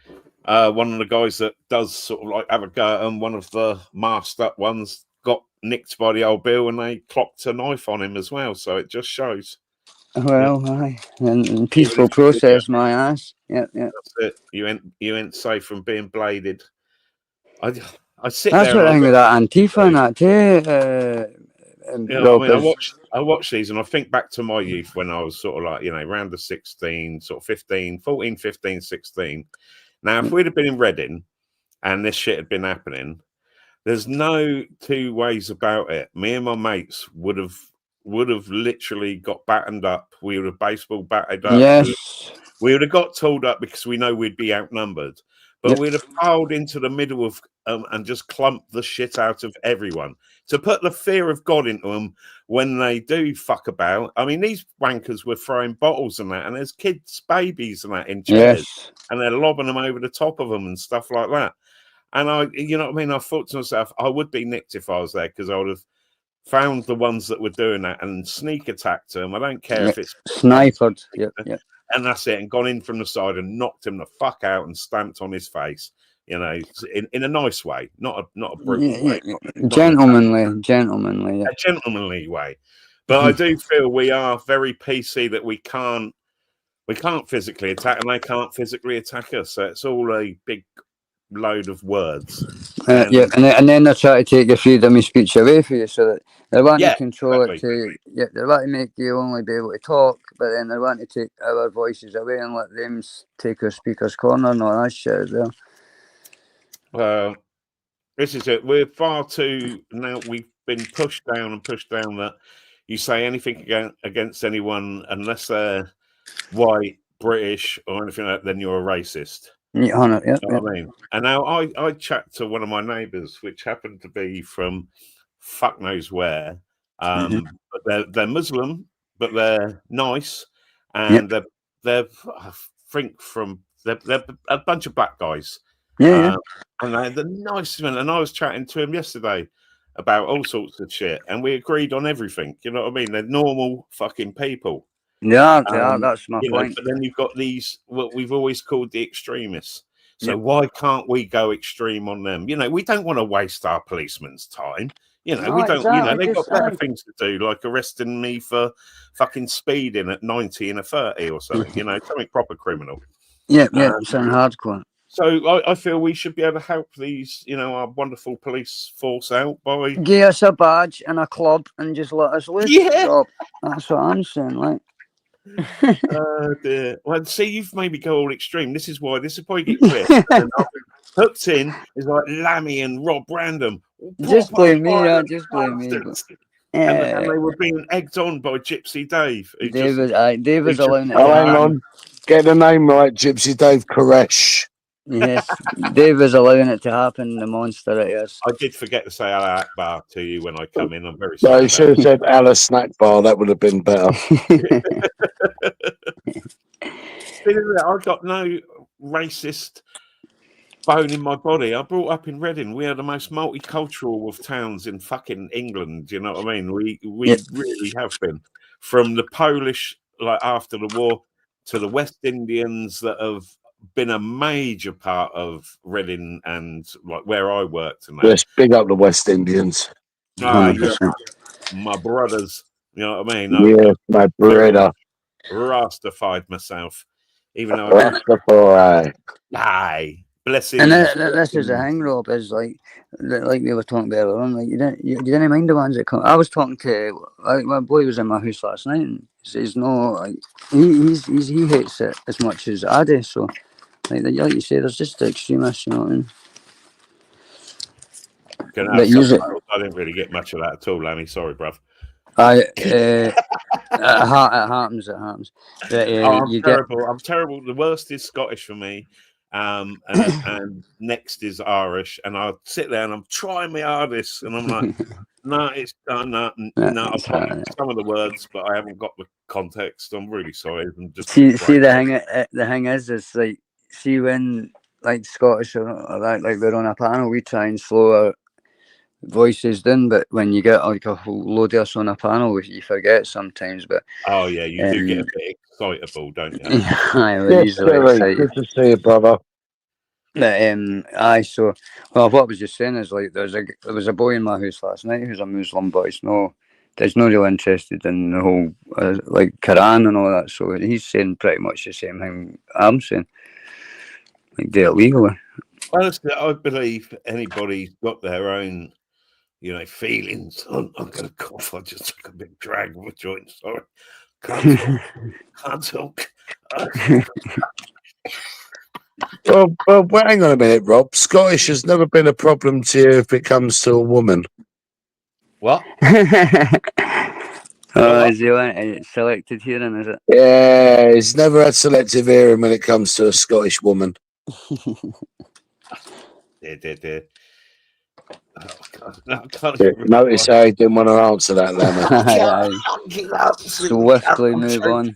one of the guys that does sort of like have a go, and one of the masked up ones got nicked by the old Bill, and they clocked a knife on him as well. So it just shows. Well, aye, and peaceful process, my ass. Yeah. That's it. You ain't safe from being bladed. I sit That's there. That's what I think with that Antifa and that too. I watch these and I think back to my youth when I was sort of like, around the 16, sort of 14, 15, 16. Now, if we'd have been in Reading and this shit had been happening, there's no two ways about it. Me and my mates would have literally got battened up. We would have baseball batted up. Yes. We would have got tooled up because we know we'd be outnumbered. But we'd have piled into the middle of and just clumped the shit out of everyone to put the fear of God into them when they do fuck about. I mean, these wankers were throwing bottles and that, and there's kids, babies and that in chairs, and they're lobbing them over the top of them and stuff like that. And I thought to myself, I would be nicked if I was there because I would have found the ones that were doing that and sneak attacked them. I don't care if it's sniped. And that's it, and gone in from the side and knocked him the fuck out and stamped on his face, in a nice way, not a brutal way, gentlemanly, a gentlemanly way. But I do feel we are very PC that we can't physically attack, and they can't physically attack us. So it's all a big load of words. And then they're trying to take your freedom of speech away from you, so that they want to control it they want to make you only be able to talk, but then they want to take our voices away and let them take our speaker's corner and all that shit as well. Well, this is it. We're far too now. We've been pushed down that you say anything against anyone unless they're white, British, or anything like that, then you're a racist. You know what I mean? And now I chat to one of my neighbours, which happened to be from fuck knows where. But they're Muslim, but they're nice, and they're I think they're a bunch of black guys. And they're the nicest men. And I was chatting to him yesterday about all sorts of shit, and we agreed on everything. You know what I mean? They're normal fucking people. Yeah, that's my point. But then you've got these, what we've always called the extremists. So why can't we go extreme on them? We don't want to waste our policemen's time. We don't. They've got better things to do, like arresting me for fucking speeding at 90 in a 30 or something. Something proper criminal. Something hardcore. So I feel we should be able to help these, our wonderful police force out by give us a badge and a club and just let us loose. Yeah, that's what I'm saying. Like, oh dear. Well, see, you've made me go all extreme. This is why you get clipped. And hooked in is like Lammy and Rob Random. Just blame me. Just blame me. And they were being egged on by Gypsy Dave. Dave was allowing it. Hang on. Get the name right, Gypsy Dave Koresh. Yes, Dave is allowing it to happen. The monster it is. I did forget to say Allah Akbar to you when I come in. I'm very No, sorry. you should have said Alice Snack Bar. That would have been better. I've got no racist bone in my body. I brought up in Reading. We are the most multicultural of towns in fucking England. You know what I mean? We really have been. From the Polish, like after the war, to the West Indians that have been a major part of Reading and like where I worked and that. Yes, big up the West Indians. Yeah, my brothers. You know what I mean? Yeah, my brother. Rastified myself, even though Rastafari. Aye, blessings. And this is the thing, Rob, is like we were talking about earlier on, like you didn't mind the ones that come. I was talking to my boy was in my house last night, and he's no like he hates it as much as I do. So like you say, there's just the extremists, you know what I mean? I didn't really get much of that at all, Lammy. Sorry, bruv. It happens. But, I'm terrible. I'm terrible. The worst is Scottish for me. And next is Irish, and I'll sit there and I'm trying my hardest, and I'm like, no, it's no. I've got some of the words, but I haven't got the context. I'm really sorry. I'm just see the thing is like, see when like Scottish or like we're on a panel, we try and slow our voices down, but when you get like a whole load of us on a panel, you forget sometimes. But oh yeah, you do get a bit excitable, don't you? Yes, good to see you, brother. But so well, what I was just saying is like there was a boy in my house last night who's a Muslim, but he's not really interested in the whole like Quran and all that. So he's saying pretty much the same thing I'm saying, like do it legally. Honestly, I believe anybody's got their own, feelings. I'm going to cough. I just took a big drag of a joint. Sorry, can't talk. Well, hang on a minute, Rob. Scottish has never been a problem to you if it comes to a woman. What? Is he selected hearing, is it? Yeah, he's never had selective hearing when it comes to a Scottish woman. Dear. Oh, God. Notice how he didn't want to answer that, Lemon. Swiftly move on.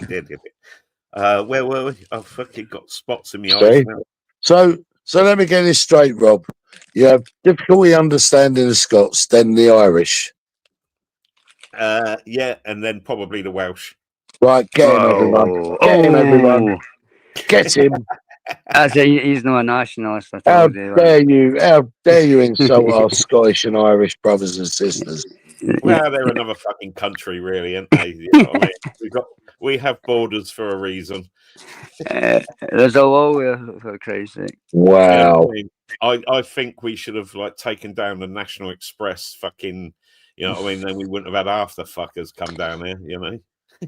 Dear. Where were we? I've fucking got spots in my eyes now. So let me get this straight, Rob. You have difficulty understanding the Scots, then the Irish. Yeah, and then probably the Welsh. Right, get him, everyone. Get him, everyone. Get him. He's not a nationalist. How dare you insult our Scottish and Irish brothers and sisters? Well, they're another fucking country, really, aren't they? You know what I mean? We have borders for a reason. There's a law for Christ's sake. Wow. You know I think we should have taken down the National Express fucking, you know what I mean? Then we wouldn't have had half the fuckers come down here, you know?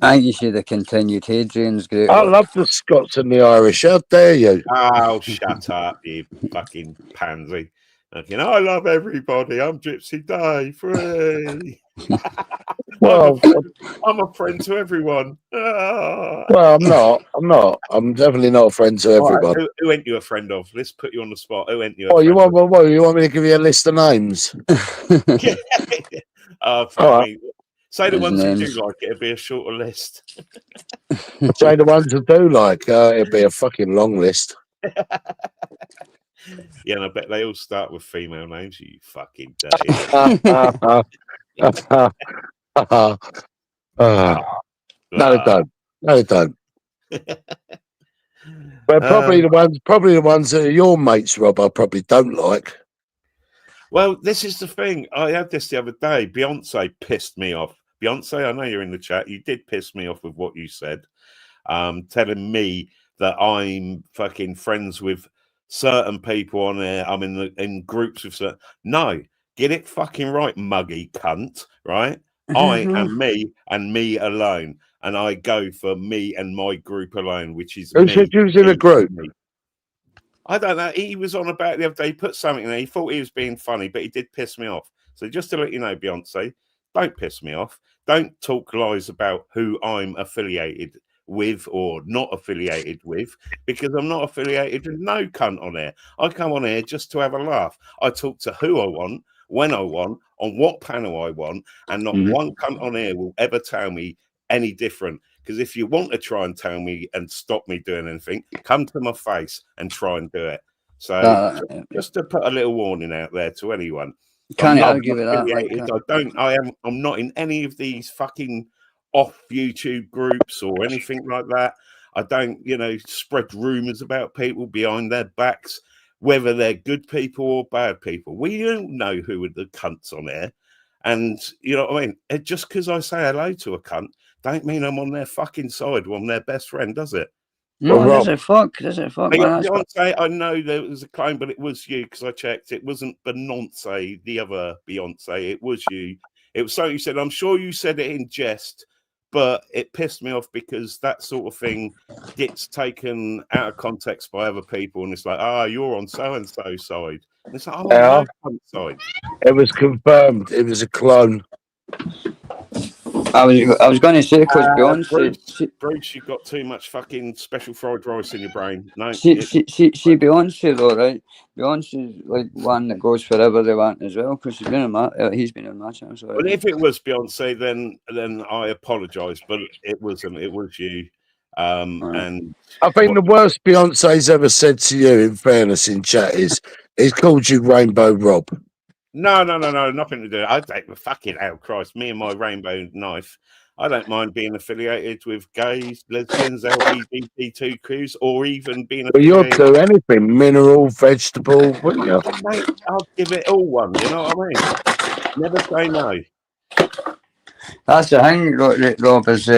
I think you should have continued Hadrian's great. I love the Scots and the Irish. How dare you? Oh, shut up, you fucking pansy. I love everybody. I'm Gypsy Dave. Free. Well, I'm a friend to everyone. Well, I'm not. I'm definitely not a friend to everyone. Right, who ain't you a friend of? Let's put you on the spot. Who ain't you? You want me to give you a list of names? Right. Say the ones you do like. It'd be a shorter list. Say the ones I do like. It'd be a fucking long list. Yeah, and I bet they all start with female names. You fucking dirty. No, they don't. No, they don't. But probably the ones that are your mates, Rob, I probably don't like. Well, this is the thing. I had this the other day. Beyonce pissed me off. Beyonce, I know you're in the chat. You did piss me off with what you said, telling me that I'm fucking friends with certain people on there. I'm in groups with certain. No, get it fucking right, muggy cunt. Right? I am me and me alone, and I go for me and my group alone, which is who said you was in a group? Me. I don't know. He was on about the other day. He put something in there. He thought he was being funny, but he did piss me off. So just to let you know, Beyonce, don't piss me off. Don't talk lies about who I'm affiliated with or not affiliated with, because I'm not affiliated with no cunt on here. I come on here just to have a laugh. I talk to who I want, when I want, on what panel I want, and not one cunt on here will ever tell me any different. Because if you want to try and tell me and stop me doing anything, come to my face and try and do it. So just to put a little warning out there to anyone. Can't argue with that. I'm not in any of these fucking off YouTube groups or anything like that. I don't, spread rumors about people behind their backs, whether they're good people or bad people. We don't know who are the cunts on there. And you know what I mean? Just because I say hello to a cunt, don't mean I'm on their fucking side or I'm their best friend, does it? No, does it fuck? Beyonce, I know there was a claim, but it was you, because I checked. It wasn't Beyonce, the other Beyonce. It was you. It was something you said. I'm sure you said it in jest, but it pissed me off because that sort of thing gets taken out of context by other people, and it's like, you're on so-and-so side. And it's like, I'm on no side. It was confirmed. It was a clone. I was going to say, because Beyonce, Bruce, you've got too much fucking special fried rice in your brain. No, see Beyonce though, right? Beyonce's like one that goes wherever they want as well, because he's been in my channel. Well, if it was Beyonce, then I apologise, but it wasn't. It was you. And I think the worst Beyonce's ever said to you, in fairness, in chat, is he's called you Rainbow Rob. No, nothing to do. I take the fucking hell, Christ. Me and my rainbow knife. I don't mind being affiliated with gays, lesbians, LGBTQs, or even being affiliated. You'll do anything, mineral, vegetable, wouldn't you? Mate, I'll give it all one, you know what I mean? Never say no. That's the thing, Rob, is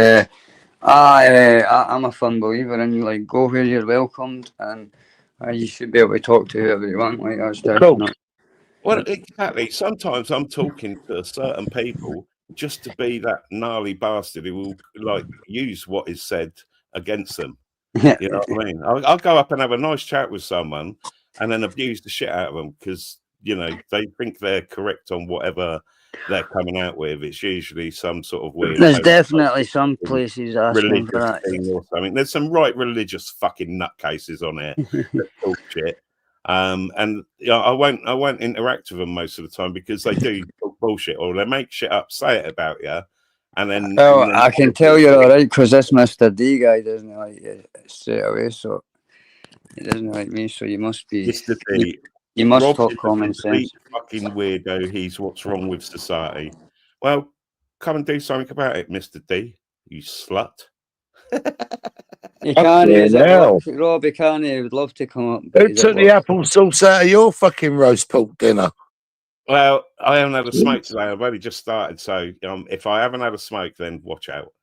I'm a firm believer in, like, go where you're welcomed, and you should be able to talk to whoever you want. Like, that's definitely. Well, exactly. Sometimes I'm talking to certain people just to be that gnarly bastard who will, like, use what is said against them. You know what I mean? I'll go up and have a nice chat with someone and then abuse the shit out of them because, they think they're correct on whatever they're coming out with. It's usually some sort of weird. There's definitely some places asking for that. Or something. There's some right religious fucking nutcases on here that talk shit. And I won't interact with them most of the time because they do talk bullshit or they make shit up, say it about you, and then. Well, I can tell you're all right because this Mr. D guy doesn't like you straight away, so he doesn't like me. So you must be Mr. D. You must Rob talk common sense. Fucking weirdo. He's what's wrong with society. Well, come and do something about it, Mr. D. You slut. You can't, Rob, you can't. He would love to come up. Who took the apple sauce out of your fucking roast pork dinner? Well, I haven't had a smoke today. I've only just started, so if I haven't had a smoke, then watch out.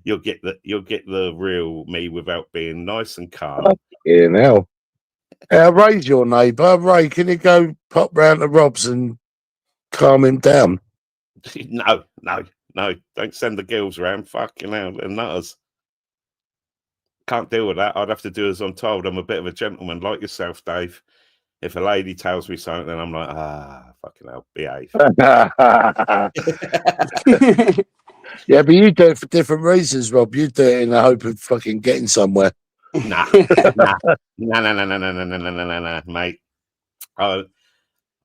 You'll get the real me without being nice and calm. Yeah, now. Ray's your neighbour. Ray, can you go pop round to Rob's and calm him down? No. Don't send the girls around. Fucking hell, they're nutters. Can't deal with that. I'd have to do as I'm told. I'm a bit of a gentleman like yourself, Dave. If a lady tells me something, then I'm like, fucking hell, behave. Yeah, but you do it for different reasons, Rob. You do it in the hope of fucking getting somewhere. Nah, mate.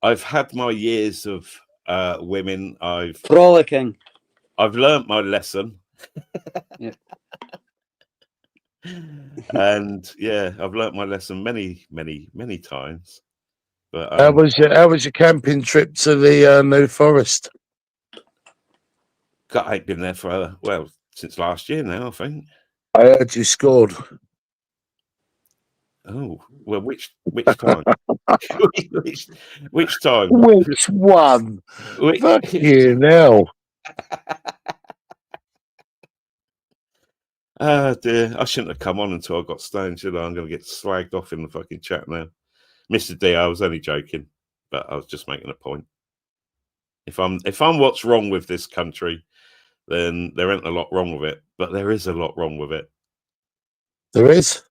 I've had my years of women. Frolicking. I've learnt my lesson. Yeah. And yeah, I've learnt my lesson many times. But how was your camping trip to the New Forest? I ain't been there for since last year now, I think. I heard you scored. Oh well, which time? which time? Which one? Fucking hell! Oh dear, I shouldn't have come on until I got stoned, should I? I'm going to get slagged off in the fucking chat now. Mr. D, I was only joking, but I was just making a point. If I'm what's wrong with this country, then there ain't a lot wrong with it, but there is a lot wrong with it. There is.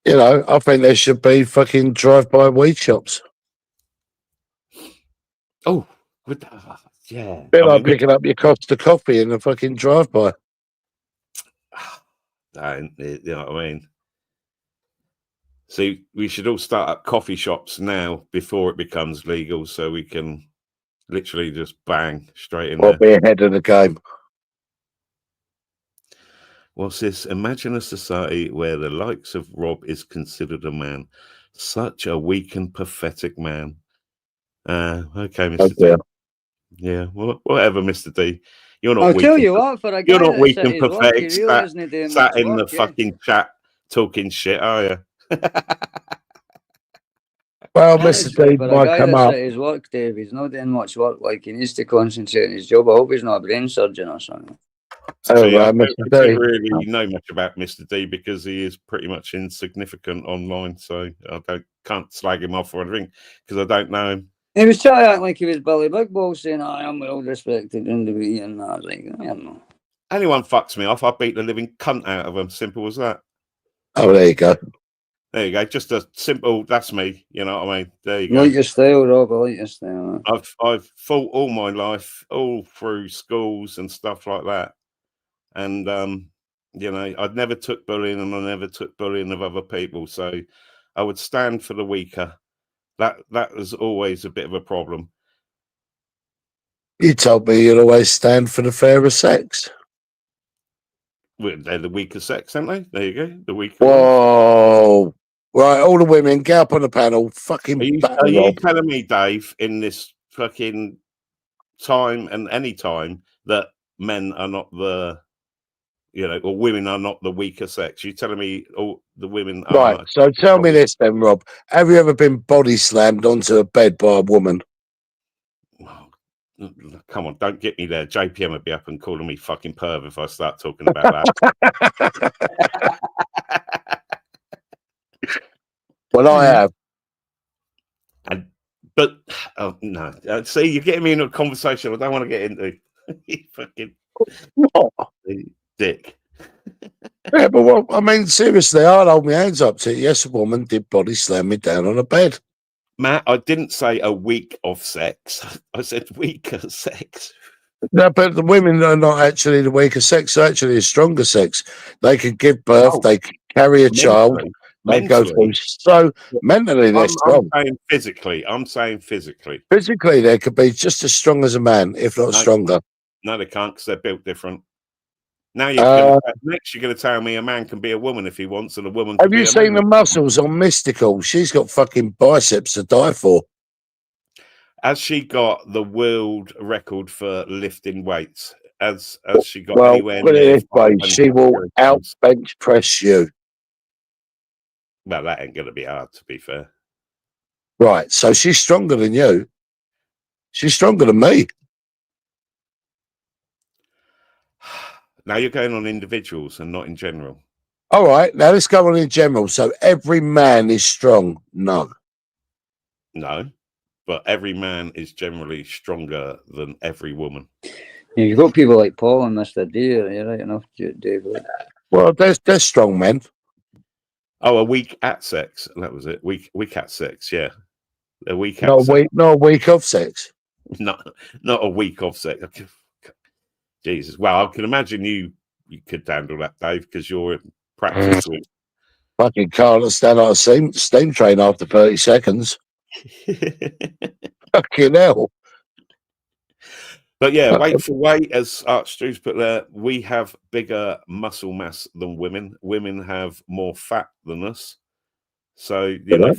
I think there should be fucking drive-by weed shops. Oh, Yeah. Bit like picking up your Costa coffee in the fucking drive-by. You know what I mean? See, we should all start up coffee shops now before it becomes legal, so we can literally just bang straight in Or there. be ahead of the game. What's this? Imagine a society where the likes of Rob is considered a man. Such a weak and pathetic man. Okay, Mr. D. Yeah, well, whatever, Mr. D. You're not. I'll weak tell you what, for a guy you're not that weak said and his work, pathetic. he really isn't doing Sat much in work, the fucking chat talking shit, are you? Well, Honestly, Mr. D for a might guy come that's up. at his work, Dave, he's not doing much work. Like, he needs to concentrate on his job. I hope he's not a brain surgeon or something. See, I Mr. don't D. really know much about Mr. D because he is pretty much insignificant online, so I can't slag him off or anything because I don't know him. He was trying to act like he was Billy Big Balls, saying, I am well respected individual, and I was like, I don't know. Anyone fucks me off, I beat the living cunt out of them. Simple as that. Oh, there you go. There you go. Just a simple, that's me. You know what I mean? There you go. Like your style, Rob. I like your style. I've fought all my life, all through schools and stuff like that. And, you know, I'd never took bullying and I never took bullying of other people. So I would stand for the weaker. That was always a bit of a problem. You told me you'd always stand for the fairer sex. Well, they're the weaker sex, aren't they? There you go. The weaker. Whoa. Right, all the women, get up on the panel. Fucking Are you telling me, Dave, in this fucking time and any time that men are not the, you know, or women are not the weaker sex? You telling me all the women are... Right, so tell me this then, Rob. Have you ever been body slammed onto a bed by a woman? Come on, don't get me there. JPM would be up and calling me fucking perv if I start talking about that. Well, I have. But no, see, you're getting me into a conversation I don't want to get into. You fucking what? Dick. Yeah, but well, I mean, seriously, I'd hold my hands up to it. Yes, a woman did body slam me down on a bed. Matt, I didn't say a week of sex. I said weaker sex. No, but the women are not actually the weaker sex. They're actually a stronger sex. They could give birth. They could carry a child. They go through. So mentally, they're strong. I'm saying physically. I'm saying physically. Physically, they could be just as strong as a man, if not stronger. No, they can't because they're built different. Now you're next. You're going to tell me a man can be a woman if he wants, and a woman. Have you seen the muscles on Mystical? She's got fucking biceps to die for. Has she got the world record for lifting weights? Has she got anywhere put near? It this way, she will out bench press you. Well, that ain't going to be hard, to be fair. Right, so she's stronger than you. She's stronger than me. Now you're going on individuals and not in general. All right, now let's go on in general. So every man is strong. No. No, but every man is generally stronger than every woman. Yeah, you've got people like Paul and Mr. D, you're right enough, David. Well, there's strong men. Oh, a weak at sex. That was it. Weak at sex, yeah. A weak at not sex. Not a week of sex. Not a week of sex. Jesus. Well, I can imagine you could handle that, Dave, because you're in practice with. Fucking can't stand on a steam train after 30 seconds. Fucking hell. But yeah, weight for weight, as Archdrew's put there, we have bigger muscle mass than women. Women have more fat than us. So, you know,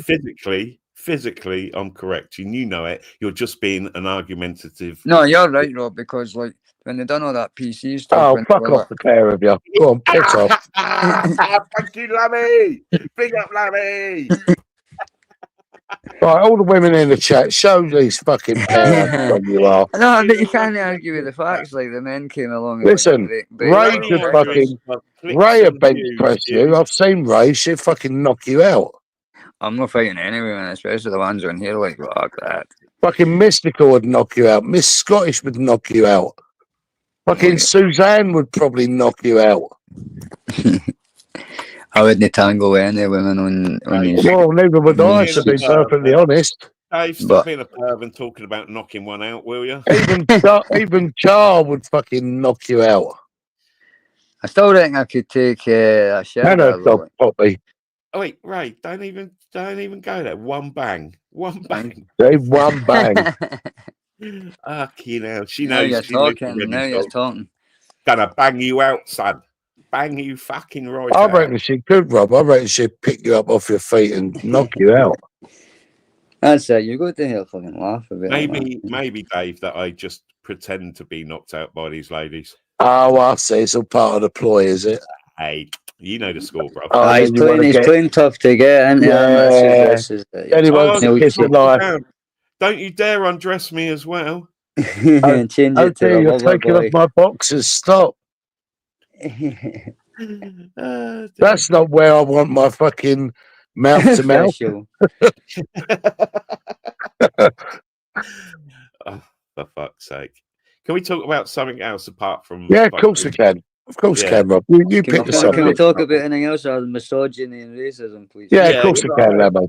physically, I'm correct. You know it. You're just being an argumentative. No, you're right, Rob, because like when they done all that PC stuff. Oh, fuck off the pair of you. Go on, piss off. Thank you, Lammy. Big up, Lammy. Right, all the women in the chat, show these fucking pairs how you are. No, but you can't argue with the facts. Like the men came along. Listen, Ray just fucking Ray a bench press you. I've seen Ray. She'll fucking knock you out. I'm not fighting any women, especially the ones on here like that. Fucking Mystical would knock you out. Miss Scottish would knock you out. Fucking Suzanne would probably knock you out. I wouldn't tangle with any women on these. Well, neither would I, to be perfectly honest. Dave, stop But being a perv and talking about knocking one out, will you? Even Char would fucking knock you out. I still reckon I could take a shit And out a of dog it. poppy. Oh wait, Ray, don't even go there. One bang. Dave, one bang. Okay, now she Now knows. you're She knows talking. Now you're talking. Gonna bang you out, son. Bang you fucking right I out. reckon she could, Rob. I reckon she'd pick you up off your feet and knock you out. That's it. You go to hell fucking laugh about it. Maybe, Dave, that I just pretend to be knocked out by these ladies. Oh, I see. It's all part of the ploy, is it? Hey, you know the score, bro. Oh, He's then you wanna playing tough to get into him. This is Then he wants to kiss the life. Don't you dare undress me as well. and change it to Okay, a you're lover taking boy. off my boxes. Stop. That's not where I want my fucking mouth to mouth. Oh, for fuck's sake. Can we talk about something else apart from... Yeah, of course we can. Of course we can, Rob. You pick the subject. Can we talk about anything else other than misogyny and racism, please? Yeah, of course we can, Lamo.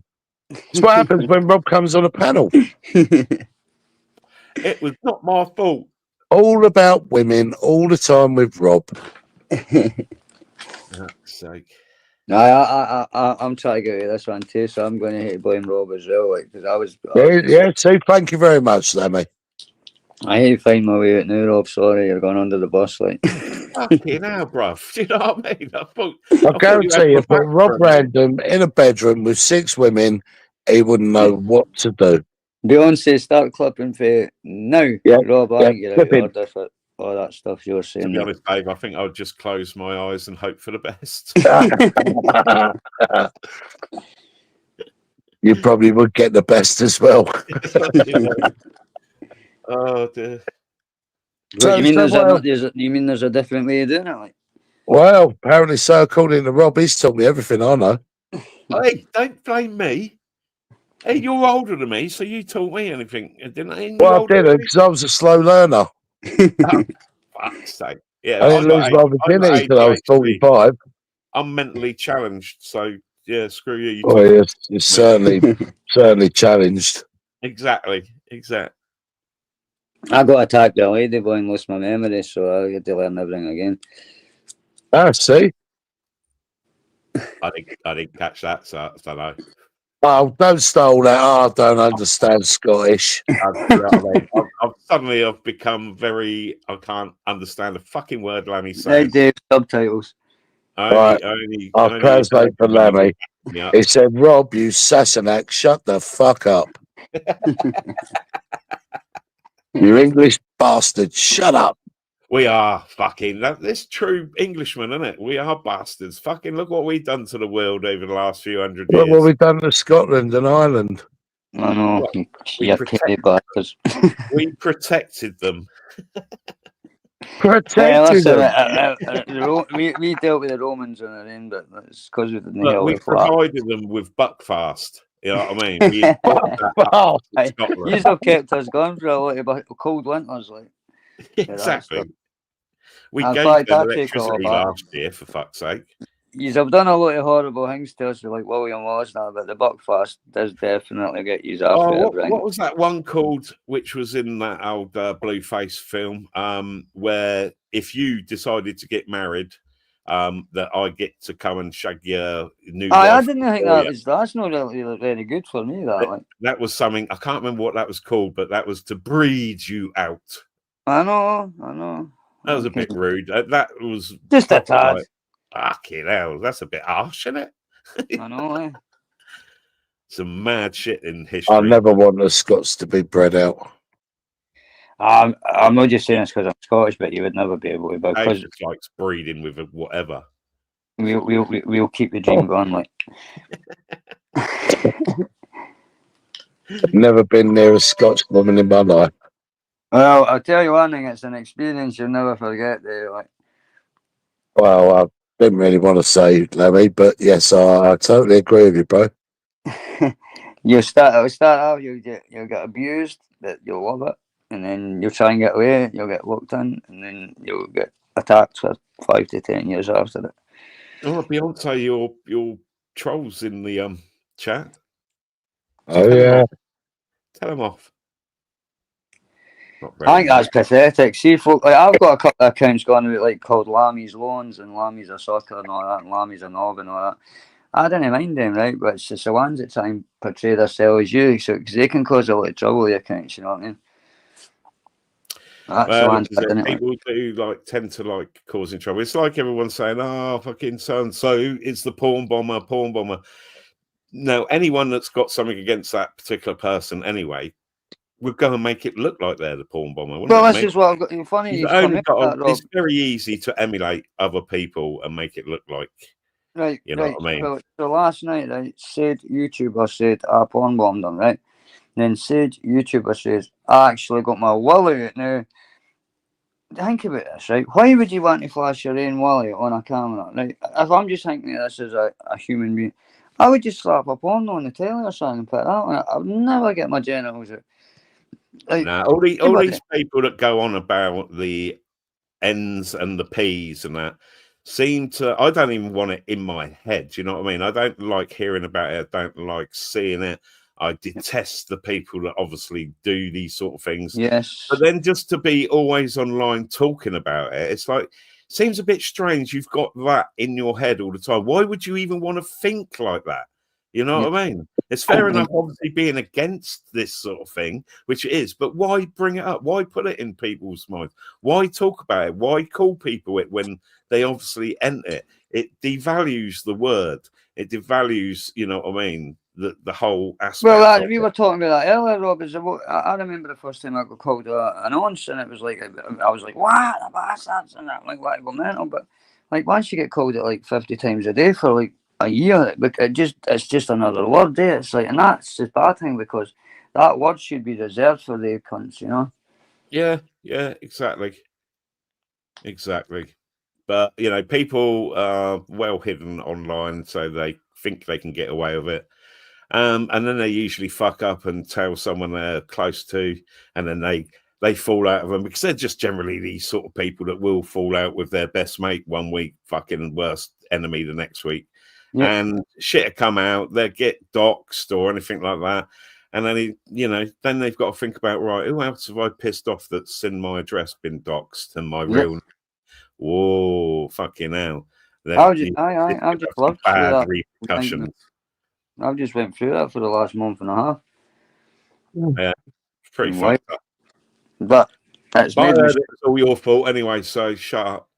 It's what happens when Rob comes on a panel. It was not my fault. All about women, all the time with Rob. Fuck's sake. No, I'm trying to get rid of this one too, so I'm going to hate to blame Rob as well, like, because I was. Yeah, see, thank you very much, Lemmy. I hate to find my way out now, Rob. Sorry, you're going under the bus, like. Fucking hell, bruv. Do you know what I mean? I guarantee you, put Rob Random in a bedroom with 6 women, he wouldn't know what to do. Beyonce, start clipping for now. Yeah, Rob, I think you're out of clipping. order for all that stuff you're saying. To be honest, Dave, I think I'll just close my eyes and hope for the best. You probably would get the best as well. Oh dear. So, you mean there's a different way of doing it? Like? Well, apparently so. According to Rob, he's taught me everything I know. Hey, don't blame me. Hey, you're older than me, so you taught me anything, didn't I? Well, I didn't, because I was a slow learner. Oh, fuck's sake. Yeah, I didn't lose my virginity until I was 45. I'm mentally challenged, so yeah, screw you. Oh, yes, you're certainly challenged. Exactly. I got attacked by a lady boy and lost my memory, so I had to learn everything again. Ah, see? I didn't catch that, so I don't know. Oh, don't stole that. Oh, I don't understand Scottish. I've become very... I can't understand a fucking word Lammy says. Hey, Dave, subtitles. I'll translate for Lammy. Yeah. He said, Rob, you Sassenach, shut the fuck up. You English bastard, shut up. We are fucking... That's true Englishman, isn't it? We are bastards. Fucking look what we've done to the world over the last few hundred years. Look what we've done to Scotland and Ireland. I know. We protected them. Protected them. We dealt with the Romans on our end, but it's because we didn't Look, we provided them with Buckfast. You know what I mean? You still kept us going for a lot of cold winters, like. Exactly. We gave them electricity last year, for fuck's sake. You have done a lot of horrible things to us, like William Wallace now, but the Buckfast does definitely get you after what was that one called, which was in that old Blueface film, where if you decided to get married, that I get to come and shag your new wife. I didn't think that's not really very good for me. That was something, I can't remember what that was called, but that was to breed you out. I know. That was a bit rude. That was just a tad. Fucking hell, that's a bit harsh, isn't it? I know. Some mad shit in history. I never want the Scots to be bred out. I'm not just saying this because I'm Scottish, but you would never be able to. Because just likes breeding with whatever. We'll keep the dream going, like. I've never been near a Scotch woman in my life. Well, I'll tell you one thing, it's an experience you'll never forget, there, like. Well, I didn't really want to say, Lemmy, but yes, I totally agree with you, bro. You'll start out, you'll get abused, but you'll love it, and then you'll try and get away, you'll get locked in, and then you'll get attacked for 5 to 10 years after that. Oh, Beyonce, your trolls in the chat. Oh yeah. Tell them off. I think that's pathetic. See, folk, like, I've got a couple of accounts going out like called Lammy's Loans and Lammy's a Soccer and all that, and Lammy's a Nob and all that. I don't mind them, right? But it's just the ones that try and portray themselves as you, so because they can cause a lot of trouble with the accounts. You know what I mean? That's the ones I didn't like. People do tend to causing trouble. It's like everyone's saying, "Oh, fucking so and so, it's the porn bomber, porn bomber." No, anyone that's got something against that particular person, anyway, would go and make it look like they're the porn bomber. Well, that's just what I've got. Funny, it's very easy to emulate other people and make it look like. Right, you know what I mean? Well, so last night, right, said YouTuber said I porn bombed him, right? Then said YouTuber says I actually got my willy out now. Think about this, right? Why would you want to flash your own willy on a camera, right? If I'm just thinking of this as a human being, I would just slap a porno on the telly or something and put that on it. I would never get my genitals out. Like, all these people that go on about the N's and the P's and that seem to, I don't even want it in my head. You know what I mean? I don't like hearing about it. I don't like seeing it. I detest the people that obviously do these sort of things. Yes. But then just to be always online talking about it, it's like, seems a bit strange. You've got that in your head all the time. Why would you even want to think like that? You know what I mean? It's fair enough, obviously, being against this sort of thing, which it is, but why bring it up? Why put it in people's minds? Why talk about it? Why call people it when they obviously enter it? It devalues the word. It devalues, you know what I mean, the whole aspect. Well, we were talking about that earlier, Rob. I remember the first time I got called an nonce, and it was like, I was like, what? The bastards, and that, like, what, go mental. But like, once you get called it like 50 times a day for like a year, it's just another word there. It's like, and that's the bad thing, because that word should be reserved for the cunts, you know? Yeah, exactly. But you know, people are well hidden online, so they think they can get away with it. And then they usually fuck up and tell someone they're close to, and then they fall out of them, because they're just generally these sort of people that will fall out with their best mate one week, fucking worst enemy the next week. Yeah. And shit will come out, they get doxed or anything like that. And then, then they've got to think about, right, who else have I pissed off that's seen my address been doxed and my real... Whoa, fucking hell. I've just loved bad repercussions. I've just went through that for the last month and a half. Yeah, it's pretty fucked up. But it's all your fault anyway, so shut up.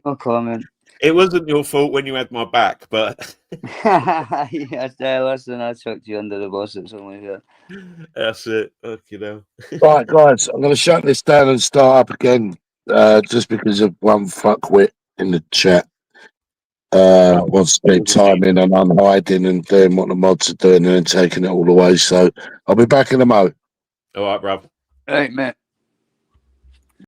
No comment. It wasn't your fault when you had my back, but yes, listen, I chucked you under the bus. It's only here. That's it. Okay, now. Right, guys, I'm going to shut this down and start up again, just because of one fuckwit in the chat. Wants to keep timing and unhiding and doing what the mods are doing and then taking it all away. So I'll be back in a mo. All right, bruv. Right, mate.